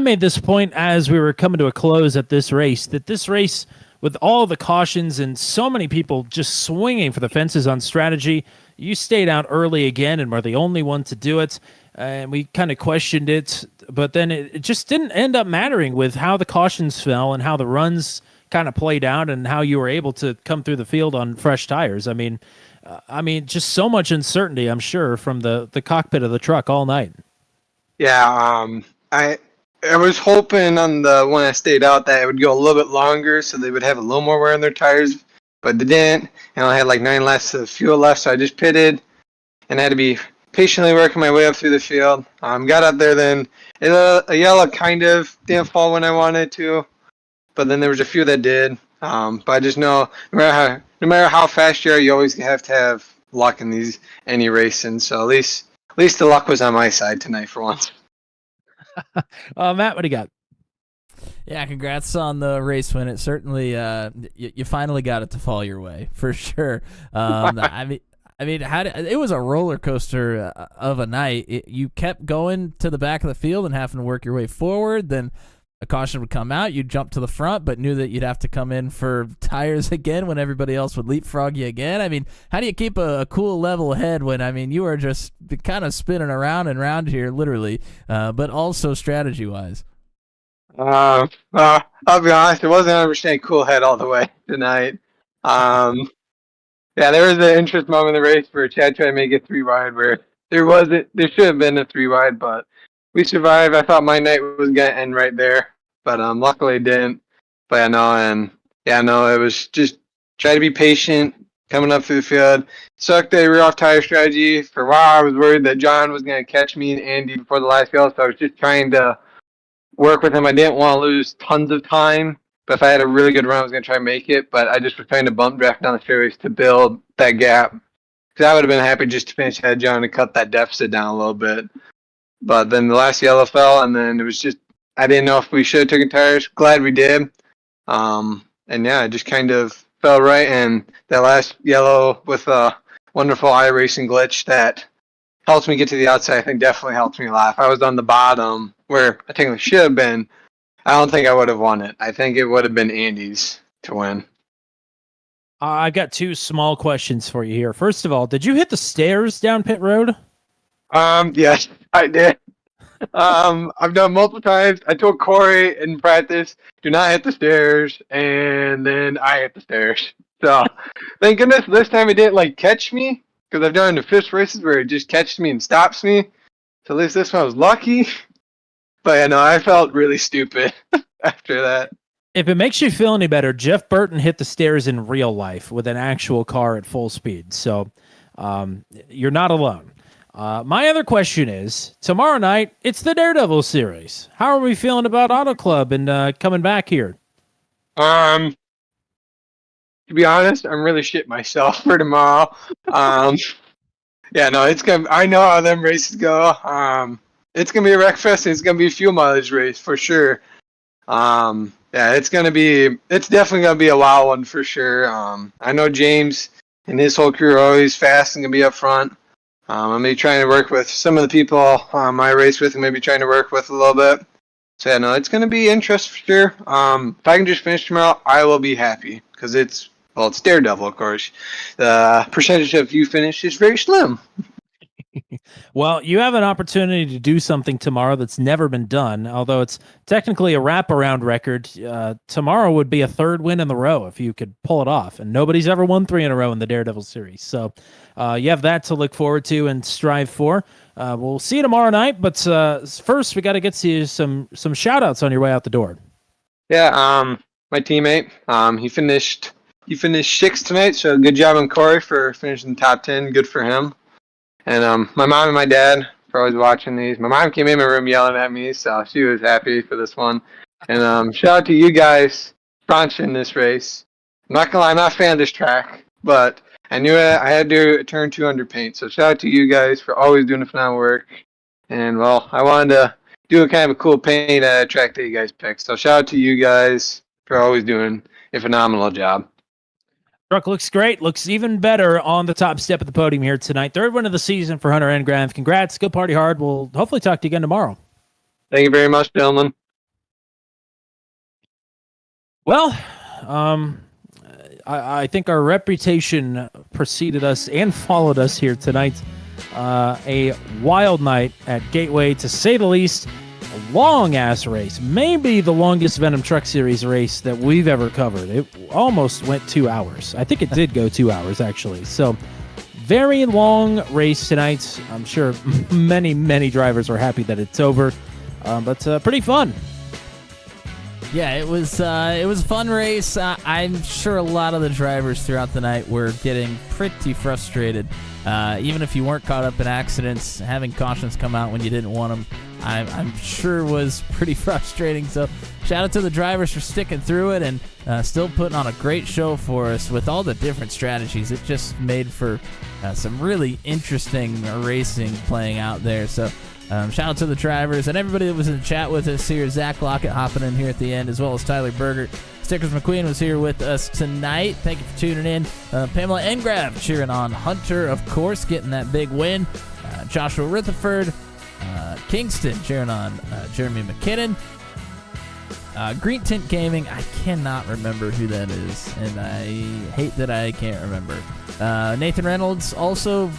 made this point as we were coming to a close at this race, that this race, with all the cautions and so many people just swinging for the fences on strategy, you stayed out early again and were the only one to do it. And we kind of questioned it, but then it just didn't end up mattering with how the cautions fell and how the runs kind of played out and how you were able to come through the field on fresh tires. Just so much uncertainty, I'm sure, from the cockpit of the truck all night. Yeah, I was hoping on the one I stayed out that it would go a little bit longer so they would have a little more wear on their tires, but they didn't. And I had like 9 laps of fuel left, so I just pitted and I had to be patiently working my way up through the field. Got up there then. A yellow kind of didn't fall when I wanted to, but then there was a few that did. But I just know no matter how fast you are, you always have to have luck in any racing. So at least the luck was on my side tonight for once. Matt, what do you got? Yeah, congrats on the race win. It certainly you finally got it to fall your way for sure. It was a roller coaster of a night. You kept going to the back of the field and having to work your way forward. Then a caution would come out. You'd jump to the front, but knew that you'd have to come in for tires again when everybody else would leapfrog you again. How do you keep a cool level head when, you are just kind of spinning around and around here, literally, but also strategy-wise? I'll be honest, it wasn't 100% cool head all the way tonight. Yeah, there was an interest moment in the race where Chad tried to make it 3 wide where there should have been a 3 wide, but we survived. I thought my night was going to end right there, but luckily it didn't. But it was just try to be patient coming up through the field. Sucked that we were off tire strategy. For a while, I was worried that John was going to catch me and Andy before the last yellow, so I was just trying to work with him. I didn't want to lose tons of time, but if I had a really good run, I was going to try and make it. But I just was trying to bump draft down the fairways to build that gap. Because I would have been happy just to finish ahead of John and cut that deficit down a little bit. But then the last yellow fell, and then it was just, I didn't know if we should have taken tires. Glad we did. It just kind of fell right. And that last yellow with a wonderful iRacing glitch that helped me get to the outside, I think definitely helped me a lot. If I was on the bottom, where I technically should have been, I don't think I would have won it. I think it would have been Andy's to win. I got 2 small questions for you here. First of all, did you hit the stairs down pit road? Yes, I did. I've done multiple times. I told Corey in practice, do not hit the stairs, and then I hit the stairs. So, thank goodness this time it didn't catch me, because I've done the 5th races where it just catches me and stops me. So at least this one I was lucky. But I felt really stupid after that. If it makes you feel any better, Jeff Burton hit the stairs in real life with an actual car at full speed. So you're not alone. My other question is, tomorrow night, it's the Daredevil series. How are we feeling about Auto Club and coming back here? To be honest, I'm really shit myself for tomorrow. I know how them races go. It's gonna be a wreck fest, and it's gonna be a fuel mileage race for sure. It's definitely gonna be a wild one for sure. I know James and his whole crew are always fast and gonna be up front. I'm gonna be trying to work with some of the people I race with, and maybe trying to work with a little bit. So it's gonna be interesting for sure. If I can just finish tomorrow, I will be happy because it's Daredevil, of course. The percentage of you finish is very slim. Well, you have an opportunity to do something tomorrow that's never been done, although it's technically a wraparound record. Tomorrow would be a 3rd win in a row if you could pull it off, and nobody's ever won 3 in a row in the Daredevil series. So you have that to look forward to and strive for. We'll see you tomorrow night, but first we got to get to you some shout-outs on your way out the door. Yeah, my teammate, he finished 6th tonight, so good job on Corey for finishing top 10. Good for him. And my mom and my dad for always watching these. My mom came in my room yelling at me, so she was happy for this one. And shout out to you guys sponsoring this race. I'm not gonna lie, I'm not a fan of this track, but I knew I had to turn 200 paint. So shout out to you guys for always doing the phenomenal work. And well, I wanted to do a kind of a cool paint track that you guys picked. So shout out to you guys for always doing a phenomenal job. Truck looks great. Looks even better on the top step of the podium here tonight. Third win of the season for Hunter Engrav. Congrats. Go party hard. We'll hopefully talk to you again tomorrow. Thank you very much, gentlemen. Well, I think our reputation preceded us and followed us here tonight. A wild night at Gateway, to say the least. A long-ass race. Maybe the longest Venom Truck Series race that we've ever covered. It almost went 2 hours. I think it did go 2 hours, actually. So, very long race tonight. I'm sure many, many drivers are happy that it's over. But pretty fun. Yeah, it was a fun race. I'm sure a lot of the drivers throughout the night were getting pretty frustrated. Even if you weren't caught up in accidents, having cautions come out when you didn't want them, I'm sure was pretty frustrating. So shout out to the drivers for sticking through it and still putting on a great show for us with all the different strategies. It just made for some really interesting racing playing out there. So shout out to the drivers and everybody that was in the chat with us here. Zach Lockett hopping in here at the end, as well as Tyler Berger. Stickers McQueen was here with us tonight. Thank you for tuning in. Pamela Engrav cheering on Hunter, of course, getting that big win. Joshua Rutherford, Kingston cheering on Jeremy McKinnon. Green Tint Gaming, I cannot remember who that is, and I hate that I can't remember. Nathan Reynolds, also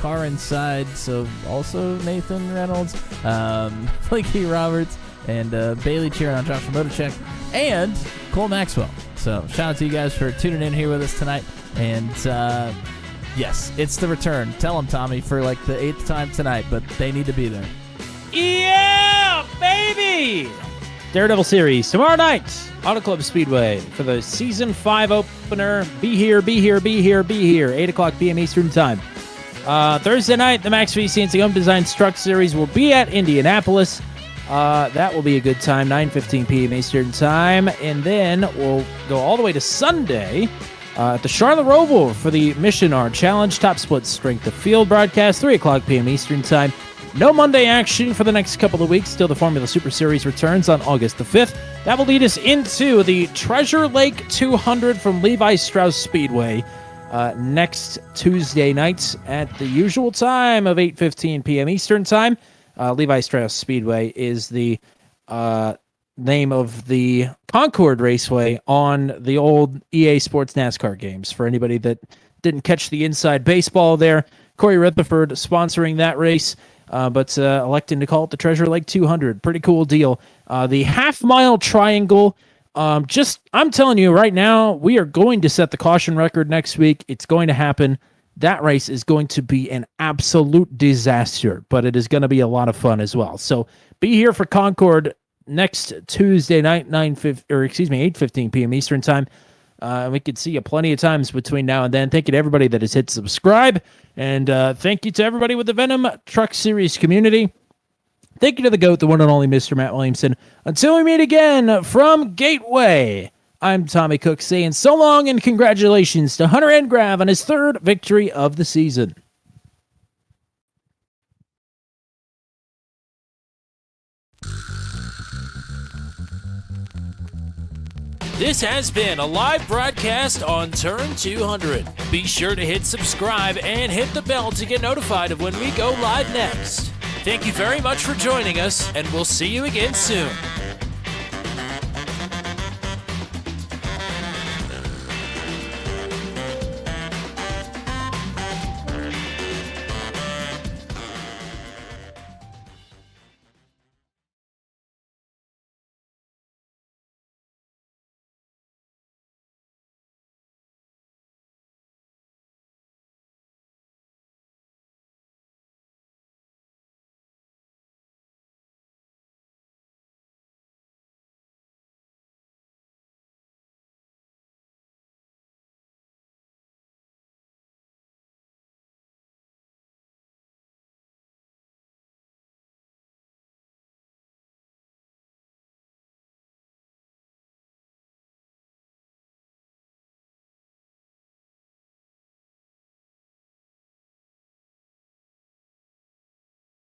Car Inside, so also Nathan Reynolds. Flaky Roberts, and Bailey cheering on Joshua Motorcheck, and Cole Maxwell. So shout out to you guys for tuning in here with us tonight. And yes, it's the return. Tell them, Tommy, for like the 8th time tonight, but they need to be there. Yeah, baby! Daredevil Series tomorrow night, Auto Club Speedway for the Season 5 opener. Be here, be here, be here, be here. 8 o'clock p.m. Eastern Time. Thursday night, the Max V CNC Home Design Truck Series will be at Indianapolis. That will be a good time, 9:15 p.m. Eastern Time. And then we'll go all the way to Sunday at the Charlotte Roval for the Mission R Challenge Top Split Strength of Field broadcast, 3 o'clock p.m. Eastern Time. No Monday action for the next couple of weeks till the Formula Super Series returns on August the 5th. That will lead us into the Treasure Lake 200 from Levi Strauss Speedway next Tuesday night at the usual time of 8:15 p.m. Eastern Time. Levi Strauss Speedway is the name of the Concord Raceway on the old EA Sports NASCAR games. For anybody that didn't catch the inside baseball there, Corey Rutherford sponsoring that race, but electing to call it the Treasure Lake 200. Pretty cool deal. The half-mile triangle, I'm telling you right now, we are going to set the caution record next week. It's going to happen. That race is going to be an absolute disaster, but it is going to be a lot of fun as well. So be here for Concord next Tuesday night, 8:15 p.m. Eastern Time. We could see you plenty of times between now and then. Thank you to everybody that has hit subscribe, and thank you to everybody with the Venom Truck Series community. Thank you to the GOAT, the one and only Mr. Matt Williamson. Until we meet again from Gateway, I'm Tommy Cook saying so long and congratulations to Hunter Engrav on his 3rd victory of the season. This has been a live broadcast on Turn 200. Be sure to hit subscribe and hit the bell to get notified of when we go live next. Thank you very much for joining us, and we'll see you again soon.